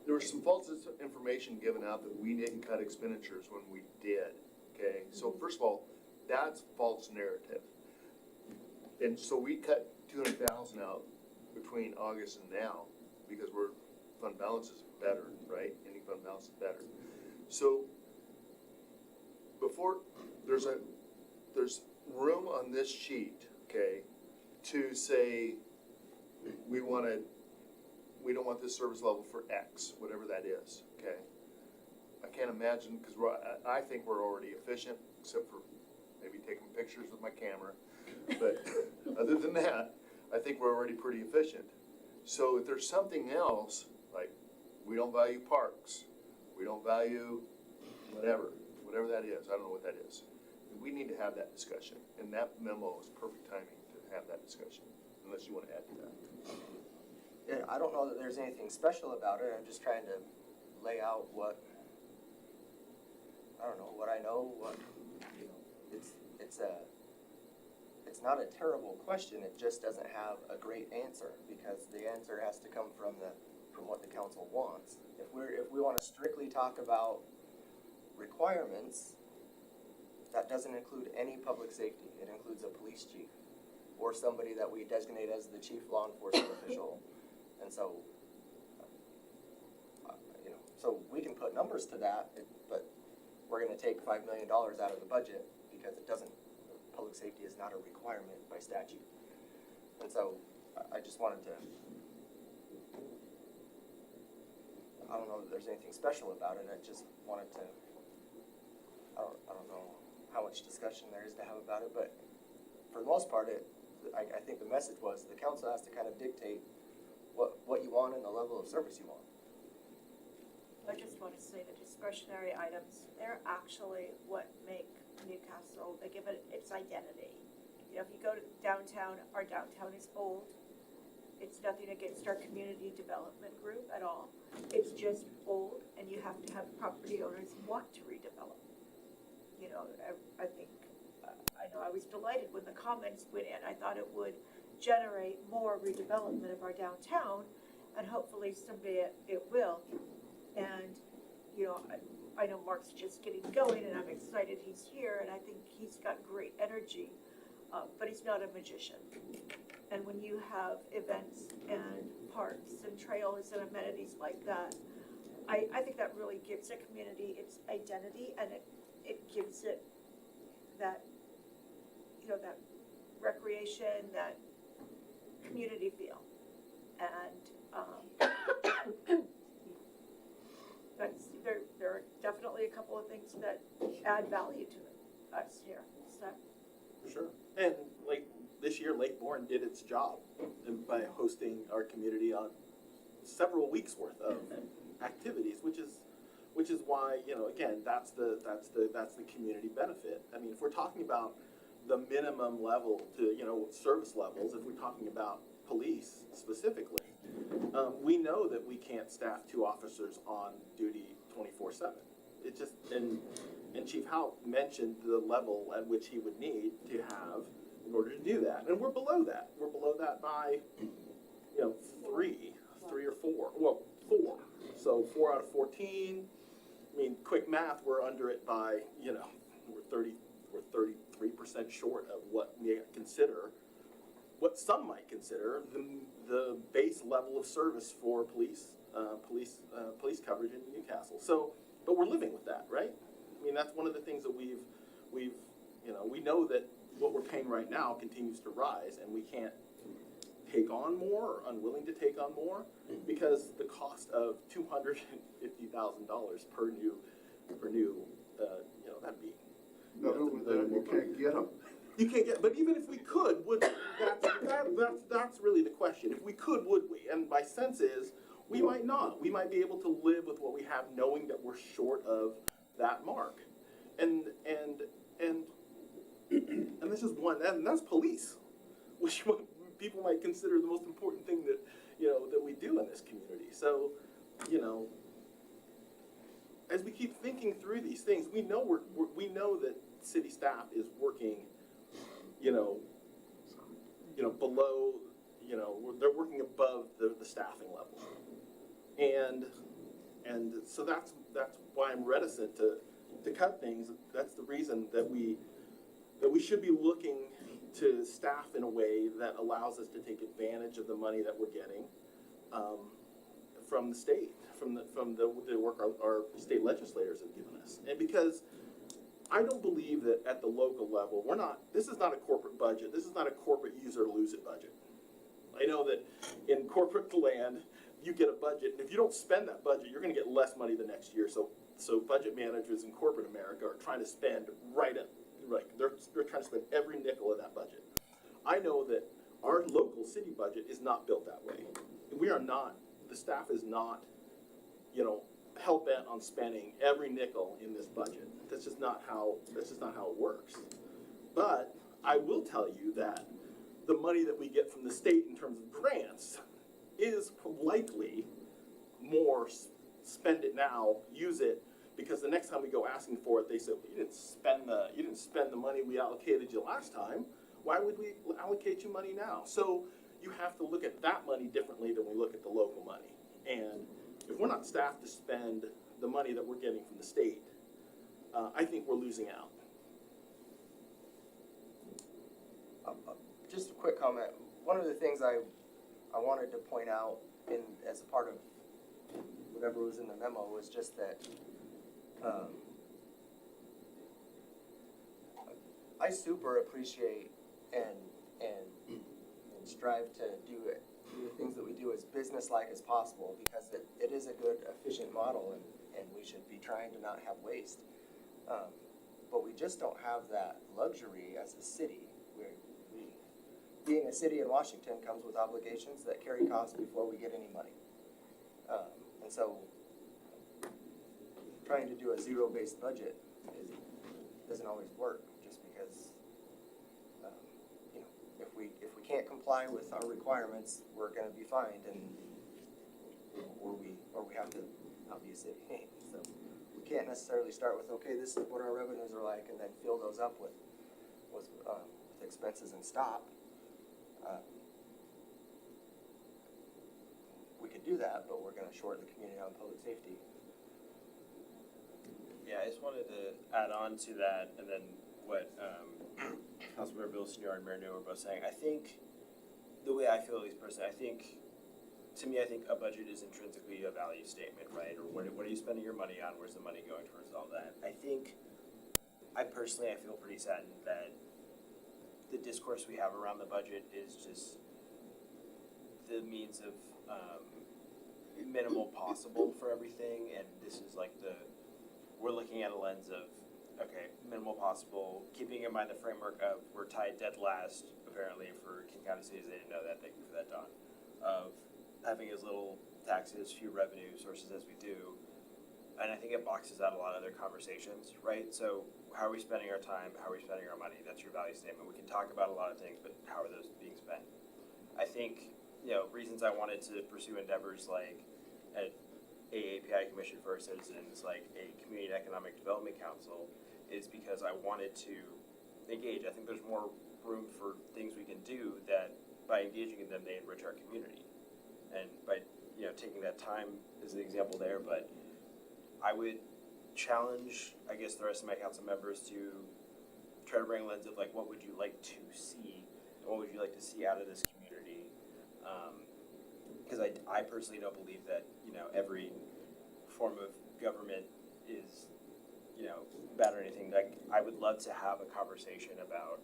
there was some false information given out that we didn't cut expenditures when we did, okay? So first of all, that's false narrative. And so we cut 200,000 out between August and now, because fund balance is better, right? Any fund balance is better. So before, there's room on this sheet, okay, to say, we don't want this service level for X, whatever that is, okay? I can't imagine, because I think we're already efficient, except for maybe taking pictures with my camera. But other than that, I think we're already pretty efficient. So if there's something else, like we don't value parks, we don't value whatever that is, I don't know what that is. We need to have that discussion, and that memo is perfect timing to have that discussion, unless you want to add to that. Yeah, I don't know that there's anything special about it. I'm just trying to lay out what I know, you know, it's not a terrible question, it just doesn't have a great answer, because the answer has to come from what the council wants. If we wanna strictly talk about requirements, that doesn't include any public safety. It includes a police chief, or somebody that we designate as the chief law enforcement official. And so, you know, so we can put numbers to that, but we're gonna take $5 million out of the budget because public safety is not a requirement by statute. And so, I just wanted to, I don't know that there's anything special about it, I just wanted to, I don't know how much discussion there is to have about it, but for the most part, I think the message was, the council has to kind of dictate what you want and the level of service you want. I just want to say the discretionary items, they're actually what make Newcastle, they give it its identity. You know, if you go to downtown, our downtown is old. It's nothing against our community development group at all. It's just old, and you have to have property owners want to redevelop. You know, I think, I know I was delighted when the comments went in. I thought it would generate more redevelopment of our downtown, and hopefully someday it will. And, you know, I know Mark's just getting going, and I'm excited he's here, and I think he's got great energy, but he's not a magician. And when you have events and parks and trails and amenities like that, I think that really gives a community its identity, and it gives it that, you know, that recreation, that community feel. And, there are definitely a couple of things that add value to us here, so. For sure. And like this year, Lake Bourne did its job by hosting our community on several weeks worth of activities, which is why, you know, again, that's the community benefit. I mean, if we're talking about the minimum level to, you know, service levels, if we're talking about police specifically, we know that we can't staff 2 officers on duty 24/7. It just, and Chief Howe mentioned the level at which he would need to have in order to do that. And we're below that. We're below that by, you know, 3 or 4. Well, 4. So 4 out of 14. I mean, quick math, we're under it by, you know, we're 33% short of what we consider, what some might consider the base level of service for police coverage in Newcastle. So, but we're living with that, right? I mean, that's one of the things that we've, you know, we know that what we're paying right now continues to rise, and we can't take on more or unwilling to take on more because the cost of $250,000 per new, you know, that'd be. Not only that, you can't get them. You can't get, but even if we could, would that's really the question. If we could, would we? And my sense is, we might not. We might be able to live with what we have, knowing that we're short of that mark. And this is one, and that's police, which people might consider the most important thing that, you know, that we do in this community. So, you know, as we keep thinking through these things, we know we know that city staff is working, you know, below, you know, they're working above the staffing level, and so that's why I'm reticent to cut things. That's the reason that we should be looking to staff in a way that allows us to take advantage of the money that we're getting from the state, from the work our state legislators have given us, and because I don't believe that at the local level, this is not a corporate budget. This is not a corporate use or lose it budget. I know that in corporate land, you get a budget, and if you don't spend that budget, you're gonna get less money the next year. So budget managers in corporate America are trying to spend they're trying to spend every nickel of that budget. I know that our local city budget is not built that way. We are not, the staff is not, you know, hell-bent on spending every nickel in this budget. That's just not how it works. But I will tell you that the money that we get from the state in terms of grants is likely more spend it now, use it, because the next time we go asking for it, they say, well, you didn't spend the money we allocated you last time. Why would we allocate you money now? So you have to look at that money differently than we look at the local money. And if we're not staffed to spend the money that we're getting from the state, I think we're losing out. Just a quick comment. One of the things I wanted to point out as a part of whatever was in the memo was just that I super appreciate and strive to do the things that we do as business-like as possible, because it is a good, efficient model, and we should be trying to not have waste. But we just don't have that luxury as a city. Being a city in Washington comes with obligations that carry costs before we get any money. And so trying to do a zero-based budget doesn't always work, just because, you know, if we can't comply with our requirements, we're gonna be fined, and, or we have to not be a city. So we can't necessarily start with, okay, this is what our revenues are like, and then fill those up with expenses and stop. We could do that, but we're gonna short the community on public safety. Yeah, I just wanted to add on to that, and then what Councilmember Bill Senior and Mayor New were both saying. I think, the way I feel at least personally, to me, I think a budget is intrinsically a value statement, right? Or what are you spending your money on? Where's the money going towards all that? I feel pretty saddened that the discourse we have around the budget is just the means of minimal possible for everything, and this is like we're looking at a lens of, okay, minimal possible, keeping in mind the framework of we're tied dead last, apparently, for King County cities, they didn't know that, thank you for that, Don, of having as little taxes, few revenue sources as we do, and I think it boxes out a lot of other conversations, right? So how are we spending our time, how are we spending our money, that's your value statement. We can talk about a lot of things, but how are those being spent? I think, reasons I wanted to pursue endeavors like an AAPI Commission for Our Citizens, like a Community Economic Development Council, is because I wanted to engage. I think there's more room for things we can do that by engaging in them, they enrich our community. And by, taking that time as an example there, but I would challenge, I guess, the rest of my council members to try to bring a lens of like, what would you like to see, and what would you like to see out of this community? Because I personally don't believe that, every form of government is, bad or anything. Like, I would love to have a conversation about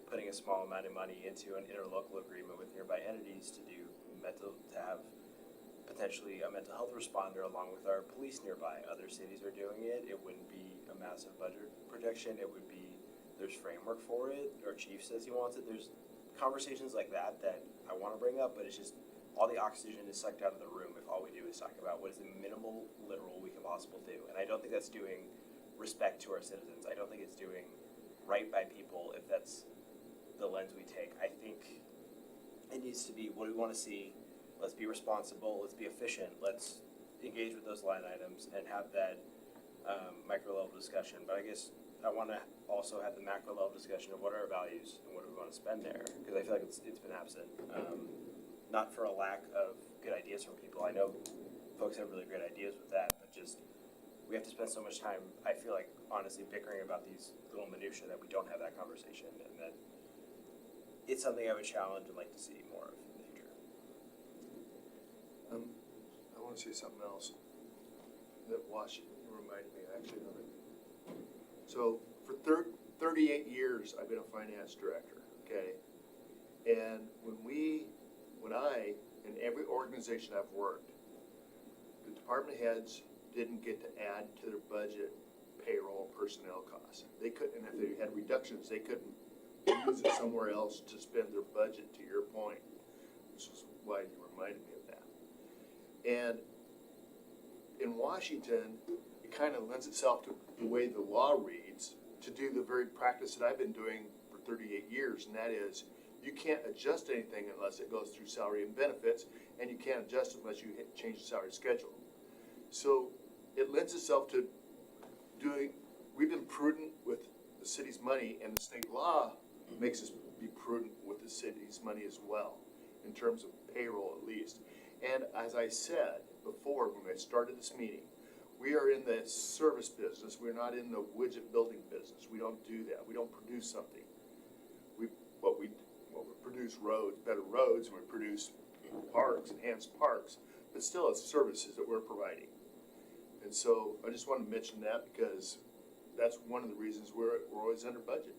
putting a small amount of money into an interlocal agreement with nearby entities to have potentially a mental health responder along with our police nearby. Other cities are doing it. It wouldn't be a massive budget projection. It would be, there's framework for it. Our chief says he wants it. There's conversations like that I want to bring up, but it's just all the oxygen is sucked out of the room if all we do is talk about what is the minimal literal we can possibly do. And I don't think that's doing respect to our citizens. I don't think it's doing right by people if that's the lens we take. I think it needs to be, what do we want to see? Let's be responsible, let's be efficient, let's engage with those line items and have that micro level discussion. But I guess I want to also have the macro level discussion of what are our values and what do we want to spend there, because I feel like it's been absent. Not for a lack of good ideas from people. I know folks have really great ideas with that, but just we have to spend so much time, I feel like, honestly bickering about these little minutiae that we don't have that conversation, and that it's something I would challenge and like to see more of in the future. I want to say something else that Washington reminded me actually of it. So for 38 years, I've been a finance director, okay? And when I, in every organization I've worked, the department heads didn't get to add to their budget payroll personnel costs. They couldn't, and if they had reductions, they couldn't use it somewhere else to spend their budget, to your point, which is why you reminded me of that. And in Washington, it kind of lends itself to the way the law reads to do the very practice that I've been doing for 38 years, and that is you can't adjust anything unless it goes through salary and benefits, and you can't adjust it unless you change the salary schedule. So it lends itself to we've been prudent with the city's money, and the state law makes us be prudent with the city's money as well, in terms of payroll at least. And as I said before when I started this meeting, we are in the service business. We're not in the widget building business. We don't do that. We don't produce something. We produce roads, better roads, and we produce parks, enhanced parks, but still it's services that we're providing. And so I just wanted to mention that because that's one of the reasons we're always under budget.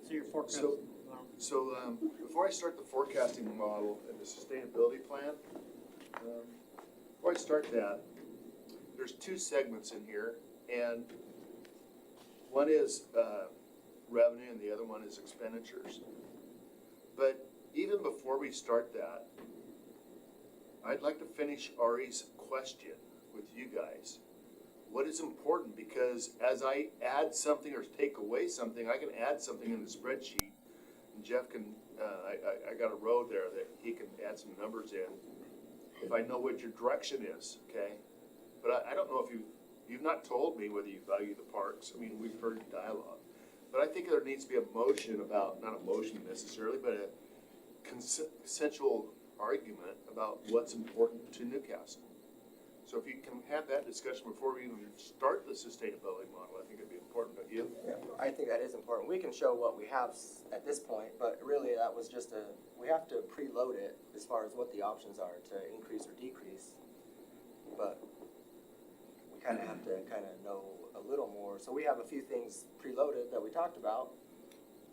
So your forecast. So before I start the forecasting model and the sustainability plan, before I start that, there's two segments in here, and One is, revenue and the other one is expenditures. But even before we start that, I'd like to finish Ari's question with you guys. What is important, because as I add something or take away something, I can add something in the spreadsheet. And Jeff can, I got a road there that he can add some numbers in, if I know what your direction is, okay? But I don't know if you've not told me whether you value the parks. I mean, we've heard dialogue. But I think there needs to be a motion about, not a motion necessarily, but a consensual argument about what's important to Newcastle. So if you can have that discussion before we even start the sustainability model, I think it'd be important, don't you? Yeah, I think that is important. We can show what we have at this point, but really that was just we have to preload it as far as what the options are to increase or decrease. But we kind of have to kind of know a little more. So we have a few things preloaded that we talked about,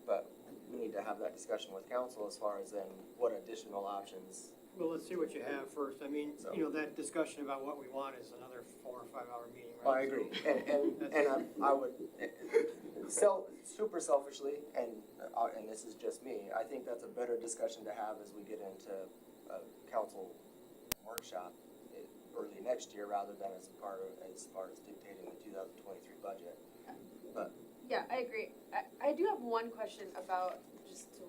but we need to have that discussion with council as far as then what additional options. Well, let's see what you have first. I mean, So- you know, that discussion about what we want is another 4 or 5 hour meeting, right? Well, I agree, and I would, super selfishly, and this is just me, I think that's a better discussion to have as we get into a council workshop early next year, rather than as far as dictating the 2023 budget. But Yeah, I agree. I do have one question about, just to,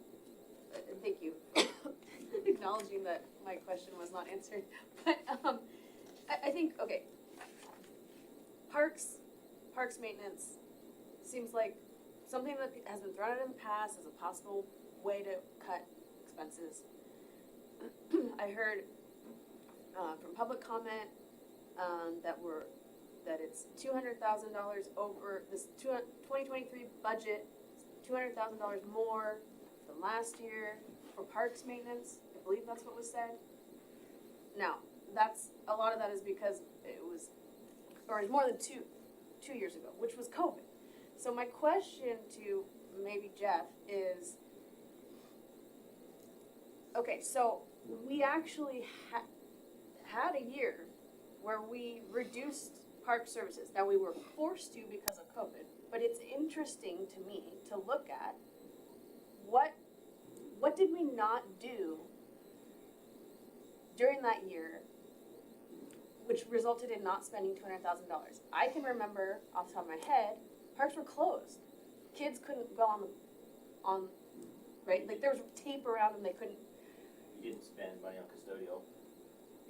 thank you for acknowledging that my question was not answered. But, I think, okay, parks maintenance seems like something that has been thrown out in the past as a possible way to cut expenses. I heard, from public comment, that it's $200,000 over this 2023 budget, $200,000 more than last year for parks maintenance. I believe that's what was said. Now, a lot of that is because it was more than two years ago, which was COVID. So my question to maybe Jeff is, okay, so we actually had a year where we reduced park services. Now, we were forced to because of COVID, but it's interesting to me to look at what did we not do during that year, which resulted in not spending $200,000. I can remember off the top of my head, parks were closed. Kids couldn't go on, right? Like there was tape around them, they couldn't. You didn't spend money on custodial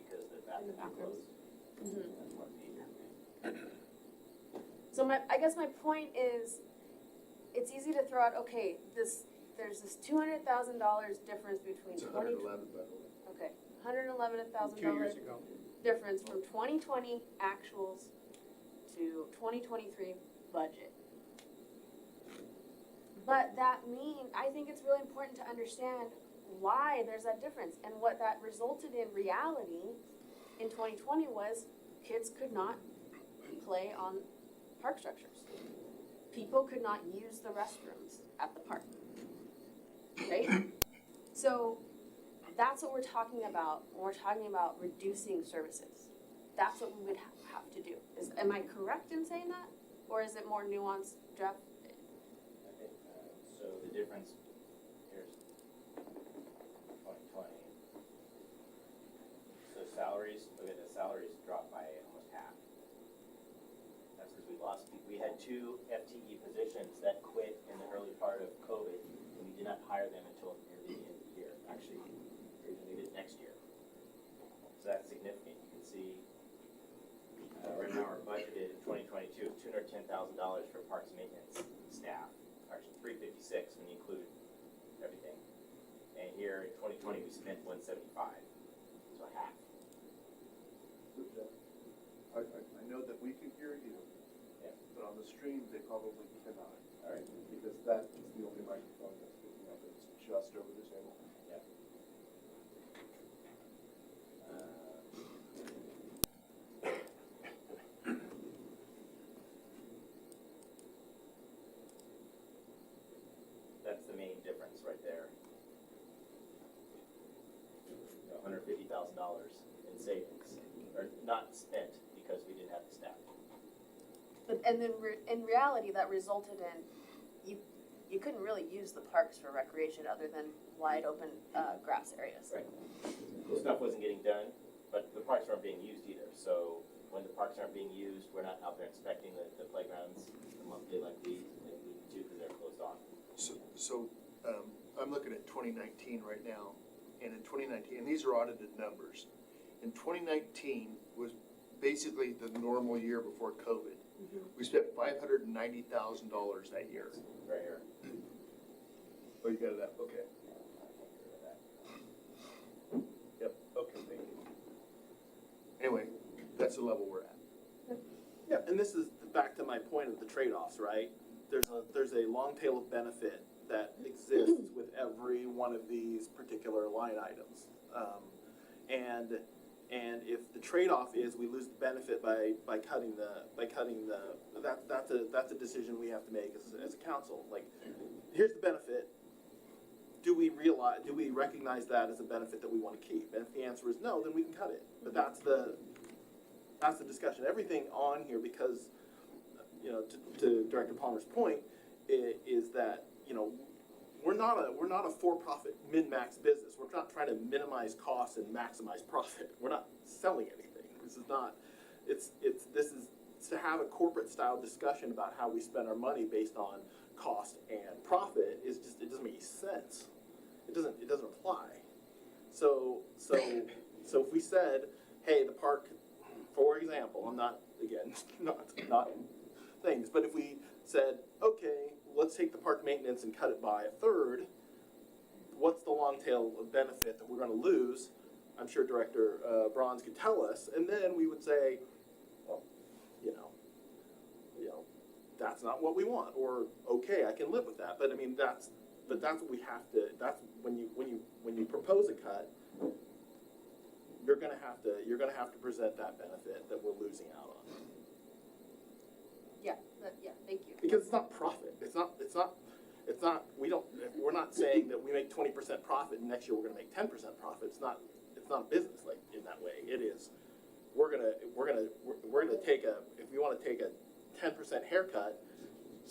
because the bathrooms were closed. Mhm. That's what So I guess my point is, it's easy to throw out, okay, there's this $200,000 difference between It's 2020. 111, by the way. Okay, $111,000 2 years ago. difference from 2020 actuals to 2023 budget. But I think it's really important to understand why there's that difference, and what that resulted in reality in 2020 was kids could not play on park structures. People could not use the restrooms at the park, right? So that's what we're talking about when we're talking about reducing services. That's what we would have to do. Am I correct in saying that? Or is it more nuanced, Jeff? I think, so the difference, here's 2020. So salaries, look at the salaries dropped by almost half. That's because we had 2 FTE positions that quit in the early part of COVID, and we did not hire them until near the end of the year. Actually, they did it next year. So that's significant. You can see, right now our budgeted in 2022 is $210,000 for parks maintenance staff. Actually, $356 when you include everything. And here in 2020 we spent $175, so half. So Jeff, I know that we can hear you, Yeah. but on the stream, they probably cannot, All right. because that is the only microphone that's picking up, it's just over the table. Yeah. That's the main difference right there. $150,000 in savings, or not spent because we didn't have the staff. and then in reality, that resulted in, you couldn't really use the parks for recreation other than wide open, grass areas. Right. The stuff wasn't getting done, but the parks weren't being used either, so when the parks aren't being used, we're not out there inspecting the playgrounds monthly like we need to, because they're closed off. So, I'm looking at 2019 right now, and in 2019, and these are audited numbers. In 2019 was basically the normal year before COVID. We spent $590,000 that year. Right here. Oh, you got that, okay. Yep, okay, thank you. Anyway, that's the level we're at. Yeah, and this is back to my point of the trade-offs, right? There's a long tail of benefit that exists with every one of these particular line items. And if the trade-off is we lose the benefit by cutting that's a decision we have to make as a council. Like, here's the benefit. Do we recognize that as a benefit that we want to keep? And if the answer is no, then we can cut it. But that's the discussion. Everything on here, because, you know, to Director Palmer's point, is that, you know, we're not a for-profit min-max business. We're not trying to minimize costs and maximize profit. We're not selling anything. This is to have a corporate style discussion about how we spend our money based on cost and profit is just, it doesn't make any sense. It doesn't apply. So if we said, hey, the park, for example, I'm not, again, not things, but if we said, okay, let's take the park maintenance and cut it by a third, what's the long tail of benefit that we're gonna lose? I'm sure Director Bronze could tell us, and then we would say, well, you know, that's not what we want, or okay, I can live with that. But I mean, that's what we have to. That's when you propose a cut, you're gonna have to present that benefit that we're losing out on. Yeah, thank you. Because it's not profit. We're not saying that we make 20% profit and next year we're gonna make 10% profit. It's not a business like in that way. It is. We're gonna take if we wanna take a 10% haircut,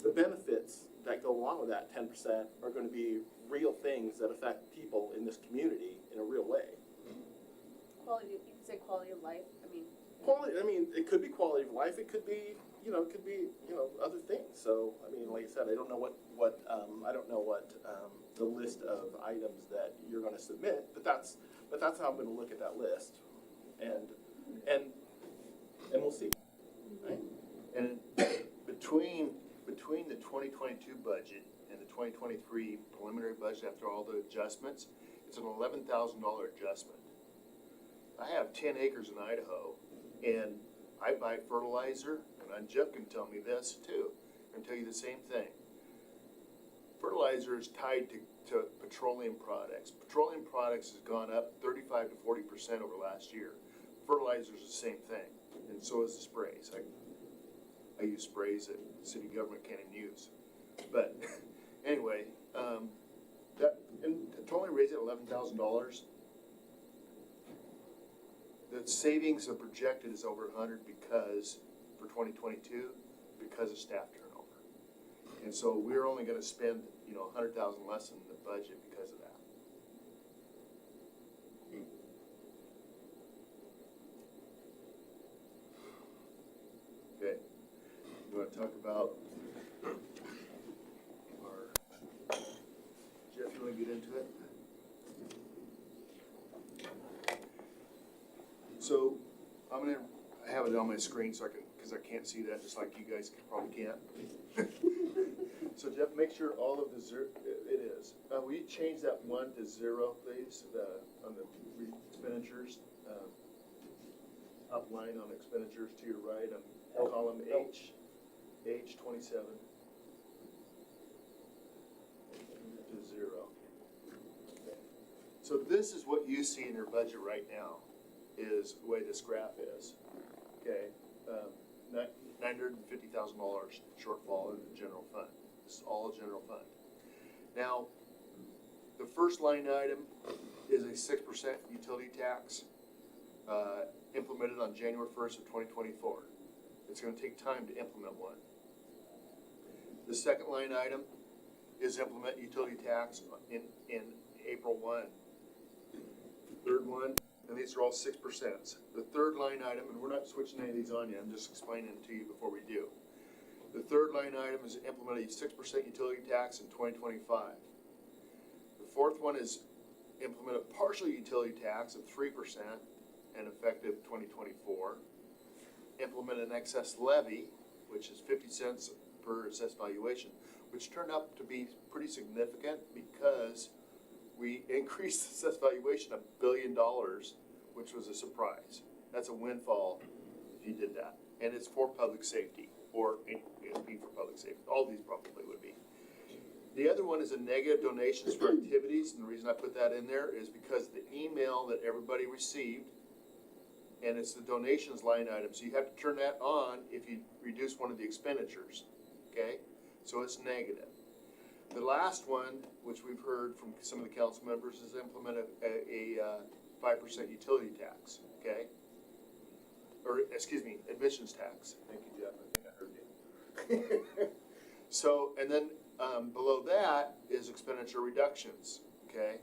the benefits that go along with that 10% are gonna be real things that affect people in this community in a real way. Quality, you could say quality of life, It could be quality of life, it could be, other things. So, like I said, I don't know what the list of items that you're gonna submit, but that's how I'm gonna look at that list. And we'll see, right? And between the 2022 budget and the 2023 preliminary budget, after all the adjustments, it's an $11,000 adjustment. I have 10 acres in Idaho, and I buy fertilizer, and Jeff can tell me this too, and tell you the same thing. Fertilizer is tied to petroleum products. Petroleum products has gone up 35 to 40% over last year. Fertilizer is the same thing, and so is the sprays. I use sprays that city government can't even use. But anyway, and to only raise it $11,000, the savings are projected is over 100 because for 2022 because of staff turnover, and so we're only going to spend 100,000 less in the budget because of that. Okay, you want to talk about our Jeff? You want to get into it? So I have it on my screen so because I can't see that, just like you guys probably can't. So Jeff, make sure all of the zero, it is. Will you change that 1 to 0, please, on the expenditures? Upline on expenditures to your right on column H 27 to 0. Okay. So this is what you see in your budget right now, is the way this graph is. Okay, $950,000 shortfall in the general fund. This is all general fund. Now, the first line item is a 6% utility tax implemented on January 1st of 2024. It's gonna take time to implement one. The second line item is implement utility tax in April 1. Third one, and these are all 6%. The third line item, and we're not switching any of these on you, I'm just explaining it to you before we do. The third line item is implement a 6% utility tax in 2025. The fourth one is implement a partial utility tax of 3% and effective 2024. Implement an excess levy, which is 50 cents per assessed valuation, which turned out to be pretty significant because we increased the assessed valuation $1 billion, which was a surprise. That's a windfall if you did that. And it's for public safety, or it'd be for public safety. All these probably would be. The other one is a negative donations for activities, and the reason I put that in there is because the email that everybody received, and it's the donations line item, so you have to turn that on if you reduce one of the expenditures, okay? So it's negative. The last one, which we've heard from some of the council members, is implement a 5% utility tax, okay? Or, excuse me, admissions tax. Thank you, Jeff, I think I heard you. So, and then below that is expenditure reductions, okay?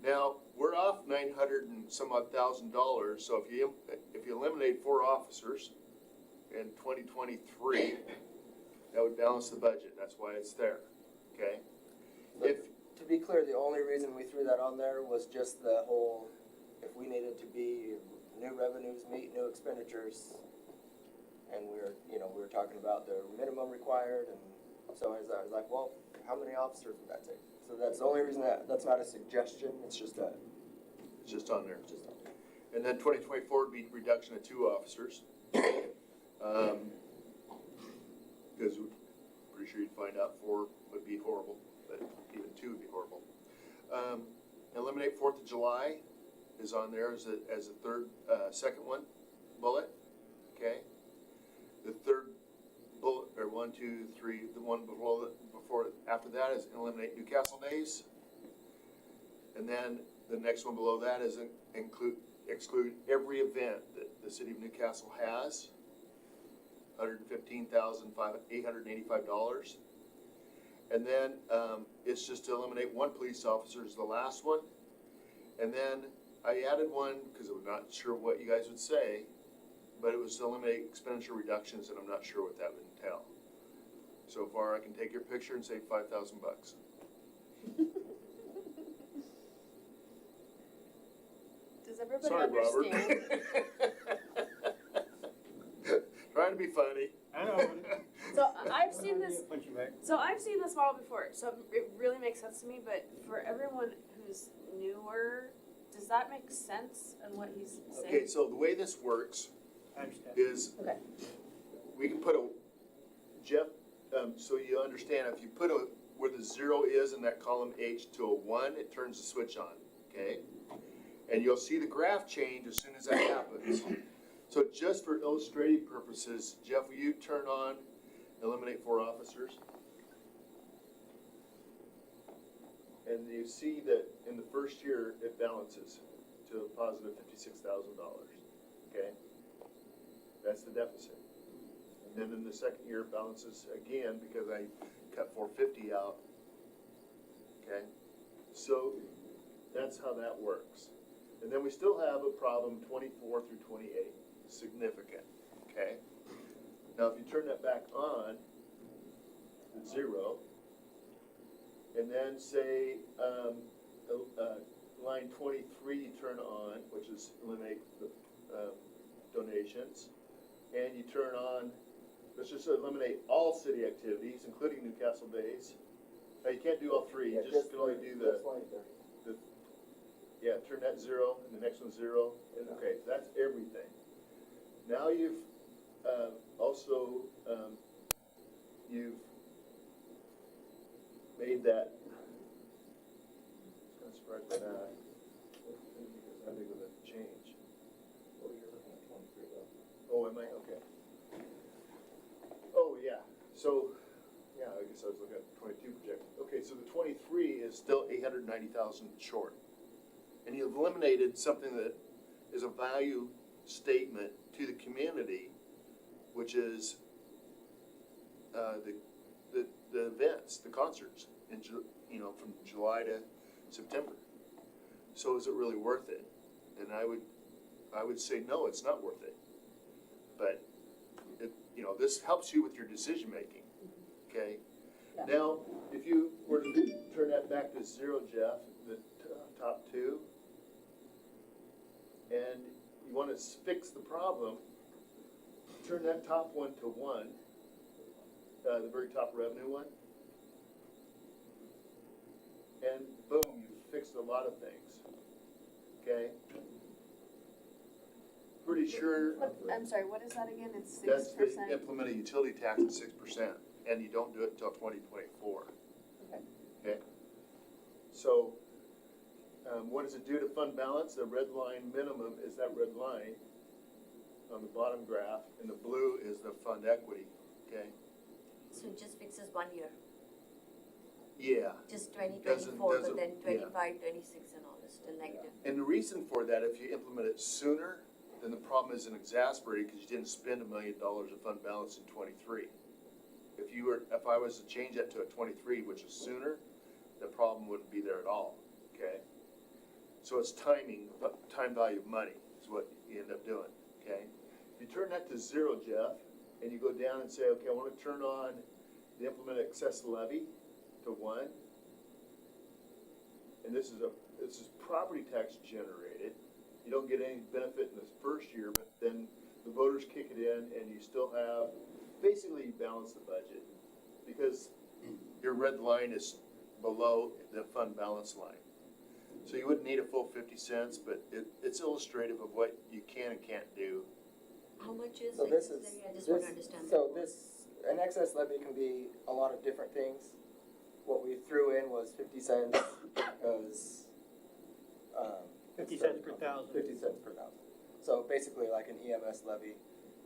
Now, we're off 900 and some odd $1,000, so if you eliminate 4 officers in 2023, that would balance the budget, that's why it's there, okay? To be clear, the only reason we threw that on there was just the whole, if we needed to be new revenues meet new expenditures, and we were talking about the minimum required, and so I was like, well, how many officers would that take? So that's the only reason that's not a suggestion, it's just that. It's just on there. And then 2024 would be reduction of 2 officers. Because we're pretty sure you'd find out 4 would be horrible, but even 2 would be horrible. Eliminate 4th of July is on there as a third, second one, bullet, okay? The third bullet, or 1, 2, 3, the one after that is eliminate Newcastle days. And then the next one below that is exclude every event that the city of Newcastle has, $115,885. And then it's just to eliminate 1 police officer is the last one. And then I added one because I'm not sure what you guys would say, but it was to eliminate expenditure reductions, and I'm not sure what that would entail. So far, I can take your picture and save $5,000. Does everybody Sorry, understand? Robert. Trying to be funny. I know. So I've seen this. Punch you back. So I've seen this model before, so it really makes sense to me. But for everyone who's newer, does that make sense on what he's saying? Okay, so the way this works I understand. is Okay. we can put Jeff, so you understand, if you put where the 0 is in that column H to a 1, it turns the switch on, okay? And you'll see the graph change as soon as that happens. So just for illustrative purposes, Jeff, will you turn on, eliminate 4 officers? And you see that in the first year, it balances to a positive $56,000, okay? That's the deficit. And then in the second year, it balances again because I cut 450 out, okay? So that's how that works. And then we still have a problem 24 through 28, significant, okay? Now, if you turn that back on, it's 0, and then say line 23 you turn on, which is eliminate the donations, and you turn on, let's just eliminate all city activities, including Newcastle Days. Now, you can't do all 3, you just can only do yeah, turn that 0, and the next one 0, and okay, that's everything. Now you've also, you've made that, I'm surprised by that, because how big of a change? Oh, you're looking at 23 though. Oh, am I? Okay. Oh, yeah, so, yeah, I guess I was looking at 22 projected. Okay, so the 23 is still 890,000 short. And you've eliminated something that is a value statement to the community which is, the events, the concerts, from July to September. So is it really worth it? And I would say, no, it's not worth it. But this helps you with your decision-making, okay? Yeah. Now, if you were to turn that back to zero, Jeff, the top two, and you want to fix the problem, turn that top one to one, the very top revenue one, and boom, you fixed a lot of things, okay? Pretty sure I'm sorry, what is that again? It's that's 6%? to implement a utility tax at 6%, and you don't do it until 2024. Okay? So, what does it do to fund balance? The red line minimum is that red line on the bottom graph, and the blue is the fund equity, okay? So it just fixes 1 year, Yeah, just 2024, doesn't- but then yeah. 25, 26 and all is still negative. and the reason for that, if you implement it sooner, then the problem isn't exasperated because you didn't spend $1 million of fund balance in '23. If I was to change that to a '23, which is sooner, the problem wouldn't be there at all, okay? So it's timing, time value of money is what you end up doing, okay? If you turn that to zero, Jeff, and you go down and say, okay, I wanna turn on the implement excess levy to 1. And this is property tax generated. You don't get any benefit in this first year, but then the voters kick it in and you still have, basically you balance the budget. Because your red line is below the fund balance line. So you wouldn't need a full 50 cents, but it's illustrative of what you can and can't do. How much is So like this this is, levy? I just want to this, understand. so this, an excess levy can be a lot of different things. What we threw in was 50 cents because, 50 cents per thousand. 50 cents per thousand. So basically like an EMS levy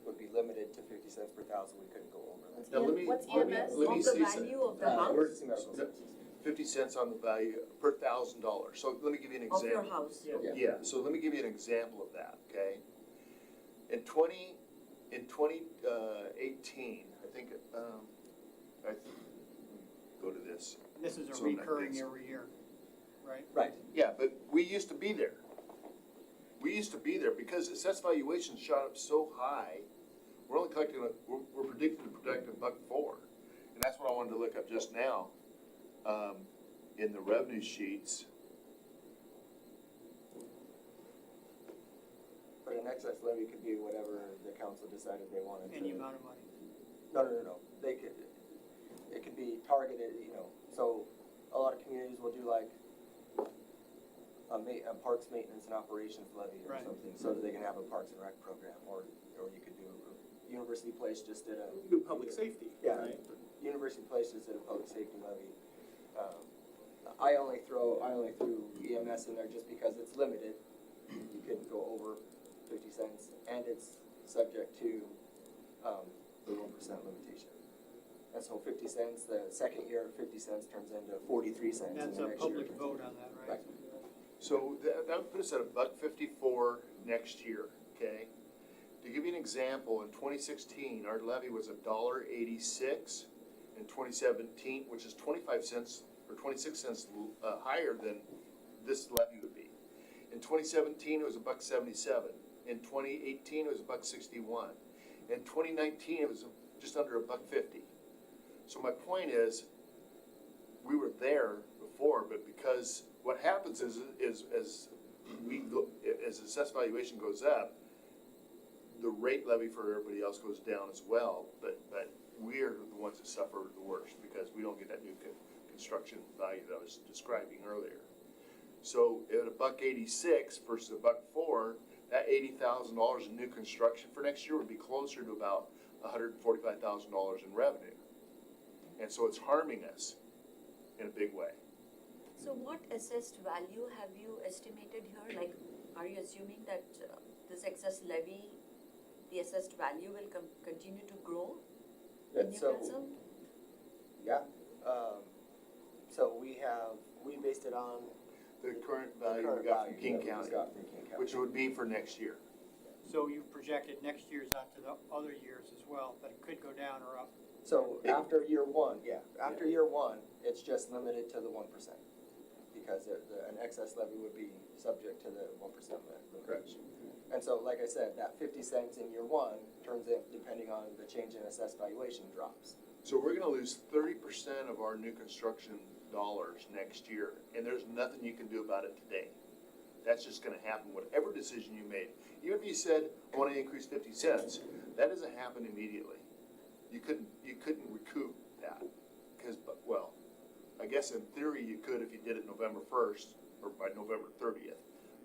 would be limited to 50 cents per thousand, we couldn't go over that. Now, let me- What's let me- EMS? let me Of the see some- value of the house, Emergency medical No, services. 50 cents on the value per $1,000. So let me give you an of your example. house. Yeah. Yeah, so let me give you an example of that, okay? In 2018, I think, go to this. This is a So I'm not recurring big- every year, right? Right. Yeah, but we used to be there. We used to be there because assessed valuation shot up so high, we're only collecting, we're predicting to protect $1.04. And that's what I wanted to look up just now, in the revenue sheets. But an excess levy could be whatever the council decided they wanted to. Any amount of money. No. They could, it could be targeted, so a lot of communities will do like a parks maintenance and operations levy or Right. something, so that they can have a parks and rec program, or you could do, University Place just did a. Do public safety, Yeah. right? University Place just did a public safety levy. I only threw EMS in there just because it's limited. You couldn't go over 50 cents, and it's subject to, the 1% limitation. And so 50 cents, the second year, 50 cents turns into 43 cents. And and that's the a next year public turns vote into- on that, right? Right. So that would put us at $1.54 next year, okay? To give you an example, in 2016, our levy was $1.86. In 2017, which is 25 cents or 26 cents higher than this levy would be. In 2017, it was $1.77. In 2018, it was $1.61. In 2019, it was just under $1.50. So my point is, we were there before, but because what happens is as assessed valuation goes up, the rate levy for everybody else goes down as well, but we are the ones that suffer the worst because we don't get that new construction value that I was describing earlier. So at $1.86 versus $1.04, that $80,000 in new construction for next year would be closer to about $145,000 in revenue. And so it's harming us in a big way. So what assessed value have you estimated here? Like, are you assuming that this excess levy, the assessed value will continue to grow in So, Newcastle? yeah, so we based it on The current the value current we got from value King that we County, got from King County. which would be for next year. So you've projected next year's onto the other years as well, but it could go down or up. So after year one, after year one, it's just limited to the 1%. Because an excess levy would be subject to the 1% limitation. And so, like I said, that 50 cents in year one turns in, depending on the change in assessed valuation, drops. So we're gonna lose 30% of our new construction dollars next year, and there's nothing you can do about it today. That's just gonna happen, whatever decision you made. Even if you said, I wanna increase 50 cents, that doesn't happen immediately. You couldn't recoup that, because, well, I guess in theory you could if you did it November 1st, or by November 30th,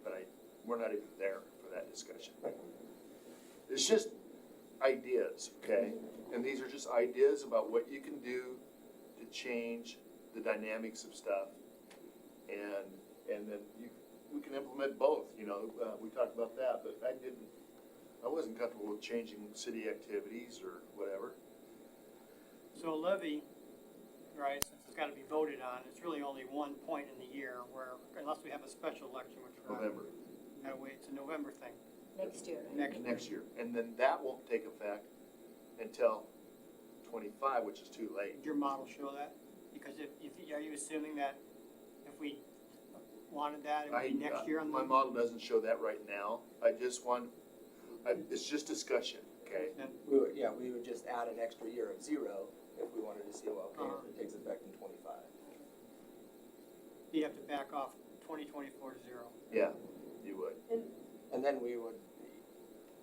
but we're not even there for that discussion. It's just ideas, okay? And these are just ideas about what you can do to change the dynamics of stuff. And then we can implement both, you know, we talked about that, but I wasn't comfortable with changing city activities or whatever. So levy, right, since it's gotta be voted on, it's really only one point in the year where, unless we have a special election, which we're not. November. Gotta wait, it's a November thing. Next year. Next year. And then that won't take effect until 25, which is too late. Did your model show that? Because are you assuming that if we wanted that, it would be next year on the? My model doesn't show that right now. It's just discussion, okay? We would just add an extra year of 0 if we wanted to see, well, okay, if it takes effect in 25. You have to back off 2024 to 0. Yeah, you would. And then we would,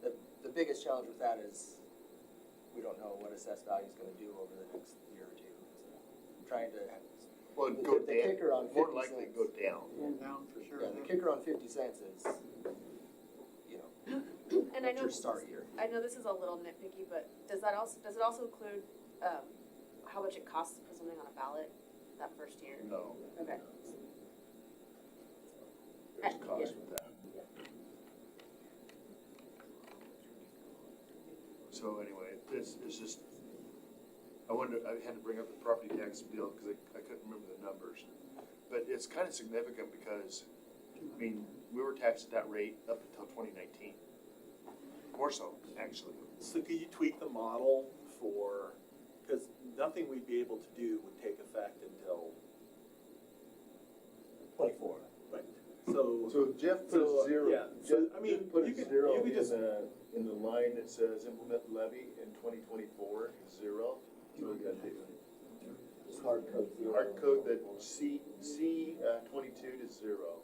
the biggest challenge with that is we don't know what assessed value is gonna do over the next year or two. So trying to, Well, the go down, kicker on 50 more likely cents. go down. Down for sure. Yeah, the kicker on 50 cents is, you know, And I know, your start year. I know this is a little nitpicky, but does it also include, how much it costs to put something on a ballot that first year? No, Okay. there's a cost with that. So anyway, it's just, I had to bring up the property tax bill because I couldn't remember the numbers. But it's kind of significant because, I mean, we were taxed at that rate up until 2019. More so, actually. So could you tweak the model for, because nothing we'd be able to do would take effect until 24. Right. So So Jeff put a zero, yeah, so, Jeff I mean, Jeff put you a could- zero you could just- in the line that says implement levy in 2024, 0. So we gotta do Hard code 0. hard code that C 22 to 0.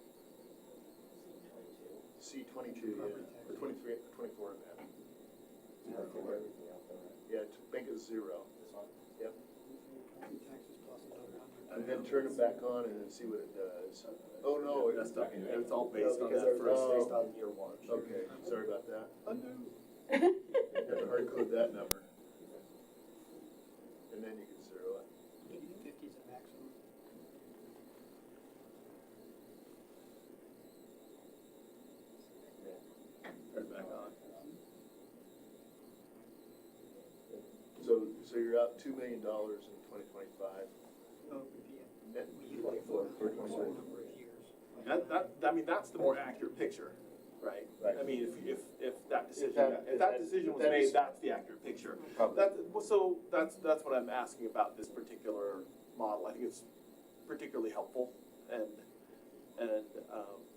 C 22, yeah, or 23, 24 in that. Yeah, to make it 0. Yep. Taxes plus another 100. And then turn it back on and then see what it does. Oh, no, that's not, it's all based on Because that everything's first. based on year one. okay, sorry about that. You have to hard code that number. And then you can 0 it. 50 is the maximum. Turn it back on. So you're out $2 million in 2025. So it would be a Net certain number of years. I mean, that's the more accurate picture, right? Right. I mean, if that decision, that- if that decision was that made, is- that's the accurate picture. Probably. So that's what I'm asking about this particular model. I think it's particularly helpful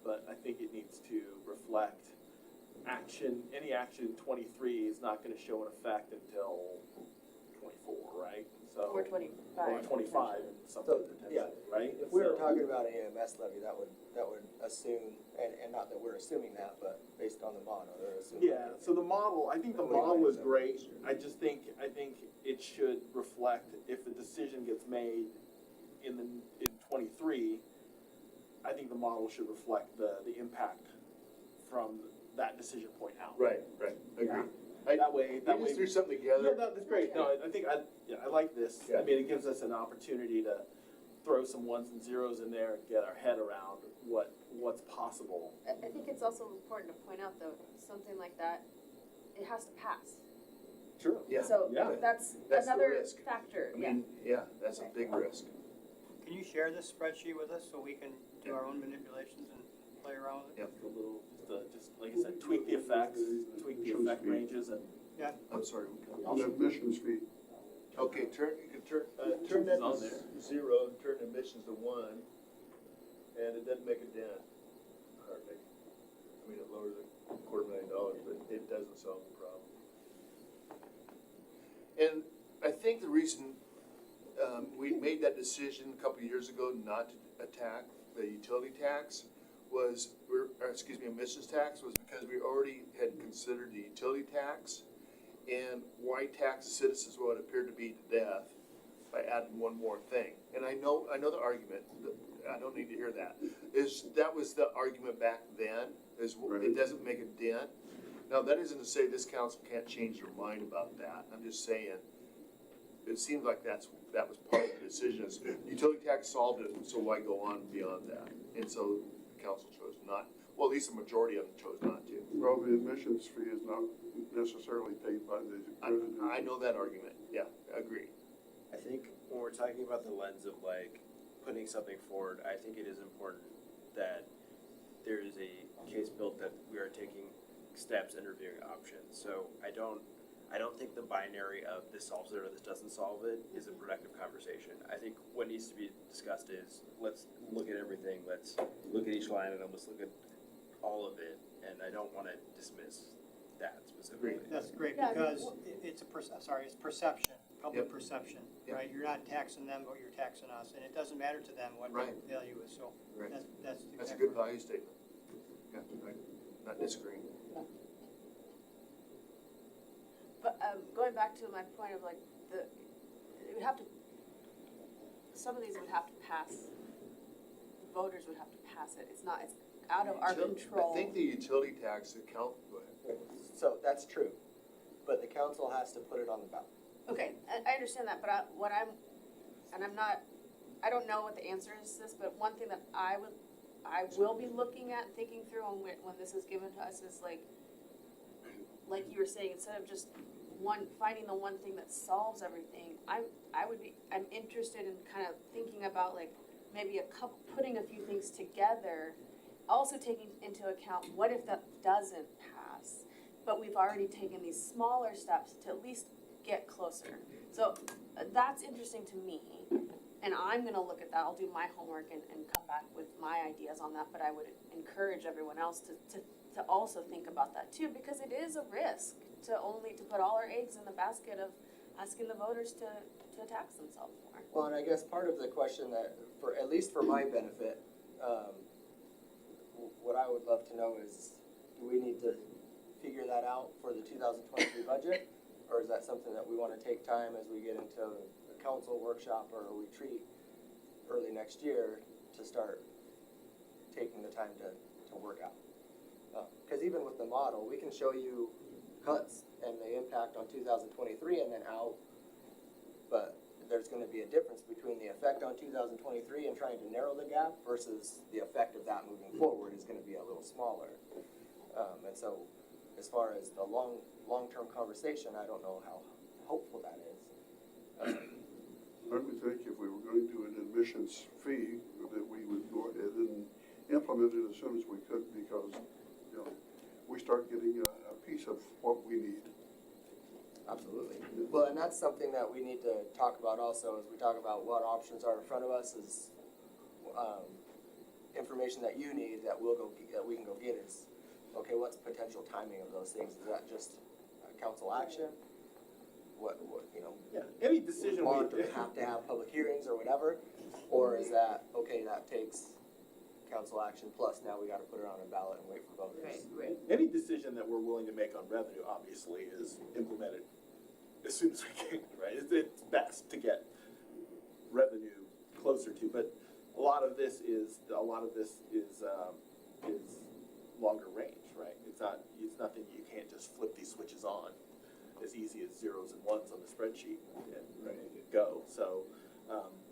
but I think it needs to reflect action. Any action in 23 is not gonna show an effect until 24, right? So Or or 25. 25, something So, yeah, potentially, right? If we were So- talking about an EMS levy, that would assume, and not that we're assuming that, but based on the model, they're assuming. Yeah, so the model, I think the model is great. I think it should reflect, if the decision gets made in 23, I think the model should reflect the impact from that decision point out. Right, agree. That way. We just threw something Yeah, together. that's great. No, I think I like this. Yeah. I mean, it gives us an opportunity to throw some ones and zeros in there and get our head around what's possible. I think it's also important to point out though, something like that, it has to pass. Sure. Yeah, So yeah. that's That's the another risk. factor, I yeah. mean, yeah, that's a big risk. Can you share this spreadsheet with us so we can do our own manipulations and play around with it. Yep, a little, just like I said, tweak the effects, tweak the effect ranges and. I'm sorry. On admissions fee. Okay, you can turn that It's on to there. 0 and turn admissions to 1, and it doesn't make a dent, hardly. I mean, it lowers a $250,000, but it doesn't solve the problem. And I think the reason we made that decision a couple of years ago not to attack the utility tax was, emissions tax, was because we already had considered the utility tax and why tax the citizens what appeared to be to death by adding one more thing. And I know the argument, I don't need to hear that, that was the argument back then, it doesn't make a dent. Now, that isn't to say this council can't change their mind about that, I'm just saying, it seems like that was part of the decision, is utility tax solved it, so why go on beyond that? And so the council chose not, well, at least the majority of them chose not to. Well, the admissions fee is not necessarily paid by the resident. I know that argument, yeah, I agree. I think when we're talking about the lens of like putting something forward, I think it is important that there is a case built that we are taking steps and reviewing options. So I don't think the binary of this solves it or this doesn't solve it is a productive conversation. I think what needs to be discussed is let's look at everything, let's look at each line item, let's look at all of it, and I don't want to dismiss that specifically. That's great, Yeah, I mean, because it's it's perception, public perception, Yep. right? You're not taxing them, but you're taxing us, and it doesn't matter to them what Right. the value is, so Right. that's That's a exactly good right. value statement. Yeah, I'm not disagreeing. But, going back to my point of like, it would have to, some of these would have to pass, voters would have to pass it, it's out of our control. I think the utility tax account, go ahead. So that's true, but the council has to put it on the ballot. Okay, I understand that, but I don't know what the answer is to this, but one thing that I will be looking at, thinking through when this is given to us is like you were saying, instead of just finding the one thing that solves everything, I'm interested in kind of thinking about like maybe putting a few things together, also taking into account, what if that doesn't pass? But we've already taken these smaller steps to at least get closer. So that's interesting to me, and I'm gonna look at that, I'll do my homework and come back with my ideas on that, but I would encourage everyone else to also think about that too, because it is a risk to put all our eggs in the basket of asking the voters to tax themselves more. Well, and I guess part of the question that, at least for my benefit, what I would love to know is, do we need to figure that out for the 2023 budget? Or is that something that we want to take time as we get into a council workshop or a retreat early next year to start taking the time to work out? Because even with the model, we can show you cuts and the impact on 2023 and then out, but there's going to be a difference between the effect on 2023 and trying to narrow the gap versus the effect of that moving forward is going to be a little smaller. And so as far as the long-term conversation, I don't know how hopeful that is. I would think if we were going to do an admissions fee, that we would go ahead and implement it as soon as we could, because, you know, we start getting a piece of what we need. Absolutely. Well, and that's something that we need to talk about also as we talk about what options are in front of us is information that you need that we can go get is, okay, what's potential timing of those things? Is that just council action? What, you know? Yeah, any decision Want to have public hearings or whatever? Or is that, okay, that takes council action plus now we gotta put it on a ballot and wait for voters? Right. Any decision that we're willing to make on revenue, obviously, is implemented as soon as we can, right? It's best to get revenue closer to, but a lot of this is longer range, right? It's nothing, you can't just flip these switches on as easy as zeros and ones on the spreadsheet and ready to go. So,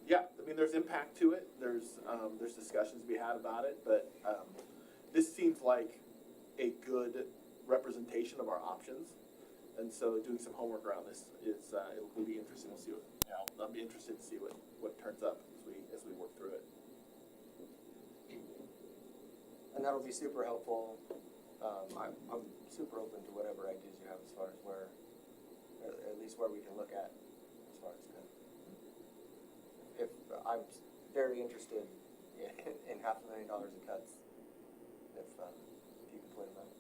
yeah, I mean, there's impact to it. There's discussions to be had about it, but this seems like a good representation of our options. And so doing some homework around this is, it will be interesting. We'll see what, I'll be interested to see what turns up as we work through it. And that that'll be super helpful. I'm super open to whatever ideas you have as far as where, at least where we can look at as far as that. If, I'm very interested in $500,000 in cuts, if you can play them out.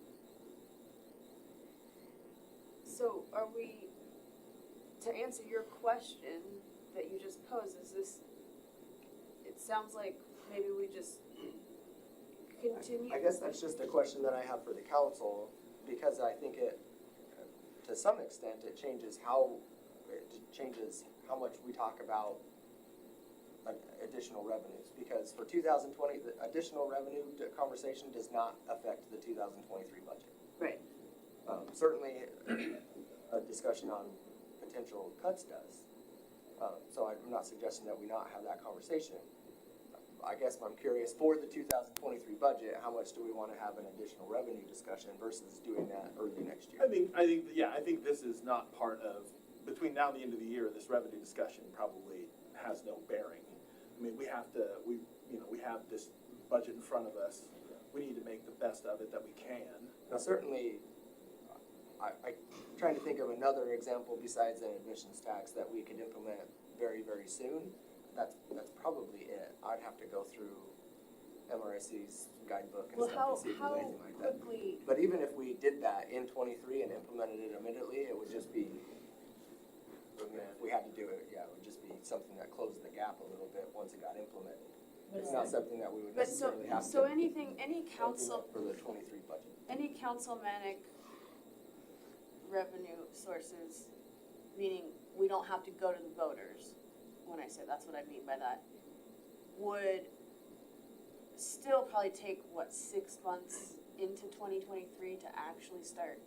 So are we, to answer your question that you just posed, is this, it sounds like maybe we just continue. I guess that's just a question that I have for the council, because I think it, to some extent, it changes how much we talk about additional revenues. Because for 2020, the additional revenue conversation does not affect the 2023 budget. Right. Certainly, a discussion on potential cuts does. So I'm not suggesting that we not have that conversation. I guess I'm curious, for the 2023 budget, how much do we want to have an additional revenue discussion versus doing that early next year? I think this is not part of, between now and the end of the year, this revenue discussion probably has no bearing. I mean, we have this budget in front of us. We need to make the best of it that we can. Now, certainly, I'm trying to think of another example besides an admissions tax that we could implement very, very soon. That's probably it. I'd have to go through MRSC's guidebook and Well, stuff to see if there's how anything like that. quickly, But even if we did that in '23 and implemented it immediately, it would just be, if we had to do it, yeah, it would just be something that closed the gap a little bit once it got implemented. It's not something that we would but so, necessarily have to. so anything, any council, For the '23 budget. any councilmanic revenue sources, meaning we don't have to go to the voters, when I say that's what I mean by that, would still probably take, 6 months into 2023 to actually start?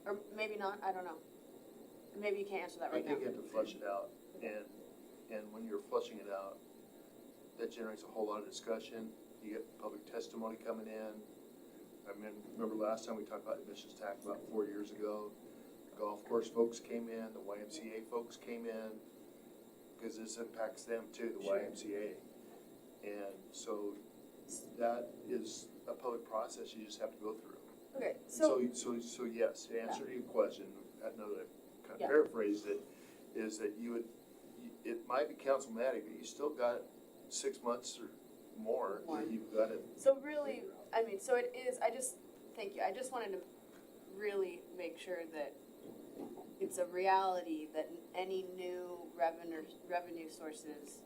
Or maybe not, I don't know. Maybe you can't answer that I right now. think you have to flush it out, and when you're flushing it out, that generates a whole lot of discussion. You get public testimony coming in. I mean, remember last time we talked about admissions tax about 4 years ago? The golf course folks came in, the YMCA folks came in, because this impacts them too, the YMCA. And so that is a public process you just have to go through. Okay, So yes, to answer your question, I know that I kind Yeah. of paraphrased it, is that it might be councilmatic, but you still got 6 months or more that you've got to. So really, I mean, so it is, thank you, I just wanted to really make sure that it's a reality that any new revenue sources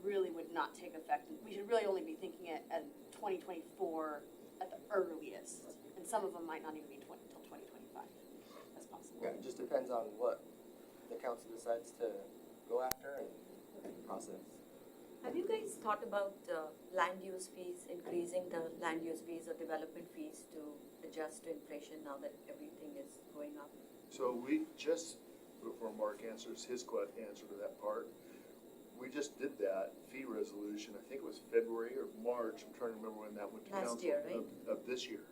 really would not take effect. We should really only be thinking it at 2024 at the earliest, and some of them might not even be till 2025, that's possible. Yeah, it just depends on what the council decides to go after and process. Have you guys thought about land use fees, increasing the land use fees or development fees to adjust to inflation now that everything is going up? So we just, before Mark answers his answer to that part, we just did that fee resolution, I think it was February or March, I'm trying to remember when that went to council. Last year, right? Of this year.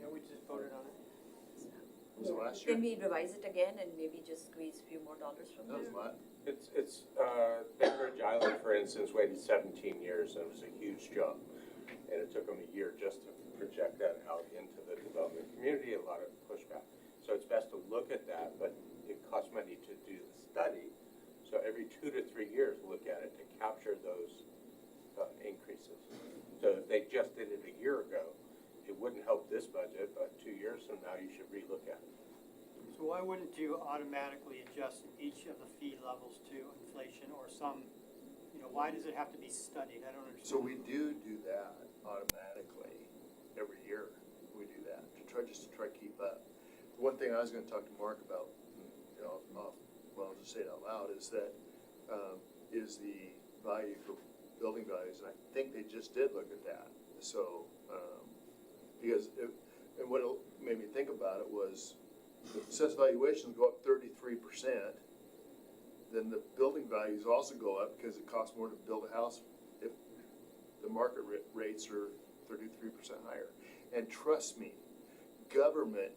Yeah, we just voted on it. Was it last year? Can we revise it again and maybe just squeeze a few more dollars from That there? was last. It's, Bainbridge Island, for instance, waited 17 years, and it was a huge jump. And it took them a year just to project that out into the development community, a lot of pushback. So it's best to look at that, but it costs money to do the study. So every 2 to 3 years, look at it to capture those increases. So if they just did it a year ago, it wouldn't help this budget, but 2 years from now, you should relook at it. So why wouldn't you automatically adjust each of the fee levels to inflation or some, why does it have to be studied? I don't understand. So we do that automatically every year. We do that to try to keep up. One thing I was going to talk to Mark about, I'll just say it out loud, is that is the value for building values, and I think they just did look at that. So and what made me think about it was the assessed valuations go up 33%. Then the building values also go up because it costs more to build a house if the market rates are 33% higher. And trust me, government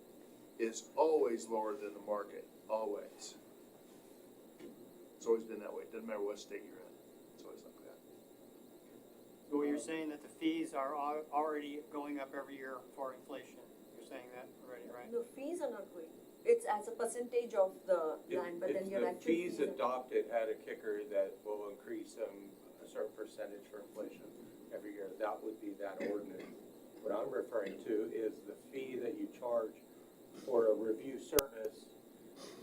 is always lower than the market, always. It's always been that way. Doesn't matter what state you're in. It's always like that. So you're saying that the fees are already going up every year for inflation? You're saying that already, right? No, fees are not going, it's as a percentage of the land, but then your actual If the fees fees are. adopted had a kicker that will increase a certain percentage for inflation every year, that would be that ordinance. What I'm referring to is the fee that you charge for a review service,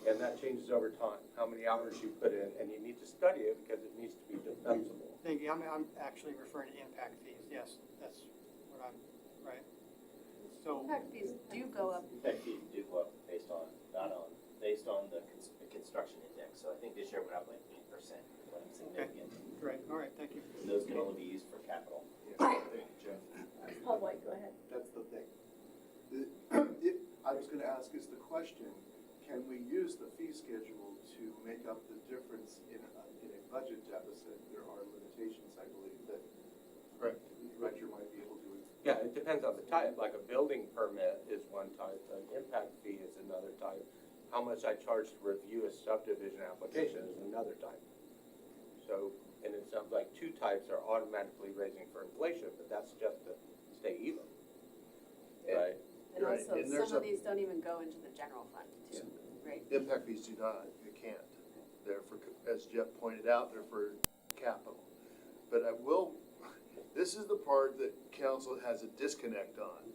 and that changes over time, how many hours you put in, and you need to study it because it needs to be defensible. Thank you, I'm actually referring to impact fees, yes, that's what I'm, right? So, Impact fees do go up. Impact fees do go up based on, based on the construction index, so I think this year went up like 8%, what I'm significant. great, all right, thank you. And those can only be used for capital. Jeff, Paul White, go ahead. that's the thing. I was gonna ask is the question, can we use the fee schedule to make up the difference in a budget deficit? There are limitations, I believe, that Right. the director might be able to. Yeah, it depends on the type, like a building permit is one type, an impact fee is another type. How much I charge to review a subdivision application is another type. So, and it sounds like two types are automatically raising for inflation, but that's just to stay even. Right? And Right, also, and there's some of a- these don't even go into the general fund too, right? Impact fees do not, you can't. They're for, as Jeff pointed out, they're for capital. But I will, this is the part that council has a disconnect on.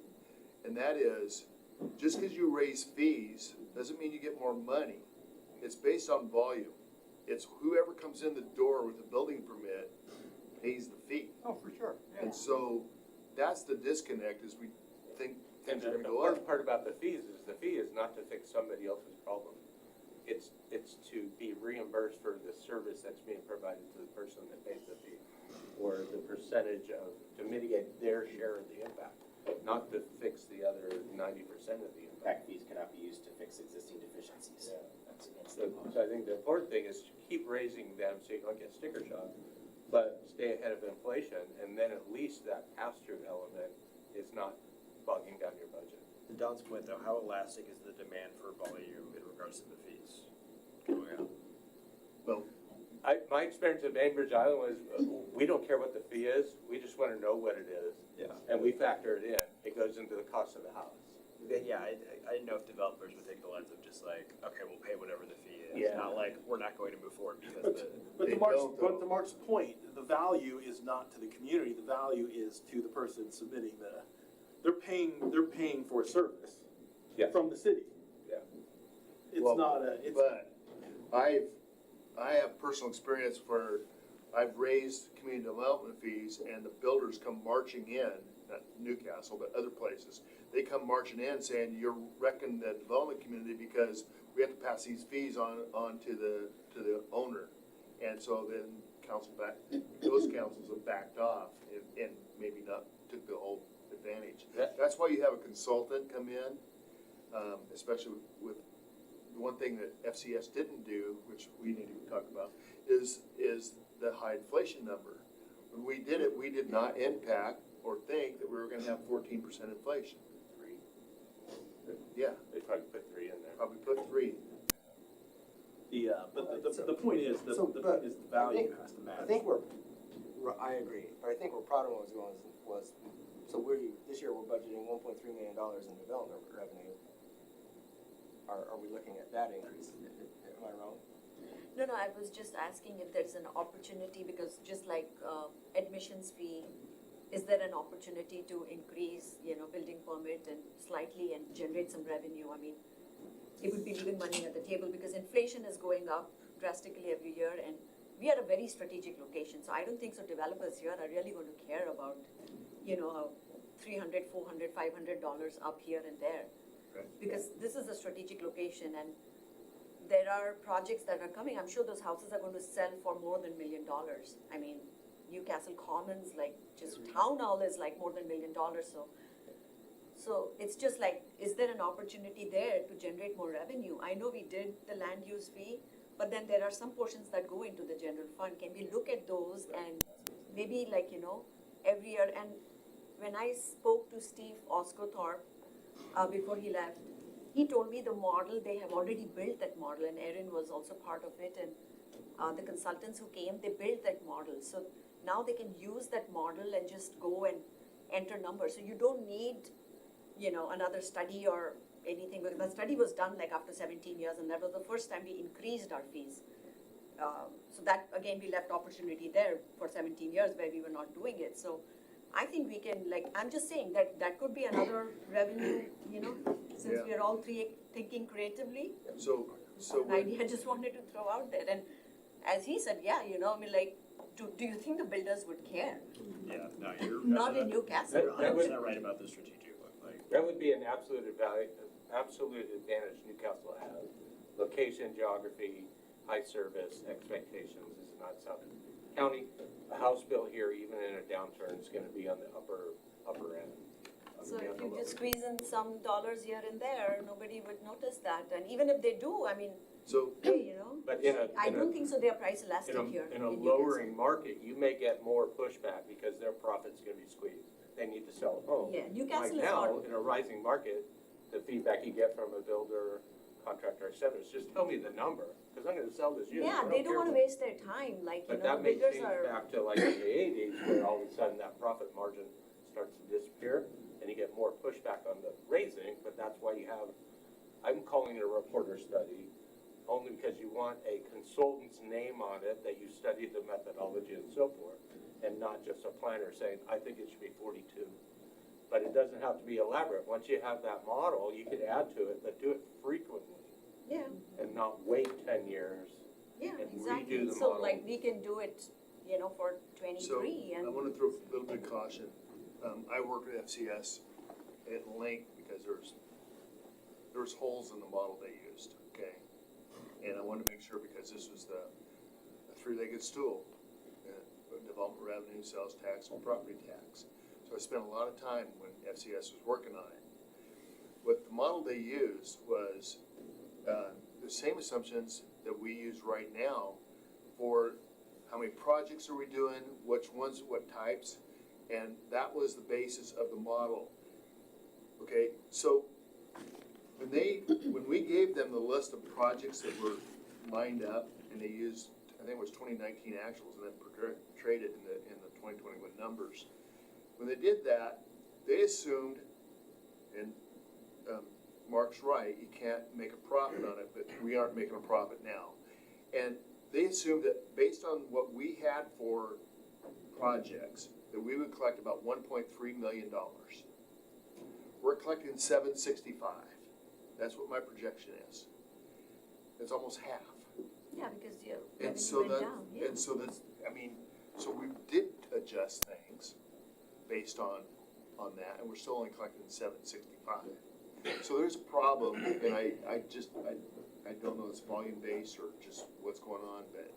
And that is, just because you raise fees, doesn't mean you get more money. It's based on volume. It's whoever comes in the door with a building permit pays the fee. Oh, for sure, yeah. And so, that's the disconnect, is we think And things are the gonna go up. important part about the fees is the fee is not to fix somebody else's problem. It's to be reimbursed for the service that's being provided to the person that pays the fee. Or the percentage of, to mitigate their share of the impact, not to fix the other 90% of the impact. Impact fees cannot be used to fix existing deficiencies. Yeah. That's against So, the law. so I think the important thing is to keep raising them so you don't get sticker shock, but stay ahead of inflation, and then at least that pass-through element is not bogging down your budget. To Don's point though, how elastic is the demand for volume in regards to the fees going up? Well, My experience at Bainbridge Island was, we don't care what the fee is, we just wanna know what it is, Yeah. and we factor it in, it goes into the cost of the house. Yeah, I didn't know if developers would take the lens of just like, okay, we'll pay whatever the fee is, Yeah. not like, we're not going to move forward because the. But They to Mark's, don't, but though. to Mark's point, the value is not to the community, the value is to the person submitting they're paying for a service Yeah. from the city. Yeah. It's Well, not a, it's. But I have personal experience where I've raised community development fees and the builders come marching in, not Newcastle, but other places. They come marching in saying, you're wrecking the development community because we have to pass these fees on to the owner. And so then those councils have backed off and maybe not took the whole advantage. That's why you have a consultant come in, especially with the one thing that FCS didn't do, which we need to talk about, is the high inflation number. When we did it, we did not impact or think that we were gonna have 14% inflation. 3. Yeah, They probably put 3 in there. probably put 3. But the point is, the point is the value has to matter. I think I agree, but I think where Prado was going was, so this year we're budgeting $1.3 million in development revenue. Are we looking at that increase? Am I wrong? No, I was just asking if there's an opportunity, because just like admissions fee, is there an opportunity to increase, building permit and slightly and generate some revenue? I mean, it would be leaving money at the table because inflation is going up drastically every year, and we are a very strategic location, so I don't think so developers here are really going to care about, $300, $400, $500 up here and there. Right. Because this is a strategic location, and there are projects that are coming. I'm sure those houses are going to sell for more than $1 million. I mean, Newcastle Commons, like just Town Hall is like more than $1 million. So it's just like, is there an opportunity there to generate more revenue? I know we did the land use fee, but then there are some portions that go into the general fund. Can we look at those and maybe every year? And when I spoke to Steve Osgothorpe before he left, he told me the model, they have already built that model, and Erin was also part of it, and the consultants who came, they built that model. model. So now they can use that model and just go and enter numbers. So you don't need, another study or anything. Because the study was done like after 17 years, and that was the first time we increased our fees. So that, again, we left opportunity there for 17 years where we were not doing it. So I think we can, I'm just saying that could be another revenue, since Yeah. we are all three thinking creatively. So An idea I just wanted to throw out there. And as he said, yeah, do you think the builders would care? Yeah, no, you're. Not in Newcastle. You're 100% right about the strategic look, like. That would be an absolute advantage Newcastle has. Location, geography, high service, expectations. This is not South County. A house built here, even in a downturn, is gonna be on the upper end. So if you just squeeze in some dollars here and there, nobody would notice that. And even if they do, I mean, So, hey, But I don't think so they are price elastic here. In a Newcastle. lowering market, you may get more pushback because their profit's gonna be squeezed. They need to sell a home. Yeah, Newcastle is Right now, not, in a rising market, the feedback you get from a builder, contractor, et cetera, is just tell me the number, cause I'm gonna sell this unit. yeah, I they don't care wanna what- waste their time, like, But the that may builders change are. back to like in the eighties, where all of a sudden that profit margin starts to disappear, and you get more pushback on the raising, but that's why you have, I'm calling it a reporter study, only because you want a consultant's name on it, that you studied the methodology and so forth, and not just a planner saying, I think it should be 42. But it doesn't have to be elaborate. Once you have that model, you could add to it, but do it frequently, Yeah, and not wait 10 years. yeah, And exactly. redo the So model. like we can do it, for so 23 I and, wanna throw a little bit of caution. I worked at FCS at length because there was holes in the model they used, okay? And I wanted to make sure, because this was the three-legged stool, development revenue, sales tax, and property tax. So I spent a lot of time when FCS was working on it. What the model they used was the same assumptions that we use right now for how many projects are we doing, which ones, what types, and that was the basis of the model. Okay, so when we gave them the list of projects that were lined up, and they used, I think it was 2019 actuals, and then portrayed it in the 2021 numbers. When they did that, they assumed, and Mark's right, you can't make a profit on it, but we aren't making a profit now. And they assumed that based on what we had for projects, that we would collect about $1.3 million. We're collecting $765. That's what my projection is. It's almost half. yeah, because your And so revenue went down, yeah. so we did adjust things based on that, and we're still only collecting $765. So there's a problem, and I don't know if it's volume based or just what's going on, but,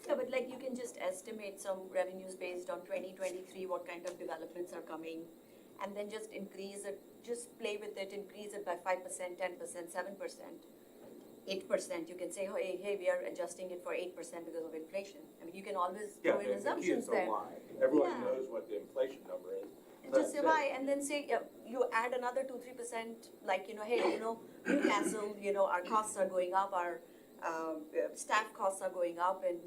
Yeah, but like you can just estimate some revenues based on 2023, what kind of developments are coming, and then just increase it, just play with it, increase it by 5%, 10%, 7%, 8%. You can say, hey, we are adjusting it for 8% because of inflation. I mean, you can always throw in assumptions there. Everyone Yeah. knows what the inflation number is. And just say why, and then say, you add another 2-3%, like, hey, Newcastle, our costs are going up, our staff costs are going up, and,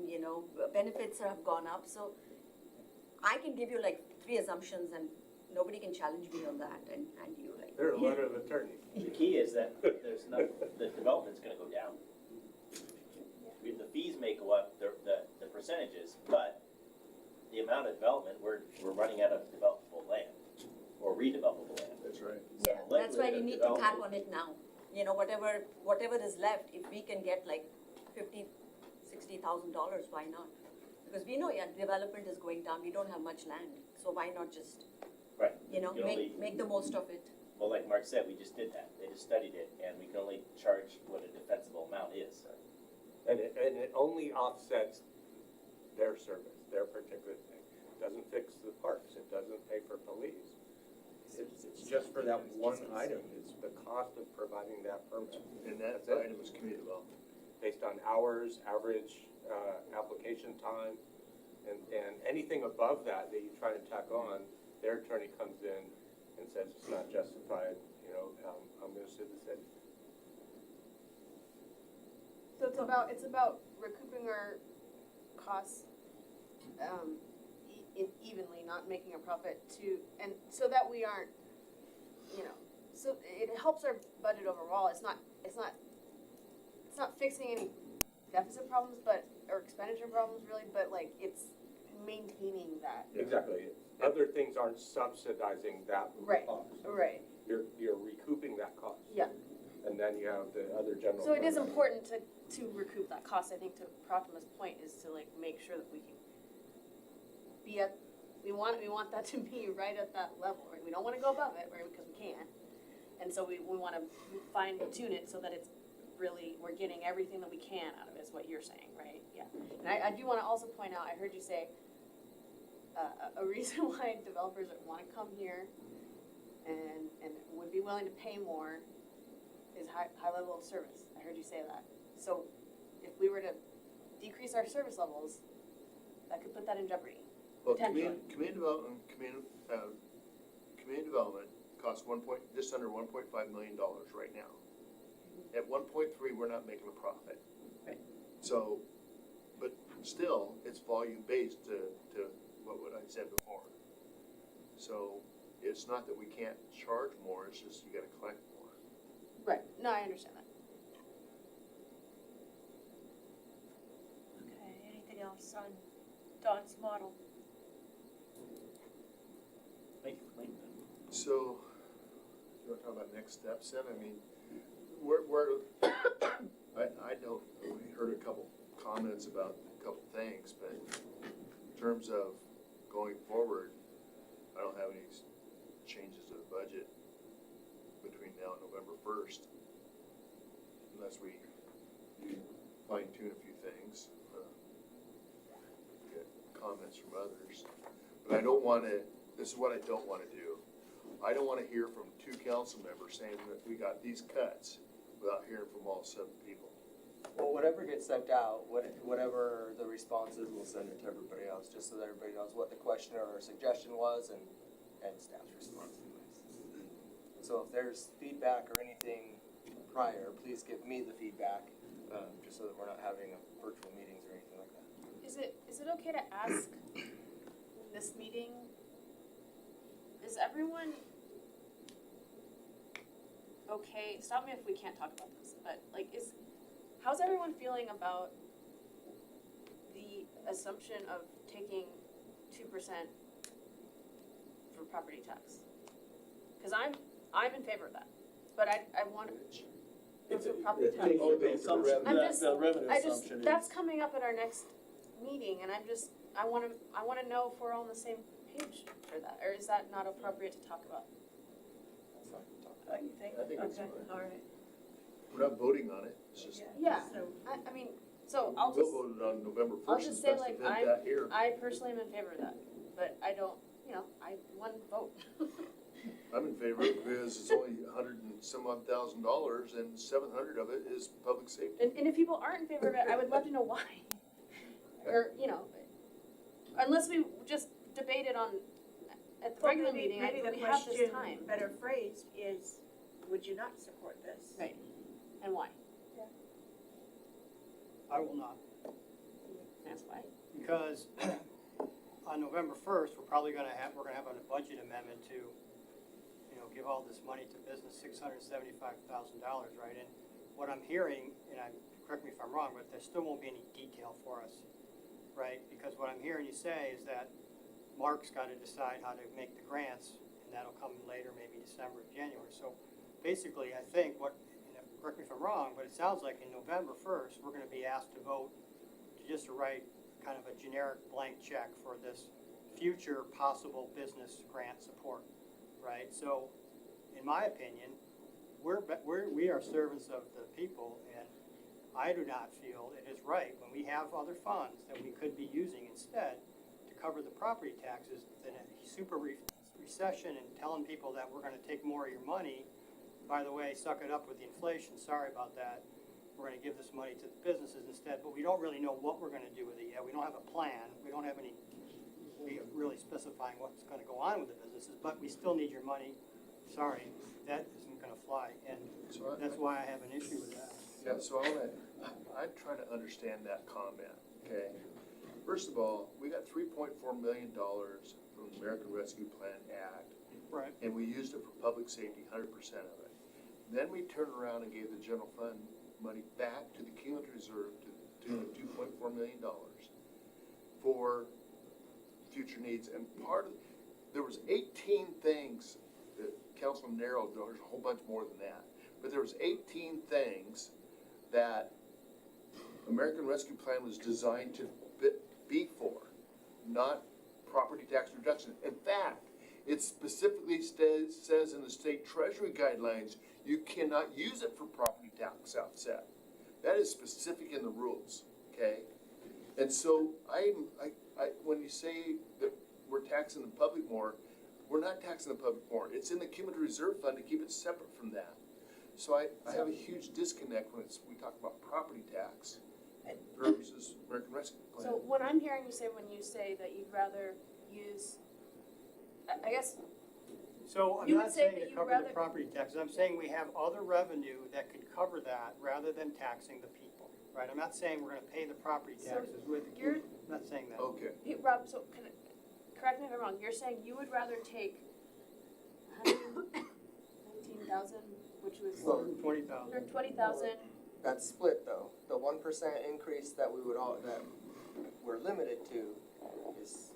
benefits have gone up. So I can give you like 3 assumptions, and nobody can challenge me on that, and you like. They're a letter of attorney. The key is that there's no, the development's gonna go down. The fees may go up, the percentages, but the amount of development, we're running out of developable land, or redevelopable land. that's right. Yeah, that's why you need to tap on it now. Whatever is left, if we can get like $50,000-$60,000, why not? Because we know, development is going down, we don't have much land, so why not just, Right. You can only- make the most of it? Well, like Mark said, we just did that, they just studied it, and we can only charge what a defensible amount is. And it only offsets their service, their particular thing. Doesn't fix the parks, it doesn't pay for police. It's just for that one item, it's the cost of providing that permit. And that That's it. item was community development. Based on hours, average, application time, and anything above that you try to tack on, their attorney comes in and says it's not justified, I'm gonna sue the city. So it's about recouping our costs, evenly, not making a profit and so that we aren't, so it helps our budget overall. It's not fixing any deficit problems, or expenditure problems really, but like, it's maintaining that. Exactly. Other things aren't subsidizing that Right. cost. Right, You're recouping that cost. yeah. And then you have the other general. So it is fund. important to recoup that cost, I think, to Proxima's point, is to like make sure that we can be at, we want that to be right at that level, right? We don't wanna go above it, right, because we can't. And so we wanna fine tune it so that it's really, we're getting everything that we can out of it, is what you're saying, right? Yeah. And I do wanna also point out, I heard you say, a reason why developers wanna come here and would be willing to pay more is high level of service. I heard you say that. So if we were to decrease our service levels, that could put that in jeopardy. Well, Potentially. community development costs just under $1.5 million right now. At 1.3, we're not making a profit. Right. So, but still, it's volume-based to what I said before. So, it's not that we can't charge more, it's just you gotta collect more. Right, no, I understand that. Okay, anything else on Don's model? Thank you for explaining that. So, you wanna talk about next steps then? I mean, I know, we heard a couple comments about a couple things, but in terms of going forward, I don't have any changes to the budget between now and November 1st. Unless we fine tune a few things, get comments from others. But I don't wanna, this is what I don't wanna do. I don't wanna hear from 2 council members saying that we got these cuts without hearing from all 7 people. Well, whatever gets sent out, whatever the response is, we'll send it to everybody else, just so that everybody knows what the question or suggestion was and staff's response anyways. So if there's feedback or anything prior, please give me the feedback, just so that we're not having virtual meetings or anything like that. Is it okay to ask in this meeting, is everyone okay, stop me if we can't talk about this, but like, how's everyone feeling about the assumption of taking 2% for property tax? Cause I'm in favor of that, but I want for property tax. I'm just, that's coming up at our next meeting, and I wanna know if we're all on the same page for that, or is that not appropriate to talk about? That's fine, talk. Oh, you think? I think it's Okay, fine. all right. We're not voting on it, it's just, Yeah, So, I mean, so we'll vote it on November 1st. I'll just say, like, event that here. I personally am in favor of that, but I don't, I one vote. I'm in favor of it because it's only $100 and some odd thousand and 700 of it is public safety. And if people aren't in favor of it, I would love to know why. Or, unless we just debate it at the well, regular maybe, meeting, maybe the we have this question time. better phrased is, would you not support this? Right, and why? I will not, That's why. because on November 1st, we're gonna have a budget amendment to, give all this money to business, $675,000, right? And what I'm hearing, correct me if I'm wrong, but there still won't be any detail for us, right? Because what I'm hearing you say is that Mark's gotta decide how to make the grants, and that'll come later, maybe December, January. So basically, I think correct me if I'm wrong, but it sounds like in November 1st, we're gonna be asked to vote to write kind of a generic blank check for this future possible business grant support, right? So, in my opinion, we are servants of the people, and I do not feel it is right when we have other funds that we could be using instead to cover the property taxes than a super recession and telling people that we're gonna take more of your money. By the way, suck it up with the inflation, sorry about that. We're gonna give this money to the businesses instead, but we don't really know what we're gonna do with it yet. We don't have a plan, we don't have any way of really specifying what's gonna go on with the businesses, but we still need your money. Sorry, that isn't gonna fly, and So that's why I have an issue with that. Yeah, so I'm trying to understand that comment, okay? first of all, we got $3.4 million from the American Rescue Plan Act, Right. and we used it for public safety, 100% of it. Then we turned around and gave the general fund money back to the cumulative reserve to the tune of $2.4 million for future needs. And there was 18 things that council narrowed, there's a whole bunch more than that. But there was 18 things that American Rescue Plan was designed to be for, not property tax reduction. In fact, it specifically says in the state treasury guidelines, you cannot use it for property tax offset. That is specific in the rules, okay? And so when you say that we're taxing the public more, we're not taxing the public more. It's in the cumulative reserve fund to keep it separate from that. So I have a huge disconnect when we talk about property tax versus American Rescue Plan. So what I'm hearing you say when you say that you'd rather use, I guess, So I'm You would not say saying that to you'd cover rather- the property taxes, I'm saying we have other revenue that could cover that rather than taxing the people, right? I'm not saying we're gonna pay the property So taxes with, you're- I'm not saying that. Okay. hey, Rob, so correct me if I'm wrong, you're saying you would rather take 119,000, which was Well, 20,000. 120,000, That's split though. The 1% increase that that we're limited to is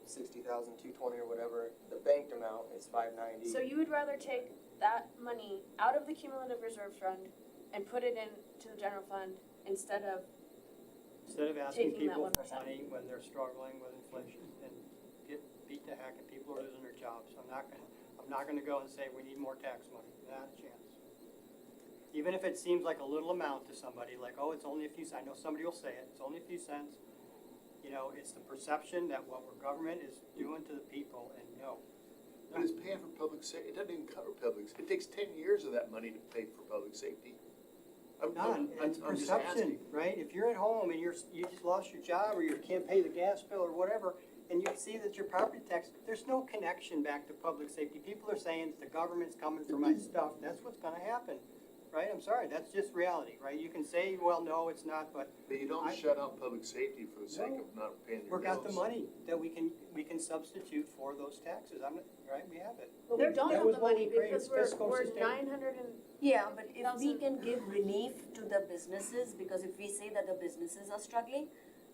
60,220 or whatever. The banked amount is 590. so you would rather take that money out of the cumulative reserve fund and put it into the general fund instead of, Instead of asking taking that people for 1%. money when they're struggling with inflation and get beat to heck and people are losing their jobs. I'm not gonna go and say we need more tax money, not a chance. Even if it seems like a little amount to somebody, like, oh, it's only a few cents, I know somebody will say it, it's only a few cents. You know, it's the perception that what our government is doing to the people, and no. But it's paying for public safety. It doesn't even cover public. It takes 10 years of that money to pay for public safety. None, it's I'm just perception, asking. right? If you're at home and you just lost your job or you can't pay the gas bill or whatever, and you see that your property tax, there's no connection back to public safety. People are saying the government's coming for my stuff, that's what's gonna happen, right? I'm sorry, that's just reality, right? You can say, well, no, it's not, but But you don't shut out public safety for the sake of not paying your we bills. got the money that we can substitute for those taxes. Right, we have it. but we don't that have was the what money we created, because fiscal we're sustainability. 900 and, Yeah, but if we Thousand. can give relief to the businesses, because if we say that the businesses are struggling,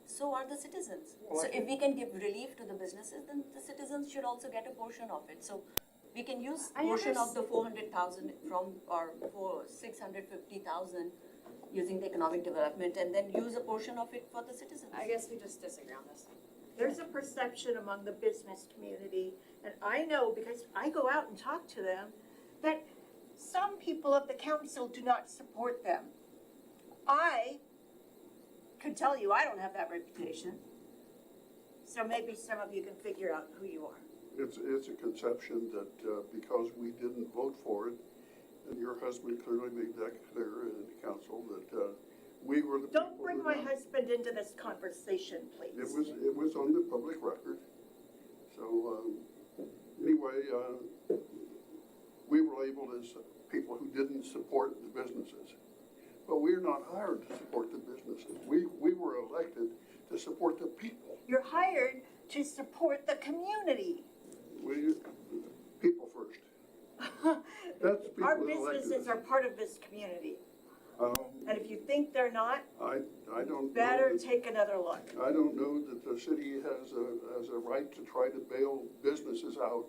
so are the citizens. Well, So I if we can give relief to the businesses, then the citizens should also get a portion of it. So we can use I portion of the 400,000 from, or for 650,000 using the economic development, and then use a portion of it for the citizens. I guess we just disagree on this. There's a perception among the business community, and I know because I go out and talk to them, that some people of the council do not support them. I can tell you I don't have that reputation. So maybe some of you can figure out who you are. It's a conception that because we didn't vote for it, and your husband clearly made that clear in the council, that we were the people. Don't bring who my not- husband into this conversation, please. It was on the public record. So, anyway, we were labeled as people who didn't support the businesses. But we're not hired to support the businesses. We were elected to support the people. You're hired to support the community. People first. That's people Our that elected businesses us. are part of this community, and if you think they're not, I don't. better know that- take another look. I don't know that the city has a right to try to bail businesses out.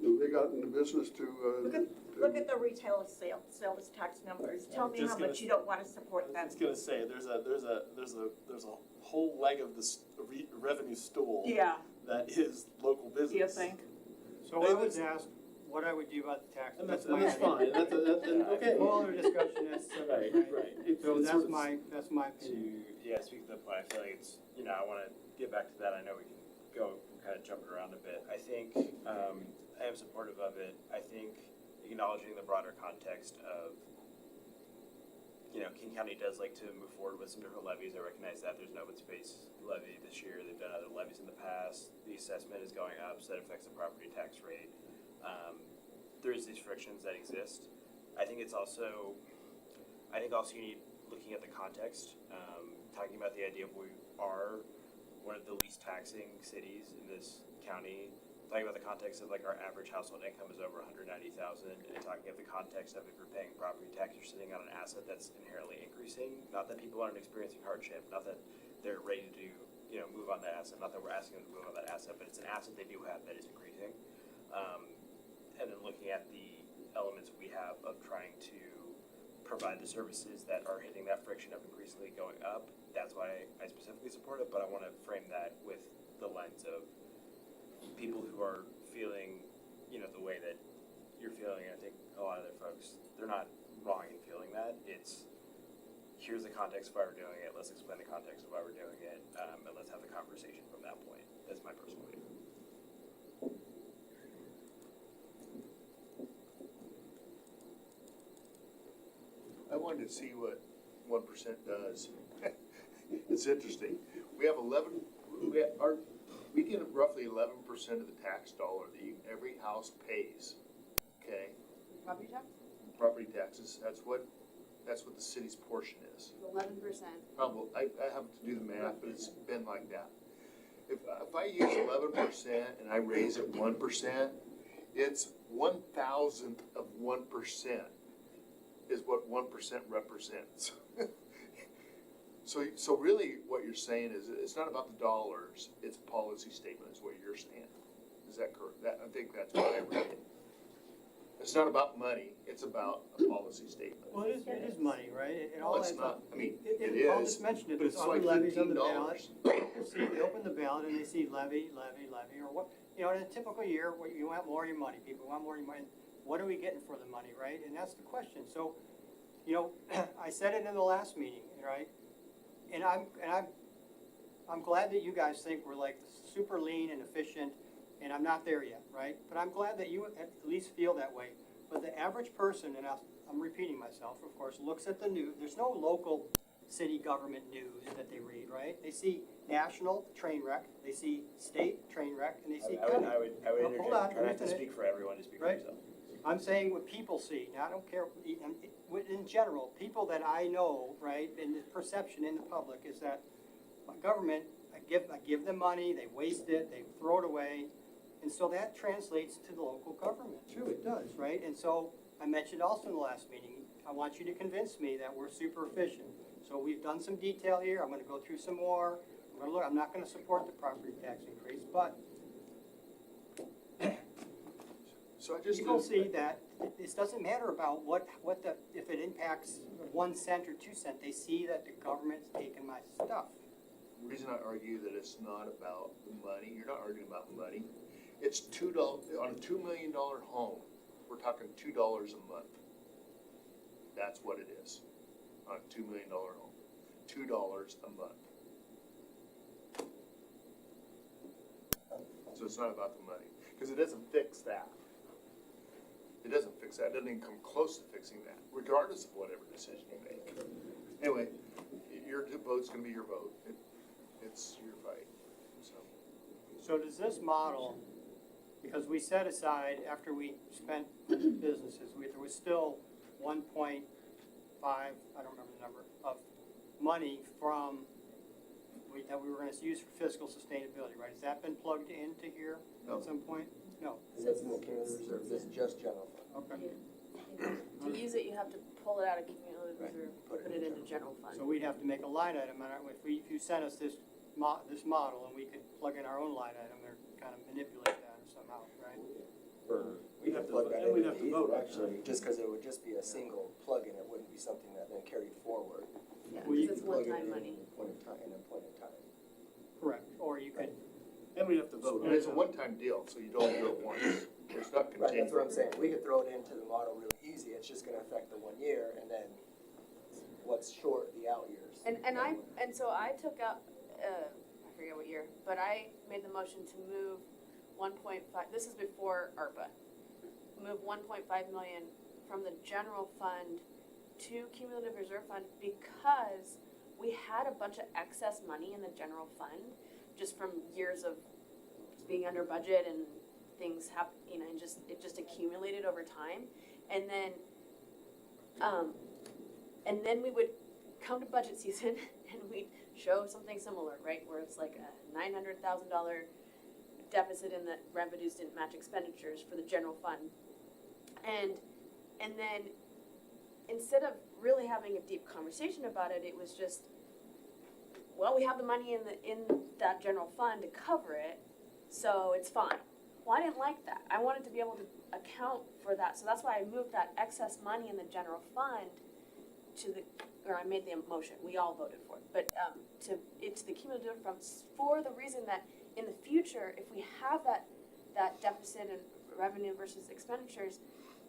You know, they got into business to. Look at the retail sales tax numbers. Tell me how much you don't wanna support them. I was gonna say, there's a whole leg of this revenue stool Yeah, that is local business. do you think? So I was asked what I would do about the taxes. And that's fine, that's okay. Whole other discussion, that's separate, right? So It's that's sort of- my opinion. Speak to the point, I feel like it's, I wanna get back to that, I know we can go kind of jump it around a bit. I think, I am supportive of it. I think acknowledging the broader context of, King County does like to move forward with some different levies. I recognize that there's an open space levy this year. They've done other levies in the past. The assessment is going up, so that affects the property tax rate. There is these frictions that exist. I think also you need looking at the context, talking about the idea of we are one of the least taxing cities in this county, talking about the context of like our average household income is over 190,000, and talking of the context of if you're paying property tax, you're sitting on an asset that's inherently increasing. Not that people aren't experiencing hardship, not that they're ready to, move on that asset, not that we're asking them to move on that asset, but it's an asset they do have that is increasing. And then looking at the elements we have of trying to provide the services that are hitting that friction of increasingly going up, that's why I specifically support it, but I want to frame that with the lens of people who are feeling, the way that you're feeling. I think a lot of other folks, they're not wrong in feeling that. It's, here's the context of why we're doing it, let's explain the context of why we're doing it, and let's have the conversation from that point. That's my personal view. I wanted to see what 1% does. It's interesting. We have we get roughly 11% of the tax dollar that every house pays, okay? Property tax? Property taxes, that's what the city's portion is. 11%. Probably, I have to do the math, but it's been like that. If I use 11% and I raise it 1%, it's 1,000th of 1% is what 1% represents. So really what you're saying is, it's not about the dollars, it's a policy statement is what you're saying. Is that correct? I think that's what I read it. It's not about money, it's about a policy statement. Well, it is money, right? It all Well, it's adds not, up. I mean, It- it Paul is, just mentioned it, but there's it's other like levies on the ballot. $15. People see, they open the ballot and they see levy, or what, in a typical year, you want more of your money, people want more of your money. What are we getting for the money, right? And that's the question. So, I said it in the last meeting, right? And I'm glad that you guys think we're like super lean and efficient, and I'm not there yet, right? But I'm glad that you at least feel that way. But the average person, and I'm repeating myself, of course, looks at the news. There's no local city government news that they read, right? They see national train wreck, they see state train wreck, and they see county. I would Hold interject, on, try let me not to finish. speak for everyone, to speak for Right. yourself. I'm saying what people see. Now, I don't care, in general, people that I know, right, and the perception in the public is that my government, I give them money, they waste it, they throw it away, and so that translates to the local government. True, it does, right? And so, I mentioned also in the last meeting, I want you to convince me that we're super efficient. So we've done some detail here, I'm gonna go through some more, I'm not gonna support the property tax increase, but So I just. people see that it doesn't matter about if it impacts 1 cent or 2 cents, they see that the government's taking my stuff. The reason I argue that it's not about the money, you're not arguing about money, it's $2, on a $2 million home, we're talking $2 a month. That's what it is, on a $2 million home, $2 a month. So it's not about the money, because it doesn't fix that. It doesn't fix that, it doesn't even come close to fixing that, regardless of whatever decision you make. Anyway, your vote's gonna be your vote, it's your fight, so. So does this model, because we set aside, after we spent on the businesses, there was still 1.5, I don't remember the number, of money that we were gonna use for fiscal sustainability, right? Has that been plugged into here No. at some point? No. That's in the cumulative reserve, this is just general fund. Okay. To use it, you have to pull it out of cumulative Right. reserve, Put it put in it into general fund. So we'd have to make a line item, and if you sent us this model, and we could plug in our own line item, or kind of manipulate that somehow, right? We have to vote, and we'd have to vote on that. actually, just because it would just be a single plug-in, it wouldn't be something that then carried forward. Yeah, Well, you because it's Plug it one-time in money. at a point in time, in a point in time. Correct. Or you could, And we have to vote. And it's a one-time deal, so you don't do it once, it's not Right, continuing. that's what I'm saying, we could throw it into the model really easy, it's just gonna affect the 1 year, and then what's short, the out years. And so I took out, I forget what year, but I made the motion to move 1.5, this is before ARPA. Move 1.5 million from the general fund to cumulative reserve fund because we had a bunch of excess money in the general fund just from years of being under budget and things happen, and it just accumulated over time. And then we would come to budget season and we'd show something similar, right, where it's like a $900,000 deficit in that revenues didn't match expenditures for the general fund. And then instead of really having a deep conversation about it, it was just, well, we have the money in that general fund to cover it, so it's fine. Well, I didn't like that. I wanted to be able to account for that, so that's why I moved that excess money in the general fund or I made the motion, we all voted for it, but to the cumulative funds for the reason that in the future, if we have that deficit in revenue versus expenditures,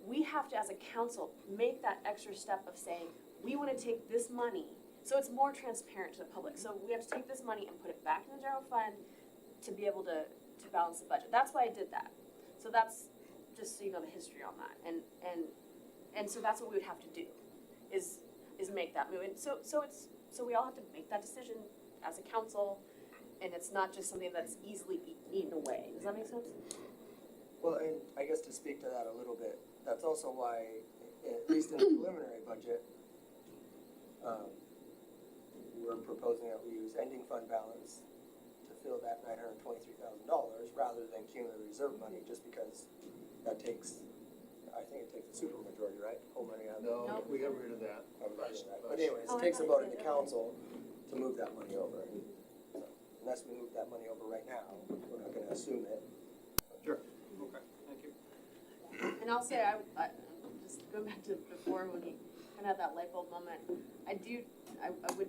we have to, as a council, make that extra step of saying, we wanna take this money, so it's more transparent to the public, so we have to take this money and put it back in the general fund to be able to balance the budget. That's why I did that. So that's, just so you know the history on that, and so that's what we would have to do, is make that move, and so we all have to make that decision as a council, and it's not just something that's easily eaten away. Does that make sense? Well, and I guess to speak to that a little bit, that's also why, at least in the preliminary budget, we're proposing that we use ending fund balance to fill that $923,000 rather than cumulative reserve money, just because that takes, I think it takes a super majority, right, to pull money out of No, Nope. we got rid of that. But anyways, Oh, it I takes a thought vote you in the said council to move that money over. So, unless we move that money over right now, we're not gonna assume it. Sure, okay, thank you. And I'll say, I just going back to before when you kind of had that light bulb moment, I would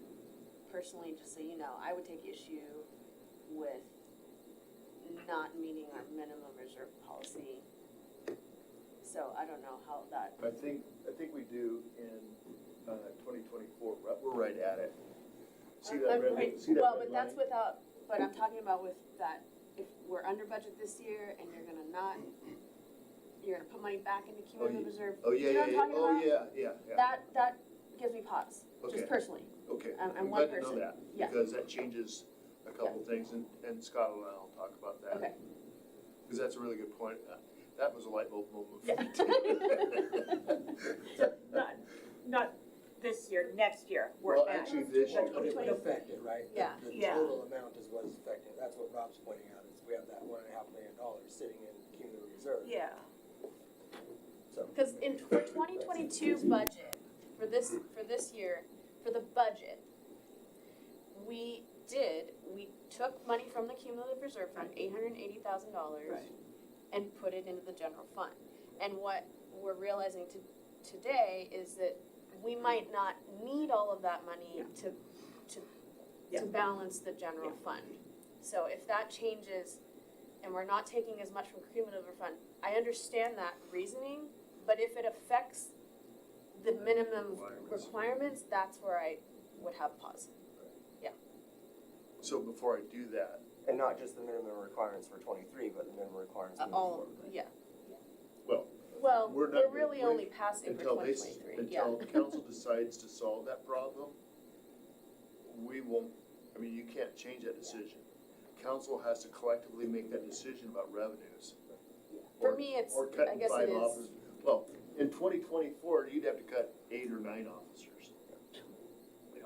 personally, just so you know, I would take issue with not meeting our minimum reserve policy. So I don't know how that, I think we do in, 2024, we're right at it. See that red, see that well, red but that's line? without, but I'm talking about with that, if we're under budget this year and you're gonna put money back into cumulative reserve. Oh, Do you yeah, know what I'm yeah, talking about? yeah. That gives me pause, Okay. just personally. Okay, I'm I'm one glad to know person. that, Yeah. because that changes a couple things, and Scott and I'll talk about that. Okay. Because that's a really good point. That was a light bulb moment for Yeah. me too. So not this year, next year, we're Well, at. actually, this year. But it would affect it, right? Yeah. The Yeah. total amount is what's affecting it. That's what Rob's pointing out, is we have that $1.5 million sitting in cumulative reserve. Yeah. So, Because for 2022 budget, for this year, for the budget, we took money from the cumulative reserve fund, $880,000, Right. and put it into the general fund. And what we're realizing today is that we might not need all of that money to balance the general fund. So if that changes and we're not taking as much from cumulative fund, I understand that reasoning, but if it affects the minimum requirements, that's where I would have pause. So before I do that, and not just the minimum requirements for 23, but the minimum requirements moving All, forward. yeah. well, Well, We're we're not really gonna- only passing for until 2023, yeah. until council decides to solve that problem, we won't, I mean, you can't change that decision. Council has to collectively make that decision about revenues. For me, it's, Or I cutting guess 5 it is, officers. Well, in 2024, you'd have to cut 8 or 9 officers.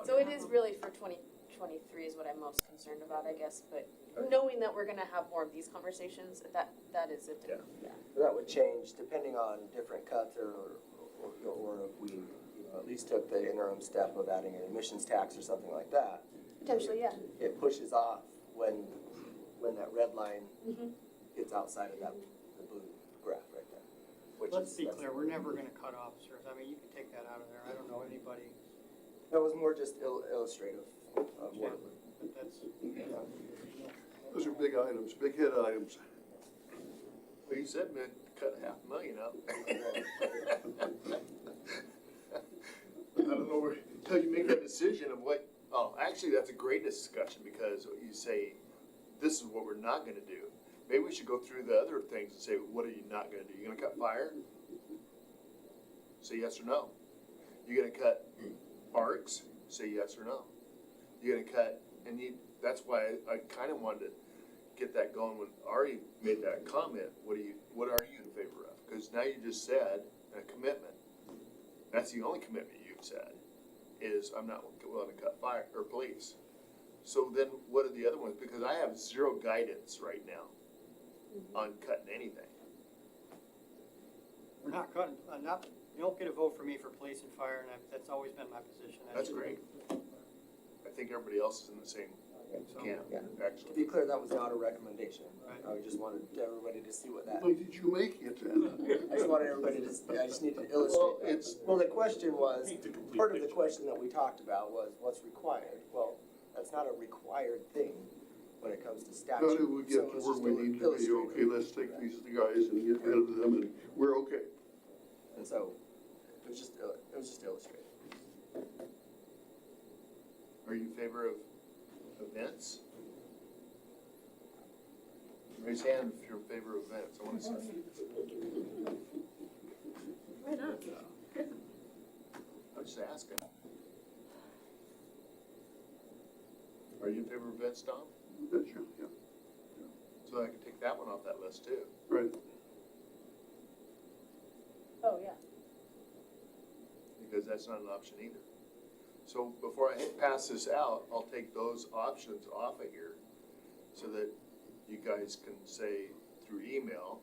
so it is really for 2023 is what I'm most concerned about, I guess, but knowing that we're gonna have more of these conversations, that is a different, yeah. So that would change depending on different cuts or if we, at least took the interim step of adding an emissions tax or something like that. Potentially, yeah. It pushes off when that red line Mhm. gets outside of the blue graph right there. Which Let's is- be that's- clear, we're never gonna cut officers. I mean, you can take that out of there. I don't know anybody, That was more just illustrative of yeah, what. but that's, Those are big items, big hit items. Well, you said, man, cut $500,000 out. I don't know until you make that decision of what, actually, that's a great discussion, because you say, this is what we're not gonna do. Maybe we should go through the other things and say, what are you not gonna do? You gonna cut fire? Say yes or no. You gonna cut parks? Say yes or no. You gonna cut, that's why I kinda wanted to get that going when Ari made that comment. What are you in favor of? Because now you just said a commitment. That's the only commitment you've said, is I'm not willing to cut fire or police. So then what are the other ones? Because I have zero guidance right now on cutting anything. We're not cutting, you don't get a vote for me for police and fire, and that's always been my position. That's great. I think everybody else is in the same camp, Yeah. To actually. be clear, that was not a recommendation. Right. I just wanted everybody to see what that, Why did you make it then? I just wanted everybody to, I just needed to Well, illustrate that. it's, Well, the question was, Paint the complete part of the picture. question that we talked about was what's required. Well, that's not a required thing when it comes to statute. How did we So get to it's where just we need to be? illustrative. Okay, let's take these guys and get rid of them and we're okay. And so, it was just illustrative. are you in favor of events? Raise hand if you're in favor of events. I want to see. Why not? I'm just asking. Are you in favor of events, Tom? That's you, yeah, So I can take that one off that list too. right. Oh, yeah. Because that's not an option either. So before I pass this out, I'll take those options off of here so that you guys can say through email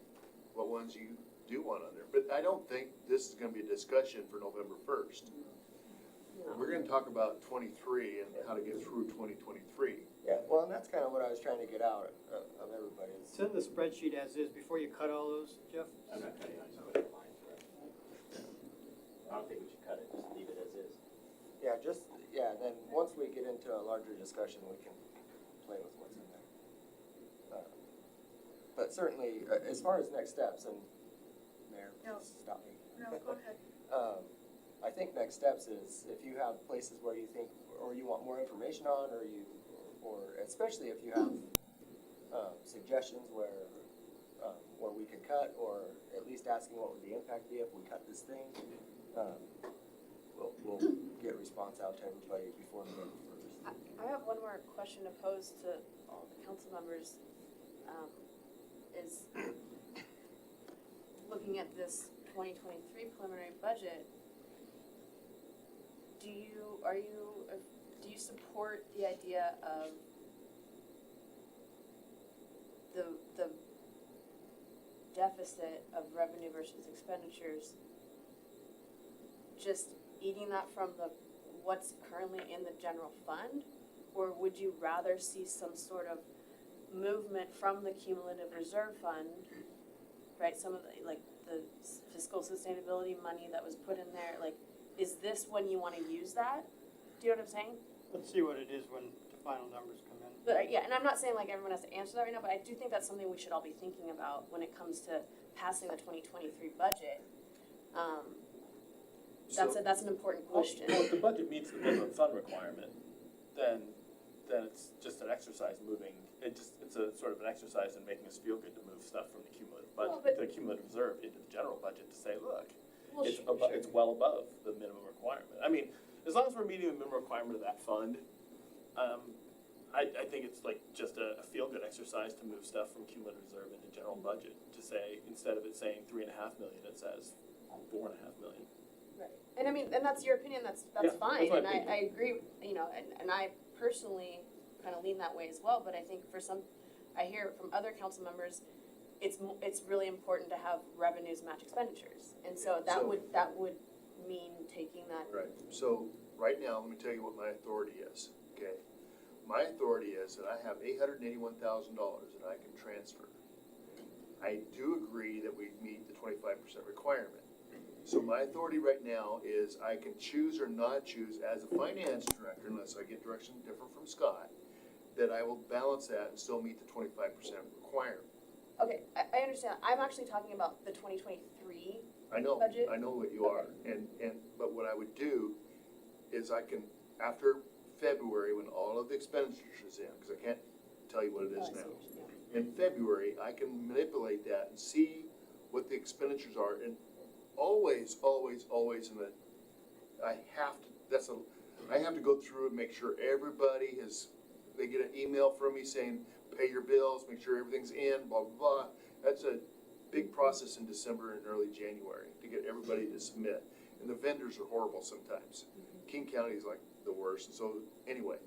what ones you do want on there. But I don't think this is gonna be a discussion for November first. We're gonna talk about 23 and how to get through 2023. Yeah, well, and that's kind of what I was trying to get out of everybody. is- Send the spreadsheet as is before you cut all those, Jeff. I'm not cutting, I just put it in line for it. I don't think we should cut it, just leave it as is. Yeah, then once we get into a larger discussion, we can play with what's in there. But certainly, as far as next steps, and Mayor, No. stop me. No, go ahead. I think next steps is if you have places where you think, or you want more information on, or especially if you have, suggestions where we could cut, or at least asking what would the impact be if we cut this thing, we'll get a response out to everybody before November first. I have one more question to pose to all the council members, is looking at this 2023 preliminary budget, do you support the idea of the deficit of revenue versus expenditures, just eating that from what's currently in the general fund? Or would you rather see some sort of movement from the cumulative reserve fund, right, some of the, like, the fiscal sustainability money that was put in there, like, is this when you wanna use that? Do you know what I'm saying? Let's see what it is when the final numbers come in. But, yeah, and I'm not saying like everyone has to answer that right now, but I do think that's something we should all be thinking about when it comes to passing the 2023 budget. That's an important question. Well, if the budget meets the minimum fund requirement, then it's just an exercise moving, it's a sort of an exercise in making us feel good to move stuff from the cumulative Well, budget, the cumulative reserve into the general budget to say, look, Well, it's well above the minimum requirement. I mean, as long as we're meeting the minimum requirement of that fund, I think it's like just a feel-good exercise to move stuff from cumulative reserve into general budget, to say, instead of it saying 3.5 million, it says 4.5 million. Right, and I mean, and that's your opinion, that's Yeah, that's fine, my and opinion. I agree, you know, and I personally kind of lean that way as well, but I think for some, I hear from other council members, it's really important to have revenues match expenditures, and so that would mean taking that. Right, so right now, let me tell you what my authority is, okay? My authority is that I have $881,000 that I can transfer. I do agree that we meet the 25% requirement. So my authority right now is I can choose or not choose as a finance director, unless I get direction different from Scott, that I will balance that and still meet the 25% requirement. Okay, I understand, I'm actually talking about the 2023, I know, Budget? I know what you are, but what I would do is I can, after February, when all of the expenditures is in, because I can't tell you what it is now. In February, I can manipulate that and see what the expenditures are, and always, always, always I have to go through and make sure everybody they get an email from me saying, pay your bills, make sure everything's in, blah, blah, blah. That's a big process in December and early January to get everybody to submit. And the vendors are horrible sometimes. King County is like the worst, and so, anyway.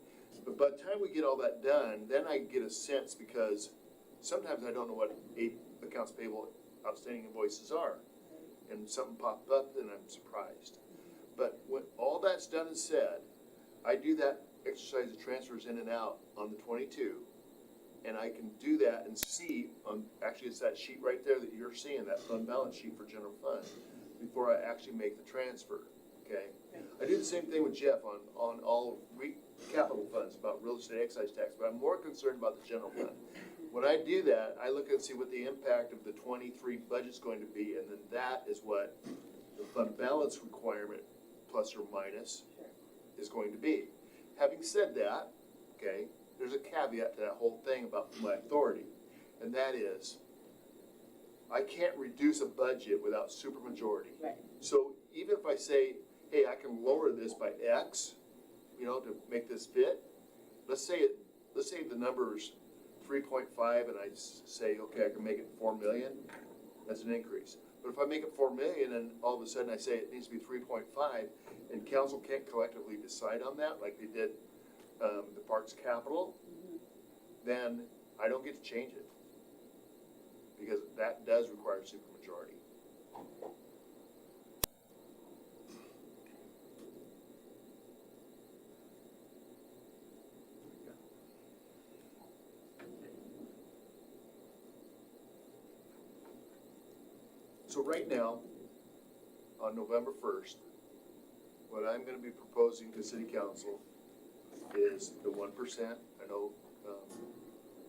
But by the time we get all that done, then I get a sense, because sometimes I don't know what accounts payable outstanding invoices are. And something popped up and I'm surprised. But when all that's done and said, I do that exercise of transfers in and out on the 22. And I can do that and see on, actually it's that sheet right there that you're seeing, that fund balance sheet for general fund, before I actually make the transfer, okay? I do the same thing with Jeff on all capital funds about real estate excise tax, but I'm more concerned about the general fund. When I do that, I look and see what the impact of the 23 budget's going to be, and then that is what the fund balance requirement, plus or minus, is going to be. Having said that, okay, there's a caveat to that whole thing about my authority, and that is, I can't reduce a budget without supermajority. Right. So even if I say, hey, I can lower this by X, you know, to make this fit, let's say the number's 3.5 and I say, okay, I can make it 4 million, that's an increase. But if I make it 4 million and all of a sudden I say it needs to be 3.5 and council can't collectively decide on that like they did the Parks Capital, then I don't get to change it. Because that does require supermajority. So right now, on November 1st, what I'm gonna be proposing to city council is the 1%. I know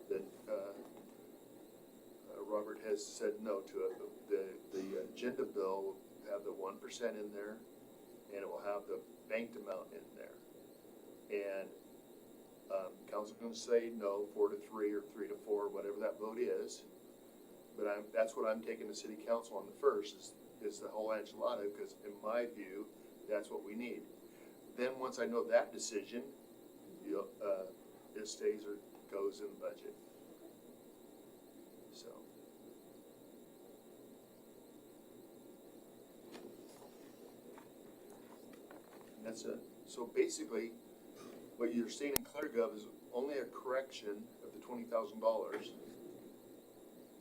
that Robert has said no to it. The agenda bill will have the 1% in there, and it will have the banked amount in there. And council can say no, 4-3 or 3-4, whatever that vote is. But that's what I'm taking to city council on the 1st is the whole enchilada, because in my view, that's what we need. Then once I know that decision, it stays or goes in the budget. So. And that's it. So basically, what you're seeing in ClearGov is only a correction of the $20,000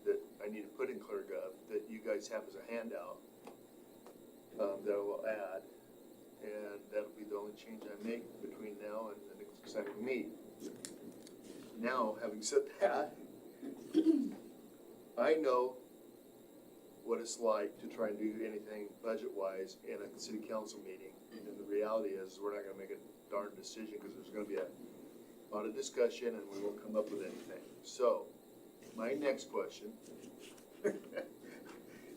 that I need to put in ClearGov that you guys have as a handout that I will add. And that'll be the only change I make between now and the next time we meet. Now, having said that, I know what it's like to try and do anything budget-wise in a city council meeting. And the reality is, we're not gonna make a darn decision because there's gonna be a lot of discussion and we won't come up with anything. So, my next question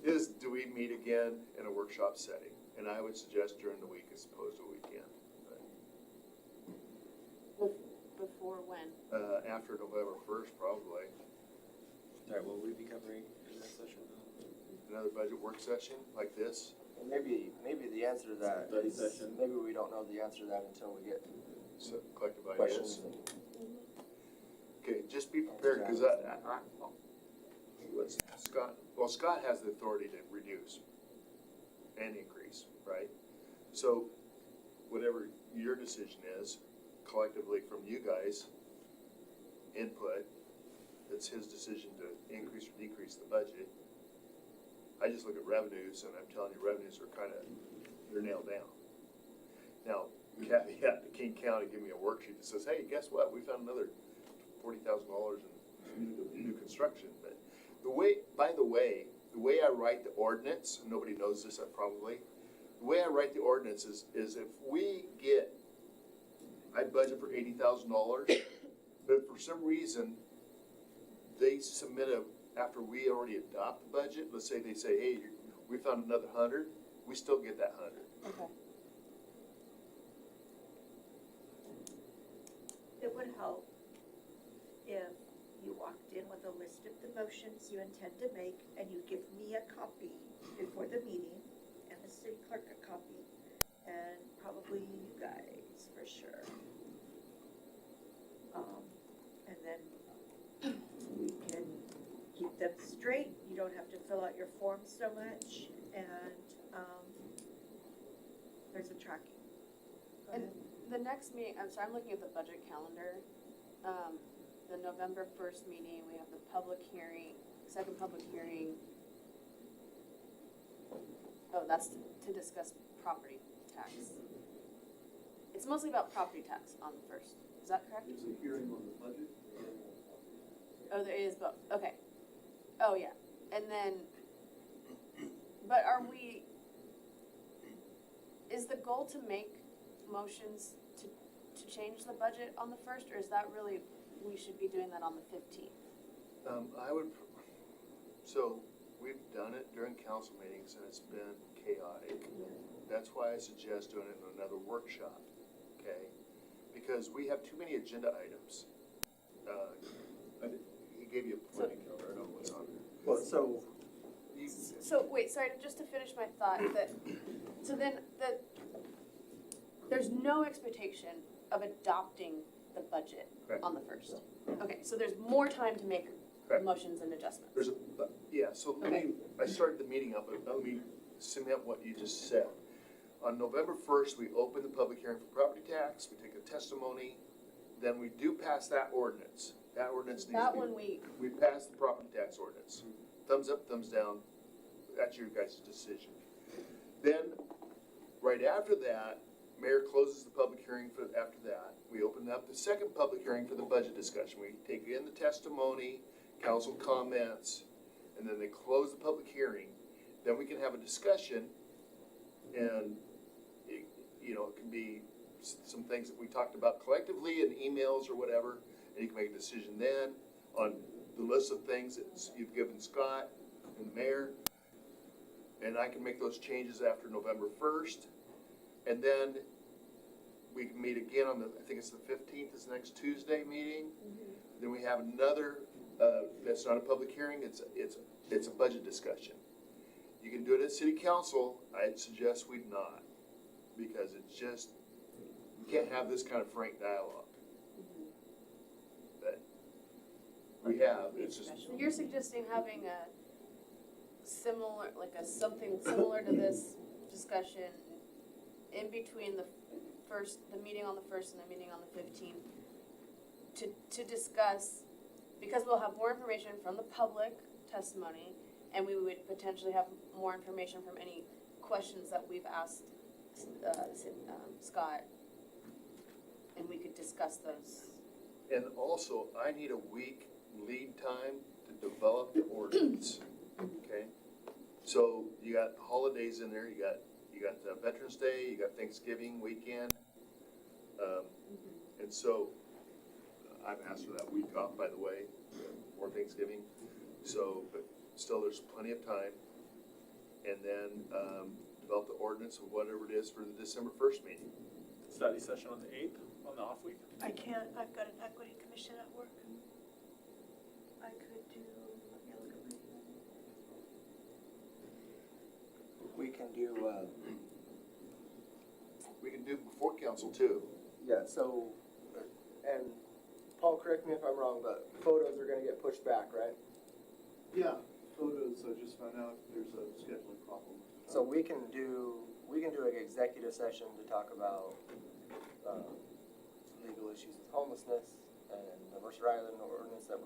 is, do we meet again in a workshop setting? And I would suggest during the week as opposed to a weekend. Before when? After November 1st, probably. Sorry, what will we be covering in that session? Another budget work session like this. Well, maybe the answer to that Study is, session. maybe we don't know the answer to that until we get So collective questions. ideas. Okay, just be prepared, because Scott has the authority to reduce and increase, right? So whatever your decision is, collectively from you guys, input, it's his decision to increase or decrease the budget. I just look at revenues, and I'm telling you, revenues are they're nailed down. Now, caveat to King County give me a worksheet that says, hey, guess what, we found another $40,000 in new construction. But by the way I write the ordinance, and nobody knows this, the way I write the ordinance is if I budget for $80,000, but if for some reason they submit after we already adopt the budget, let's say they say, hey, we found another 100, we still get that 100. Okay. It would help if you walked in with a list of the motions you intend to make, and you give me a copy before the meeting, and the city clerk a copy, and probably you guys for sure. And then we can keep them straight, you don't have to fill out your forms so much, and, there's a tracking. Go And ahead. the next meeting, I'm sorry, I'm looking at the budget calendar. The November 1st meeting, we have the public hearing, second public hearing. Oh, that's to discuss property tax. It's mostly about property tax on the 1st, is that correct? There's a hearing on the budget. Oh, there is both, okay. Oh, yeah, and then, but are we, is the goal to make motions to change the budget on the 1st, or is that really, we should be doing that on the 15th? I would, so we've done it during council meetings and it's been chaotic. That's why I suggest doing it in another workshop, okay? Because we have too many agenda items. He gave you a planning calendar, I don't know what's on there. Well, so, So, wait, sorry, just to finish my thought, so then, there's no expectation of adopting the budget Correct. on the 1st? Okay, so there's more time to make Correct. motions and adjustments? There's so let me, I started the meeting up, but let me cement what you just said. On November 1st, we open the public hearing for property tax, we take a testimony, then we do pass that ordinance. That ordinance needs to That be. one we pass the property tax ordinance. Thumbs up, thumbs down, that's your guys' decision. Then, right after that, mayor closes the public hearing after that. We open up the second public hearing for the budget discussion. We take in the testimony, council comments, and then they close the public hearing. Then we can have a discussion, and it can be some things that we talked about collectively in emails or whatever, and you can make a decision then on the list of things that you've given Scott and the mayor. And I can make those changes after November 1st. And then we can meet again on I think it's the 15th is the next Tuesday meeting. Then we have another, that's not a public hearing, it's a budget discussion. You can do it at city council, I'd suggest we'd not, because it's just, you can't have this kind of frank dialogue. That we have, it's just. So you're suggesting having a similar, something similar to this discussion in between the meeting on the 1st and the meeting on the 15th to discuss, because we'll have more information from the public testimony, and we would potentially have more information from any questions that we've asked Scott, and we could discuss those. And also, I need a week lead time to develop the ordinance, okay? So you got holidays in there, you got Veterans Day, you got Thanksgiving weekend. And so, I've asked for that week off, by the way, for Thanksgiving. So, but still, there's plenty of time. And then, develop the ordinance of whatever it is for the December 1st meeting. Study session on the 8th, on the off week. I can't, I've got an equity commission at work. I could do, let me look at my. we can do, We can do it before council too. yeah, so, and Paul, correct me if I'm wrong, but photos are gonna get pushed back, right? Yeah, photos, I just found out there's a scheduling problem. So we can do an executive session to talk about, legal issues with homelessness and the Mercer Island ordinance that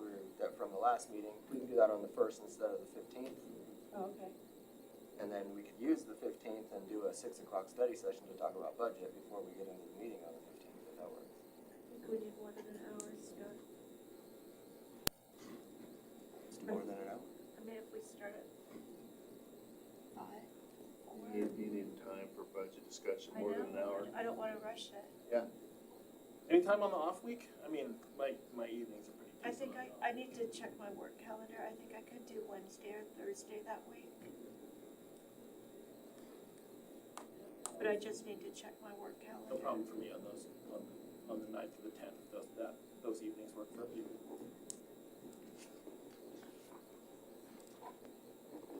from the last meeting. We can do that on the 1st instead of the 15th. Oh, okay. And then we could use the 15th and do a 6 o'clock study session to talk about budget before we get into the meeting on the 15th, if that works. We need more than an hour, Scott. It's more than an hour. I mean, if we start at 5. You need time for budget discussion, I more than an know. hour. I don't wanna rush it. Anytime on the off week? I mean, my evenings are pretty busy. I think I need to check my work calendar. I think I could do Wednesday or Thursday that week. But I just need to check my work calendar. No problem for me on those, on the 9th or the 10th, those evenings work for people.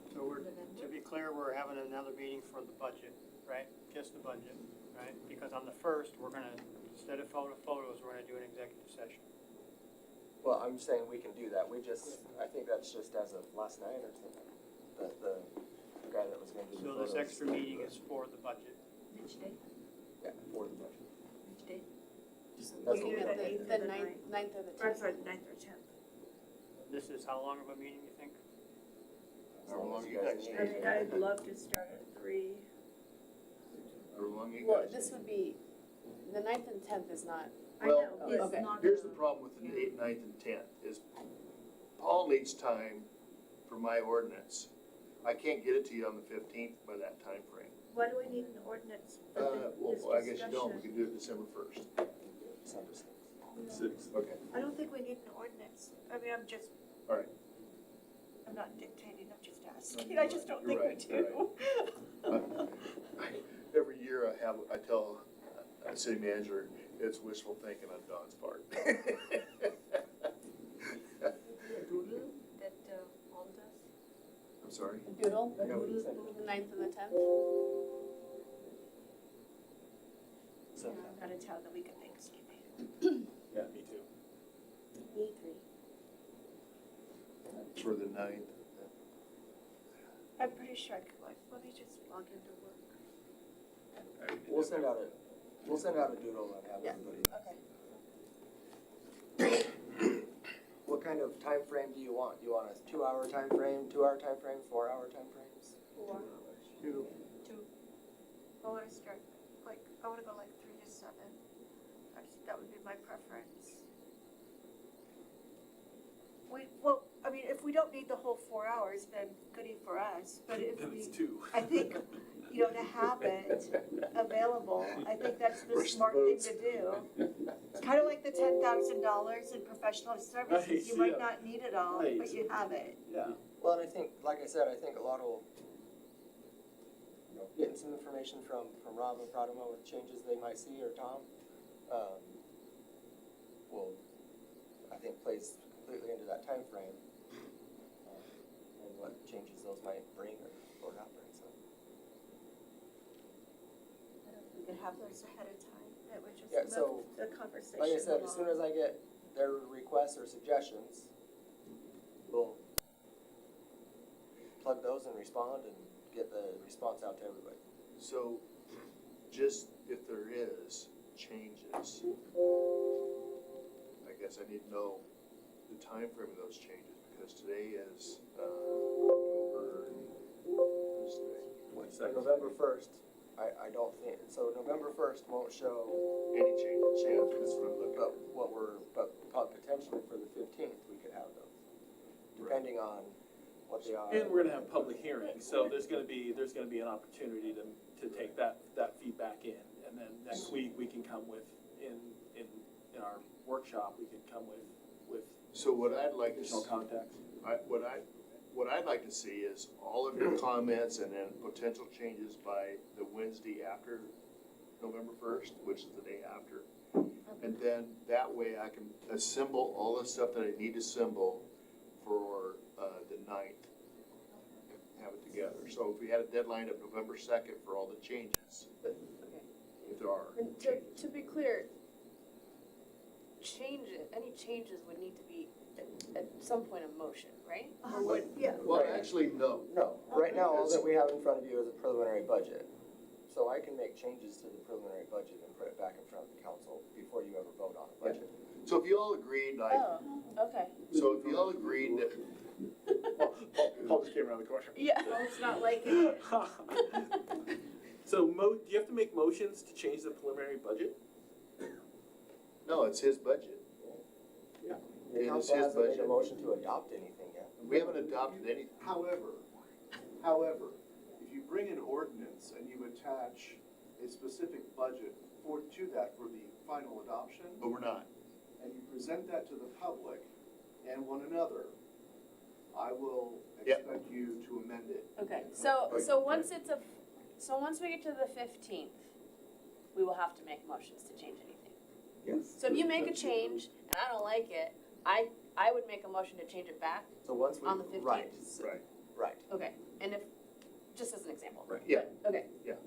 So to be clear, we're having another meeting for the budget, right? Just the budget, right? Because on the 1st, we're gonna, instead of photos, we're gonna do an executive session. Well, I'm saying we can do that. I think that's just as of last night or something. The guy that was gonna do the So photos. this extra meeting is for the budget. Which day? Yeah, for the budget. Which day? something. That's Looking what at we're the ninth or the Or, tenth. sorry, the 9th or 10th. This is how long of a meeting, you think? How long you guys I need? mean, I'd love to start at 3. How long you Well, guys this need? would be, the ninth and tenth is not, I Well, know, okay. it's not. Here's the problem with the 8th, 9th, and 10th, is Paul needs time for my ordinance. I can't get it to you on the 15th by that time frame. Why do we need an ordinance for this Well, I guess you don't, we discussion? can do it December 1st. December 6th. Six. Okay. I don't think we need an ordinance. I mean, I'm just. All right. I'm not dictating, I'm just asking. I just don't think You're we right, do. Every year I tell a city manager, it's wishful thinking on Don's part. that, all does? I'm sorry? Doodle, I know what you said. the ninth and the tenth? So, I'm out of town the week of Thanksgiving. Yeah, me too. Me three. For the 9th. I'm pretty sure I could, like, let me just log into work. we'll send out a doodle and have Yeah. everybody. Okay. What kind of time frame do you want? Do you want a 2-hour time frame, 2-hour time frame, 4-hour time frames? 4. 2. 2. I wanna start, like, I wanna go like 3 to 7. That would be my preference. Well, I mean, if we don't need the whole 4 hours, then goody for us, but if Then it's we, two. I think, you know, to have it available, I think that's the Rush the smart thing boats. to do. It's kinda like the $10,000 in professional services, you Right, might yeah. not need it all, Right. but you have it. Yeah. Well, and I think, like I said, I think a lot will, getting some information from Rob and Pradama with changes they might see, or Tom, will, I think, plays completely into that time frame, and what changes those might bring or not bring, so. We could have those ahead of time, that would just Yeah, so, move the conversation Like I said, as soon along. as I get their requests or suggestions, we'll plug those and respond and get the response out to everybody. So, just if there is changes, I guess I need to know the time frame of those changes, because today is, November, what's today? November 1st, I don't think, so November 1st won't show Any changes, yeah, that's what I'm looking at. but potentially for the 15th, we could have those, depending on what they are. And we're gonna have public hearings, so there's gonna be an opportunity to take that feedback in. And then next week, we can come with, in our workshop, we can come with So what I'd like to, additional context. what I'd like to see is all of your comments and then potential changes by the Wednesday after November 1st, which is the day after. And then that way I can assemble all the stuff that I need to assemble for, the 9th. Have it together. So if we had a deadline of November 2nd for all the changes, Okay. if there are And changes. to be clear, any changes would need to be at some point a motion, right? Or would, Yeah. Well, actually, no. No, right now, all that we have in front of you is a preliminary budget. So I can make changes to the preliminary budget and put it back in front of the council before you ever vote on a budget. So if you all agreed, oh, okay. so if you all agreed that, Paul just came around the corner. Yeah. Oh, it's not like it. So do you have to make motions to change the preliminary budget? no, it's his budget. The It is council his hasn't made a budget. motion to adopt anything yet. We haven't adopted anything. However, if you bring an ordinance and you attach a specific budget to that for the final adoption, But we're not. and you present that to the public and one another, I will Yep. expect you to amend it. Okay, so once once we get to the 15th, we will have to make motions to change anything. Yes. So if you make a change and I don't like it, I would make a motion to change it back. So once we, On the 15th? right, Right. right. Okay, and if, just as an example. Right, yeah. But, okay,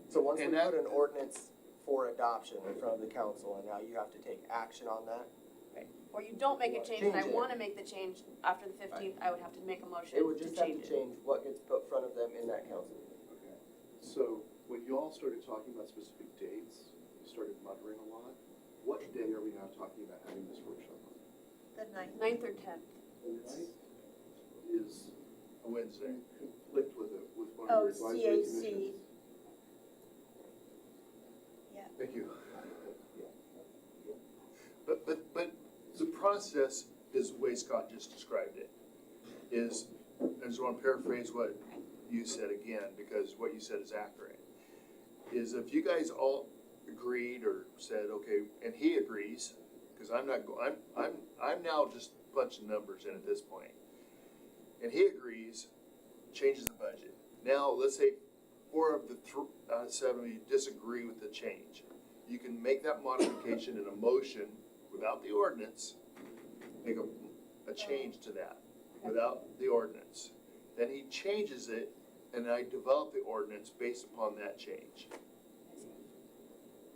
So once we And that- put an ordinance for adoption in front of the council, and now you have to take action on that, or you don't make a change and I Change it. wanna make the change after the 15th, I would have to make a motion it would to just have to change it. change what gets put in front of them in that council meeting. So when you all started talking about specific dates, you started muttering a lot. what day are we now talking about having this workshop on? The 9th. 9th or 10th. The ninth is A Wednesday. conflict with one Oh, of your advisory CAC. commissions. Yeah. Thank you. But the process is the way Scott just described it, is, I just want to paraphrase what you said again, because what you said is accurate, is if you guys all agreed or said, okay, and he agrees, because I'm not, I'm now just punching numbers in at this point, and he agrees, changes the budget. Now, let's say 4 of the 7 of you disagree with the change. You can make that modification in a motion without the ordinance, make a change to that without the ordinance. Then he changes it, and I develop the ordinance based upon that change.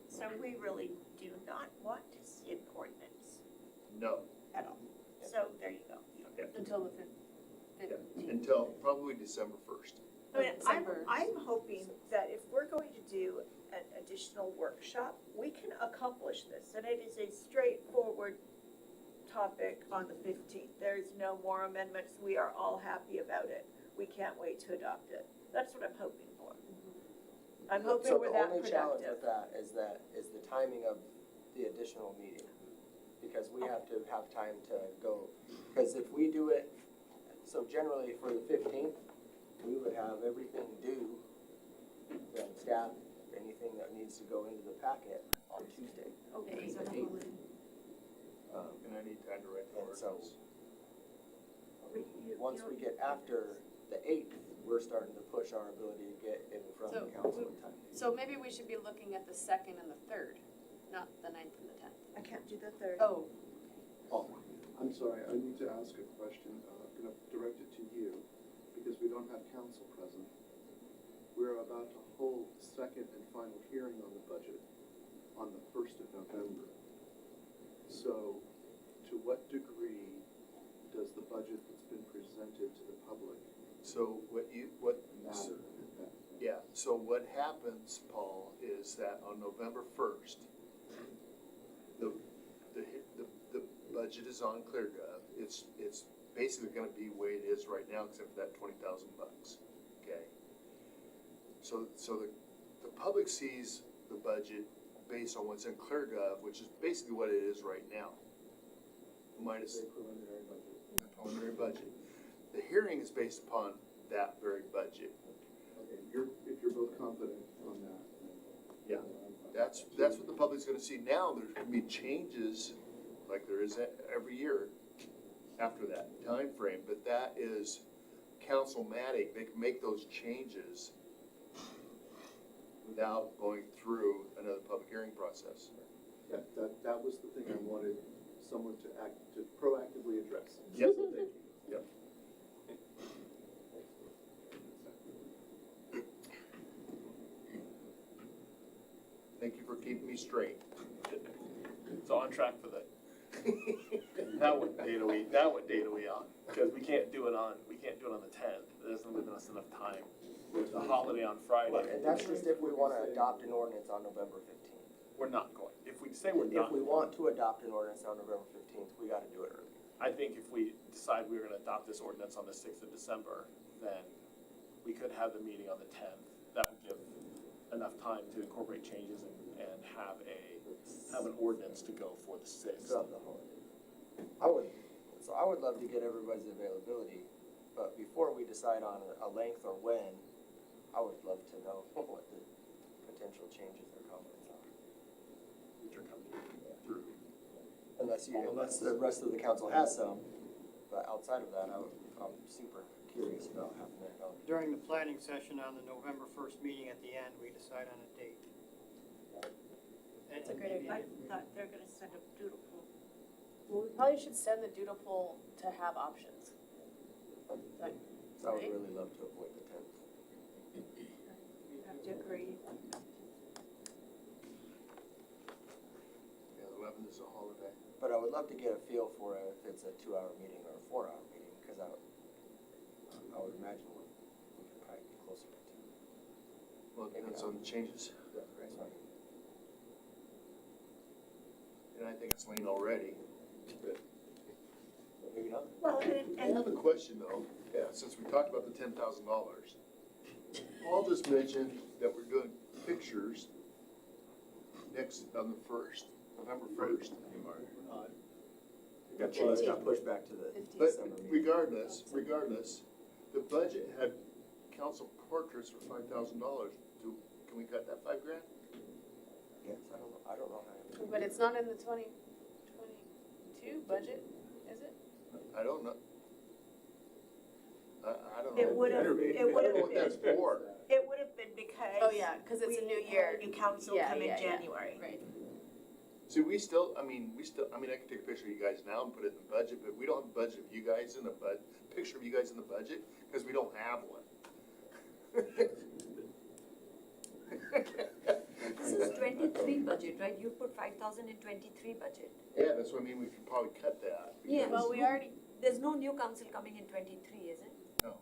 So we really do not want to see an ordinance No, at all. So there you go. Until the 15th. until probably December 1st. I mean, December. I'm hoping that if we're going to do an additional workshop, we can accomplish this, and it is a straightforward topic on the 15th. There's no more amendments, we are all happy about it. We can't wait to adopt it. That's what I'm hoping for. I'm hoping we're that So the only challenge productive. with that is the timing of the additional meeting. Because we have to have time to go, because if we do it, so generally for the 15th, we would have everything due, then staff, anything that needs to go into the packet on Tuesday. Okay, The 8th. And I need time to write the And so, ordinance. once we get after the 8th, we're starting to push our ability to get in front of the council in time. So maybe we should be looking at the 2nd and the 3rd, not the 9th and the 10th. I can't do the 3rd. Oh, I'm sorry, I need to ask a question. I'm gonna direct it to you, because we don't have council present. We're about to hold second and final hearing on the budget on the 1st of November. So, to what degree does the budget that's been presented to the public So matter? yeah, so what happens, Paul, is that on November 1st, the budget is on ClearGov. It's basically gonna be the way it is right now, except for that $20,000, okay? So the public sees the budget based on what's in ClearGov, which is basically what it is right now. Minus the preliminary budget. The hearing is based upon that very budget. Okay, if you're both confident on that, then. Yeah. That's what the public's gonna see now. There's gonna be changes, like there is every year after that time frame. But that is council-matic. They can make those changes without going through another public hearing process. Yeah, that was the thing I wanted someone to proactively address. Yep. So thank you. Yep. Thank you for keeping me straight. So on track for the, now what date are we on? Because we can't do it on the 10th. It doesn't leave us enough time. There's a holiday on Friday. And that's just if we wanna adopt an ordinance on November 15th. We're not going. If we say we're If not, we want to adopt an ordinance on November 15th, we gotta do it early. I think if we decide we're gonna adopt this ordinance on the 6th of December, then we could have the meeting on the 10th. That would give enough time to incorporate changes and have an ordinance to go for the 6th. Throughout the holiday. I would love to get everybody's availability, but before we decide on a length or when, I would love to know what the potential changes or comments are. Which are coming through. Unless the rest of the council has some, but outside of that, I'm super curious about having that on. During the planning session on the November 1st meeting at the end, we decide on a date. That's a great idea. I thought they're gonna send a doodle poll. well, we probably should send the doodle poll to have options. So I would really love to avoid the 10th. I have to agree. Yeah, the 11th is a holiday. But I would love to get a feel for it if it's a 2-hour meeting or a 4-hour meeting, because I would imagine we could probably be closer to 2. Well, it depends on the changes. Right. think it's lane already. But Maybe not. Well, I have a question though, yeah, since we talked about the $10,000. Paul just mentioned that we're doing pictures on the first, November 1st. Got pushed back to the But December meeting. regardless, the budget had council portraits for $5,000. Can we cut that $5,000? Yes, I don't know how. But it's not in the 2022 budget, is it? I don't know. I don't know. It would have, it would I don't know have what that's been, for. it would have been because. Oh, yeah, 'cause it's a new we year. had a new council Yeah, come in yeah, yeah. January. Right. See, I mean, I can take a picture of you guys now and put it in the budget, but we don't have a budget of you guys in the picture of you guys in the budget, because we don't have one. This is 23 budget, right? You put 5,000 in 23 budget. Yeah, that's what I mean, we could probably cut that. Yeah. Well, we already, There's no new council coming in 23, is it? No.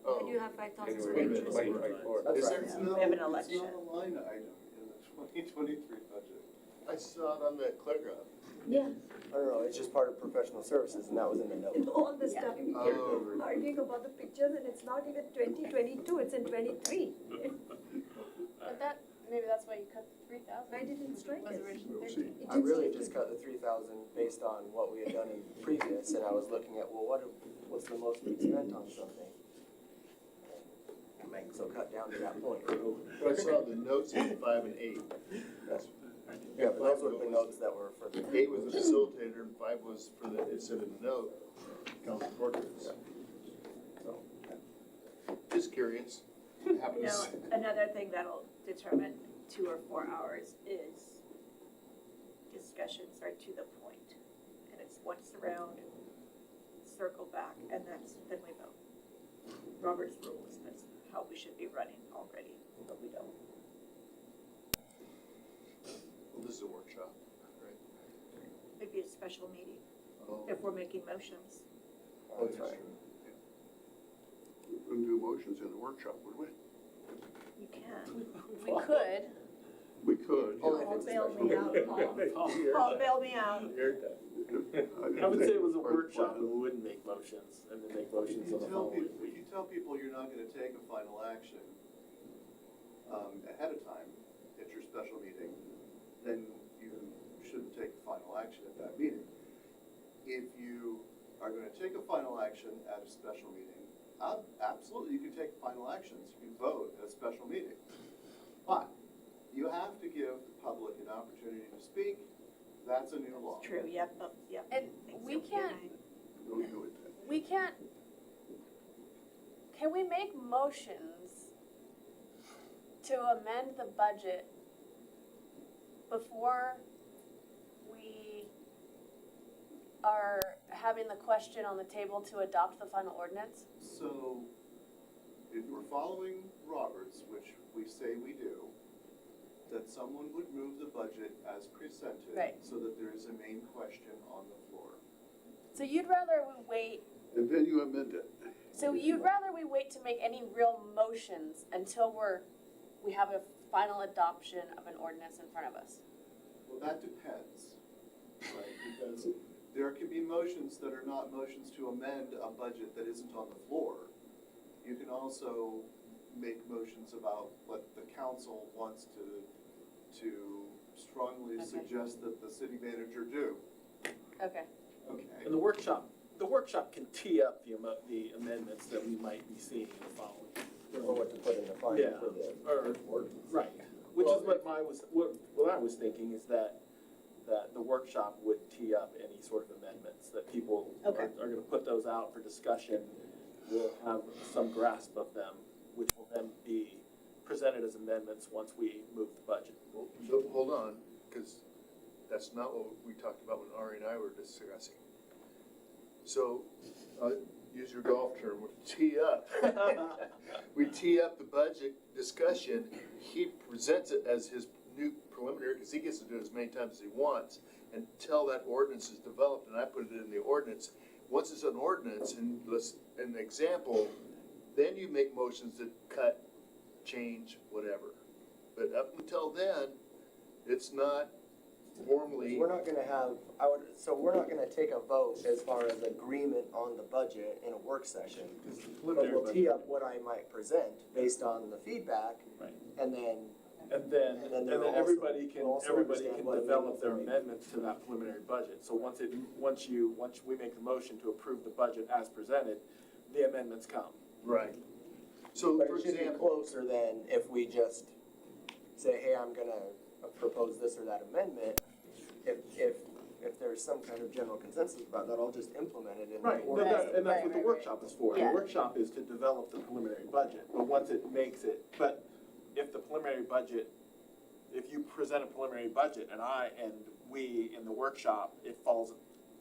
Why do you Oh, have 5,000 Anyway, square wait a meters? minute, 2024. That's is right. there, It's We not, have an it's election. not a line item in the 2023 budget. I saw it on the ClearGov. Yeah. I don't know, it's just part of professional services and that was in the note. All the Yeah. stuff we Oh. keep arguing about the pictures and it's not even 2022, it's in 23. but maybe that's why you cut the 3,000. I didn't strike Was it. originally We'll 13. see. I really just cut the 3,000 based on what we had done in previous, and I was looking at, well, what's the most we spent on something? So cut down to that point. But I saw the notes in 5 and 8. That's, Yeah, but those were the notes that were for the. 8 was the facilitator and 5 was for the, it said in the note, council portraits. So, just curious. It You happens. know, another thing that'll determine 2 or 4 hours is discussions are to the point. And it's once around, circle back, and then we vote. Robert's rules, that's how we should be running already, but we don't. Well, this is a workshop, right? It'd be a special meeting Oh, if we're making motions. that's right. We wouldn't do motions in the workshop, would we? You can. We could. We could. Only if Paul it's a bailed special me meeting. out, Paul bailed me out. I would say it was a workshop and we wouldn't make motions, and then make motions on the following If week. you tell people you're not gonna take a final action, ahead of time at your special meeting, then you shouldn't take final action at that meeting. If you are gonna take a final action at a special meeting, absolutely, you can take final actions, you can vote at a special meeting. But you have to give the public an opportunity to speak, that's a new law. True, yep, yep. And Thanks, we Sophia. can't, Don't do it then. we can't, can we make motions to amend the budget before we are having the question on the table to adopt the final ordinance? So, if we're following Roberts, which we say we do, that someone would move the budget as presented. Right. So that there is a main question on the floor. So you'd rather we wait, And then you amend it. so you'd rather we wait to make any real motions until we have a final adoption of an ordinance in front of us? Well, that depends, right? Because there can be motions that are not motions to amend a budget that isn't on the floor. You can also make motions about what the council wants to strongly Okay. suggest that the city manager do. Okay. Okay. And the workshop can tee up the amendments that we might be seeing in the following. Or what to put in the final Yeah, for the or- ordinance. Right, which is what I was thinking is that the workshop would tee up any sort of amendments, that people Okay. are gonna put those out for discussion. We'll have some grasp of them, which will then be presented as amendments once we move the budget. Well, so, hold on, because that's not what we talked about when Ari and I were discussing. So, use your golf term, we tee up. We tee up the budget discussion, he presents it as his new preliminary, because he gets to do it as many times as he wants, until that ordinance is developed, and I put it in the ordinance. Once it's an ordinance, and an example, then you make motions to cut, change, whatever. But up until then, it's not formally, We're not gonna have, so we're not gonna take a vote as far as agreement on the budget in a work session. But we'll tee up what I might present based on the feedback. Right. And then, And then, And then and they're then also- everybody can, we'll also everybody understand can what develop their amendments amendments to that preliminary budget. So once we make the motion to approve the budget as presented, the amendments come. right. So, but for it should be example, closer than if we just say, hey, I'm gonna propose this or that amendment. If there's some kind of general consensus about that, I'll just implement it in the Right, order. and that's what the workshop is for. The Yeah. workshop is to develop the preliminary budget, but once it makes it, but if the preliminary budget, if you present a preliminary budget and we in the workshop, it falls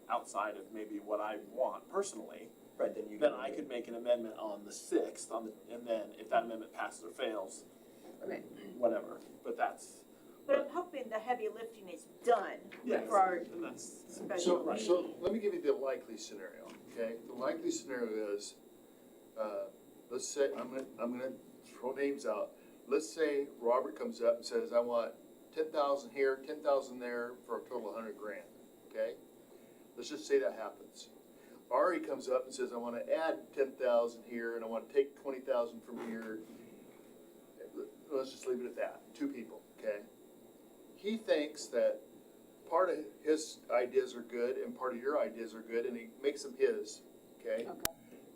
outside of maybe what I want personally, Right, then you. then I could make an amendment on the 6th, and then if that amendment passes or fails, Okay. whatever, but that's, But I'm hoping the heavy lifting is done yeah, for our and that's, special meeting. so let me give you the likely scenario, okay? The likely scenario is, let's say, I'm gonna throw names out. Let's say Robert comes up and says, I want 10,000 here, 10,000 there, for a total of $100,000, okay? Let's just say that happens. Ari comes up and says, I wanna add 10,000 here, and I wanna take 20,000 from here. Let's just leave it at that, 2 people, okay? He thinks that part of his ideas are good and part of your ideas are good, and he makes them his, okay? Okay.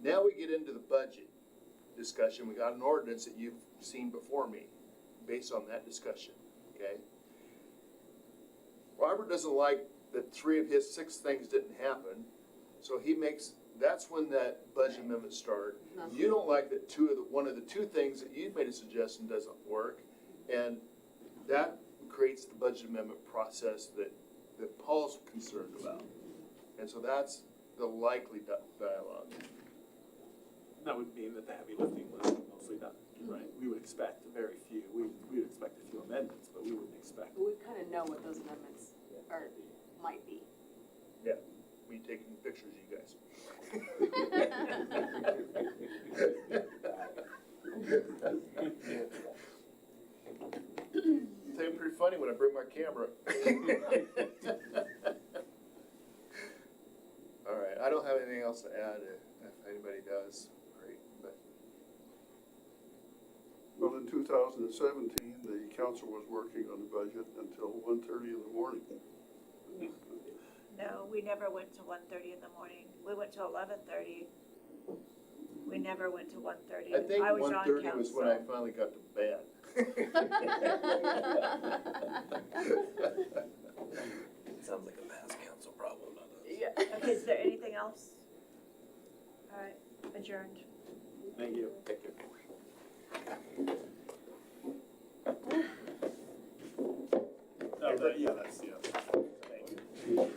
Now we get into the budget discussion. We got an ordinance that you've seen before me, based on that discussion, okay? Robert doesn't like that 3 of his 6 things didn't happen, so that's when that budget amendment started. You don't like that one of the 2 things that you made a suggestion doesn't work, and that creates the budget amendment process that Paul's concerned about. And so that's the likely dialogue. that would mean that the heavy lifting was mostly done, right? We would expect very few, we would expect a few amendments, but we wouldn't expect. But we kind of know what those amendments are, might be. Yeah, me taking pictures of you guys. I think I'm pretty funny when I bring my camera. All right, I don't have anything else to add. If anybody does, great, but Well, in 2017, the council was working on the budget until 1:30 in the morning. No, we never went to 1:30 in the morning. We went to 11:30. We never went to 1:30. I think was on 1:30 was when I council. finally got to bed. Sounds like a past council problem, not us. Yeah. Okay, is there anything else? All right, adjourned. Thank you. Thank you. Yeah, that's, yeah. Thank you.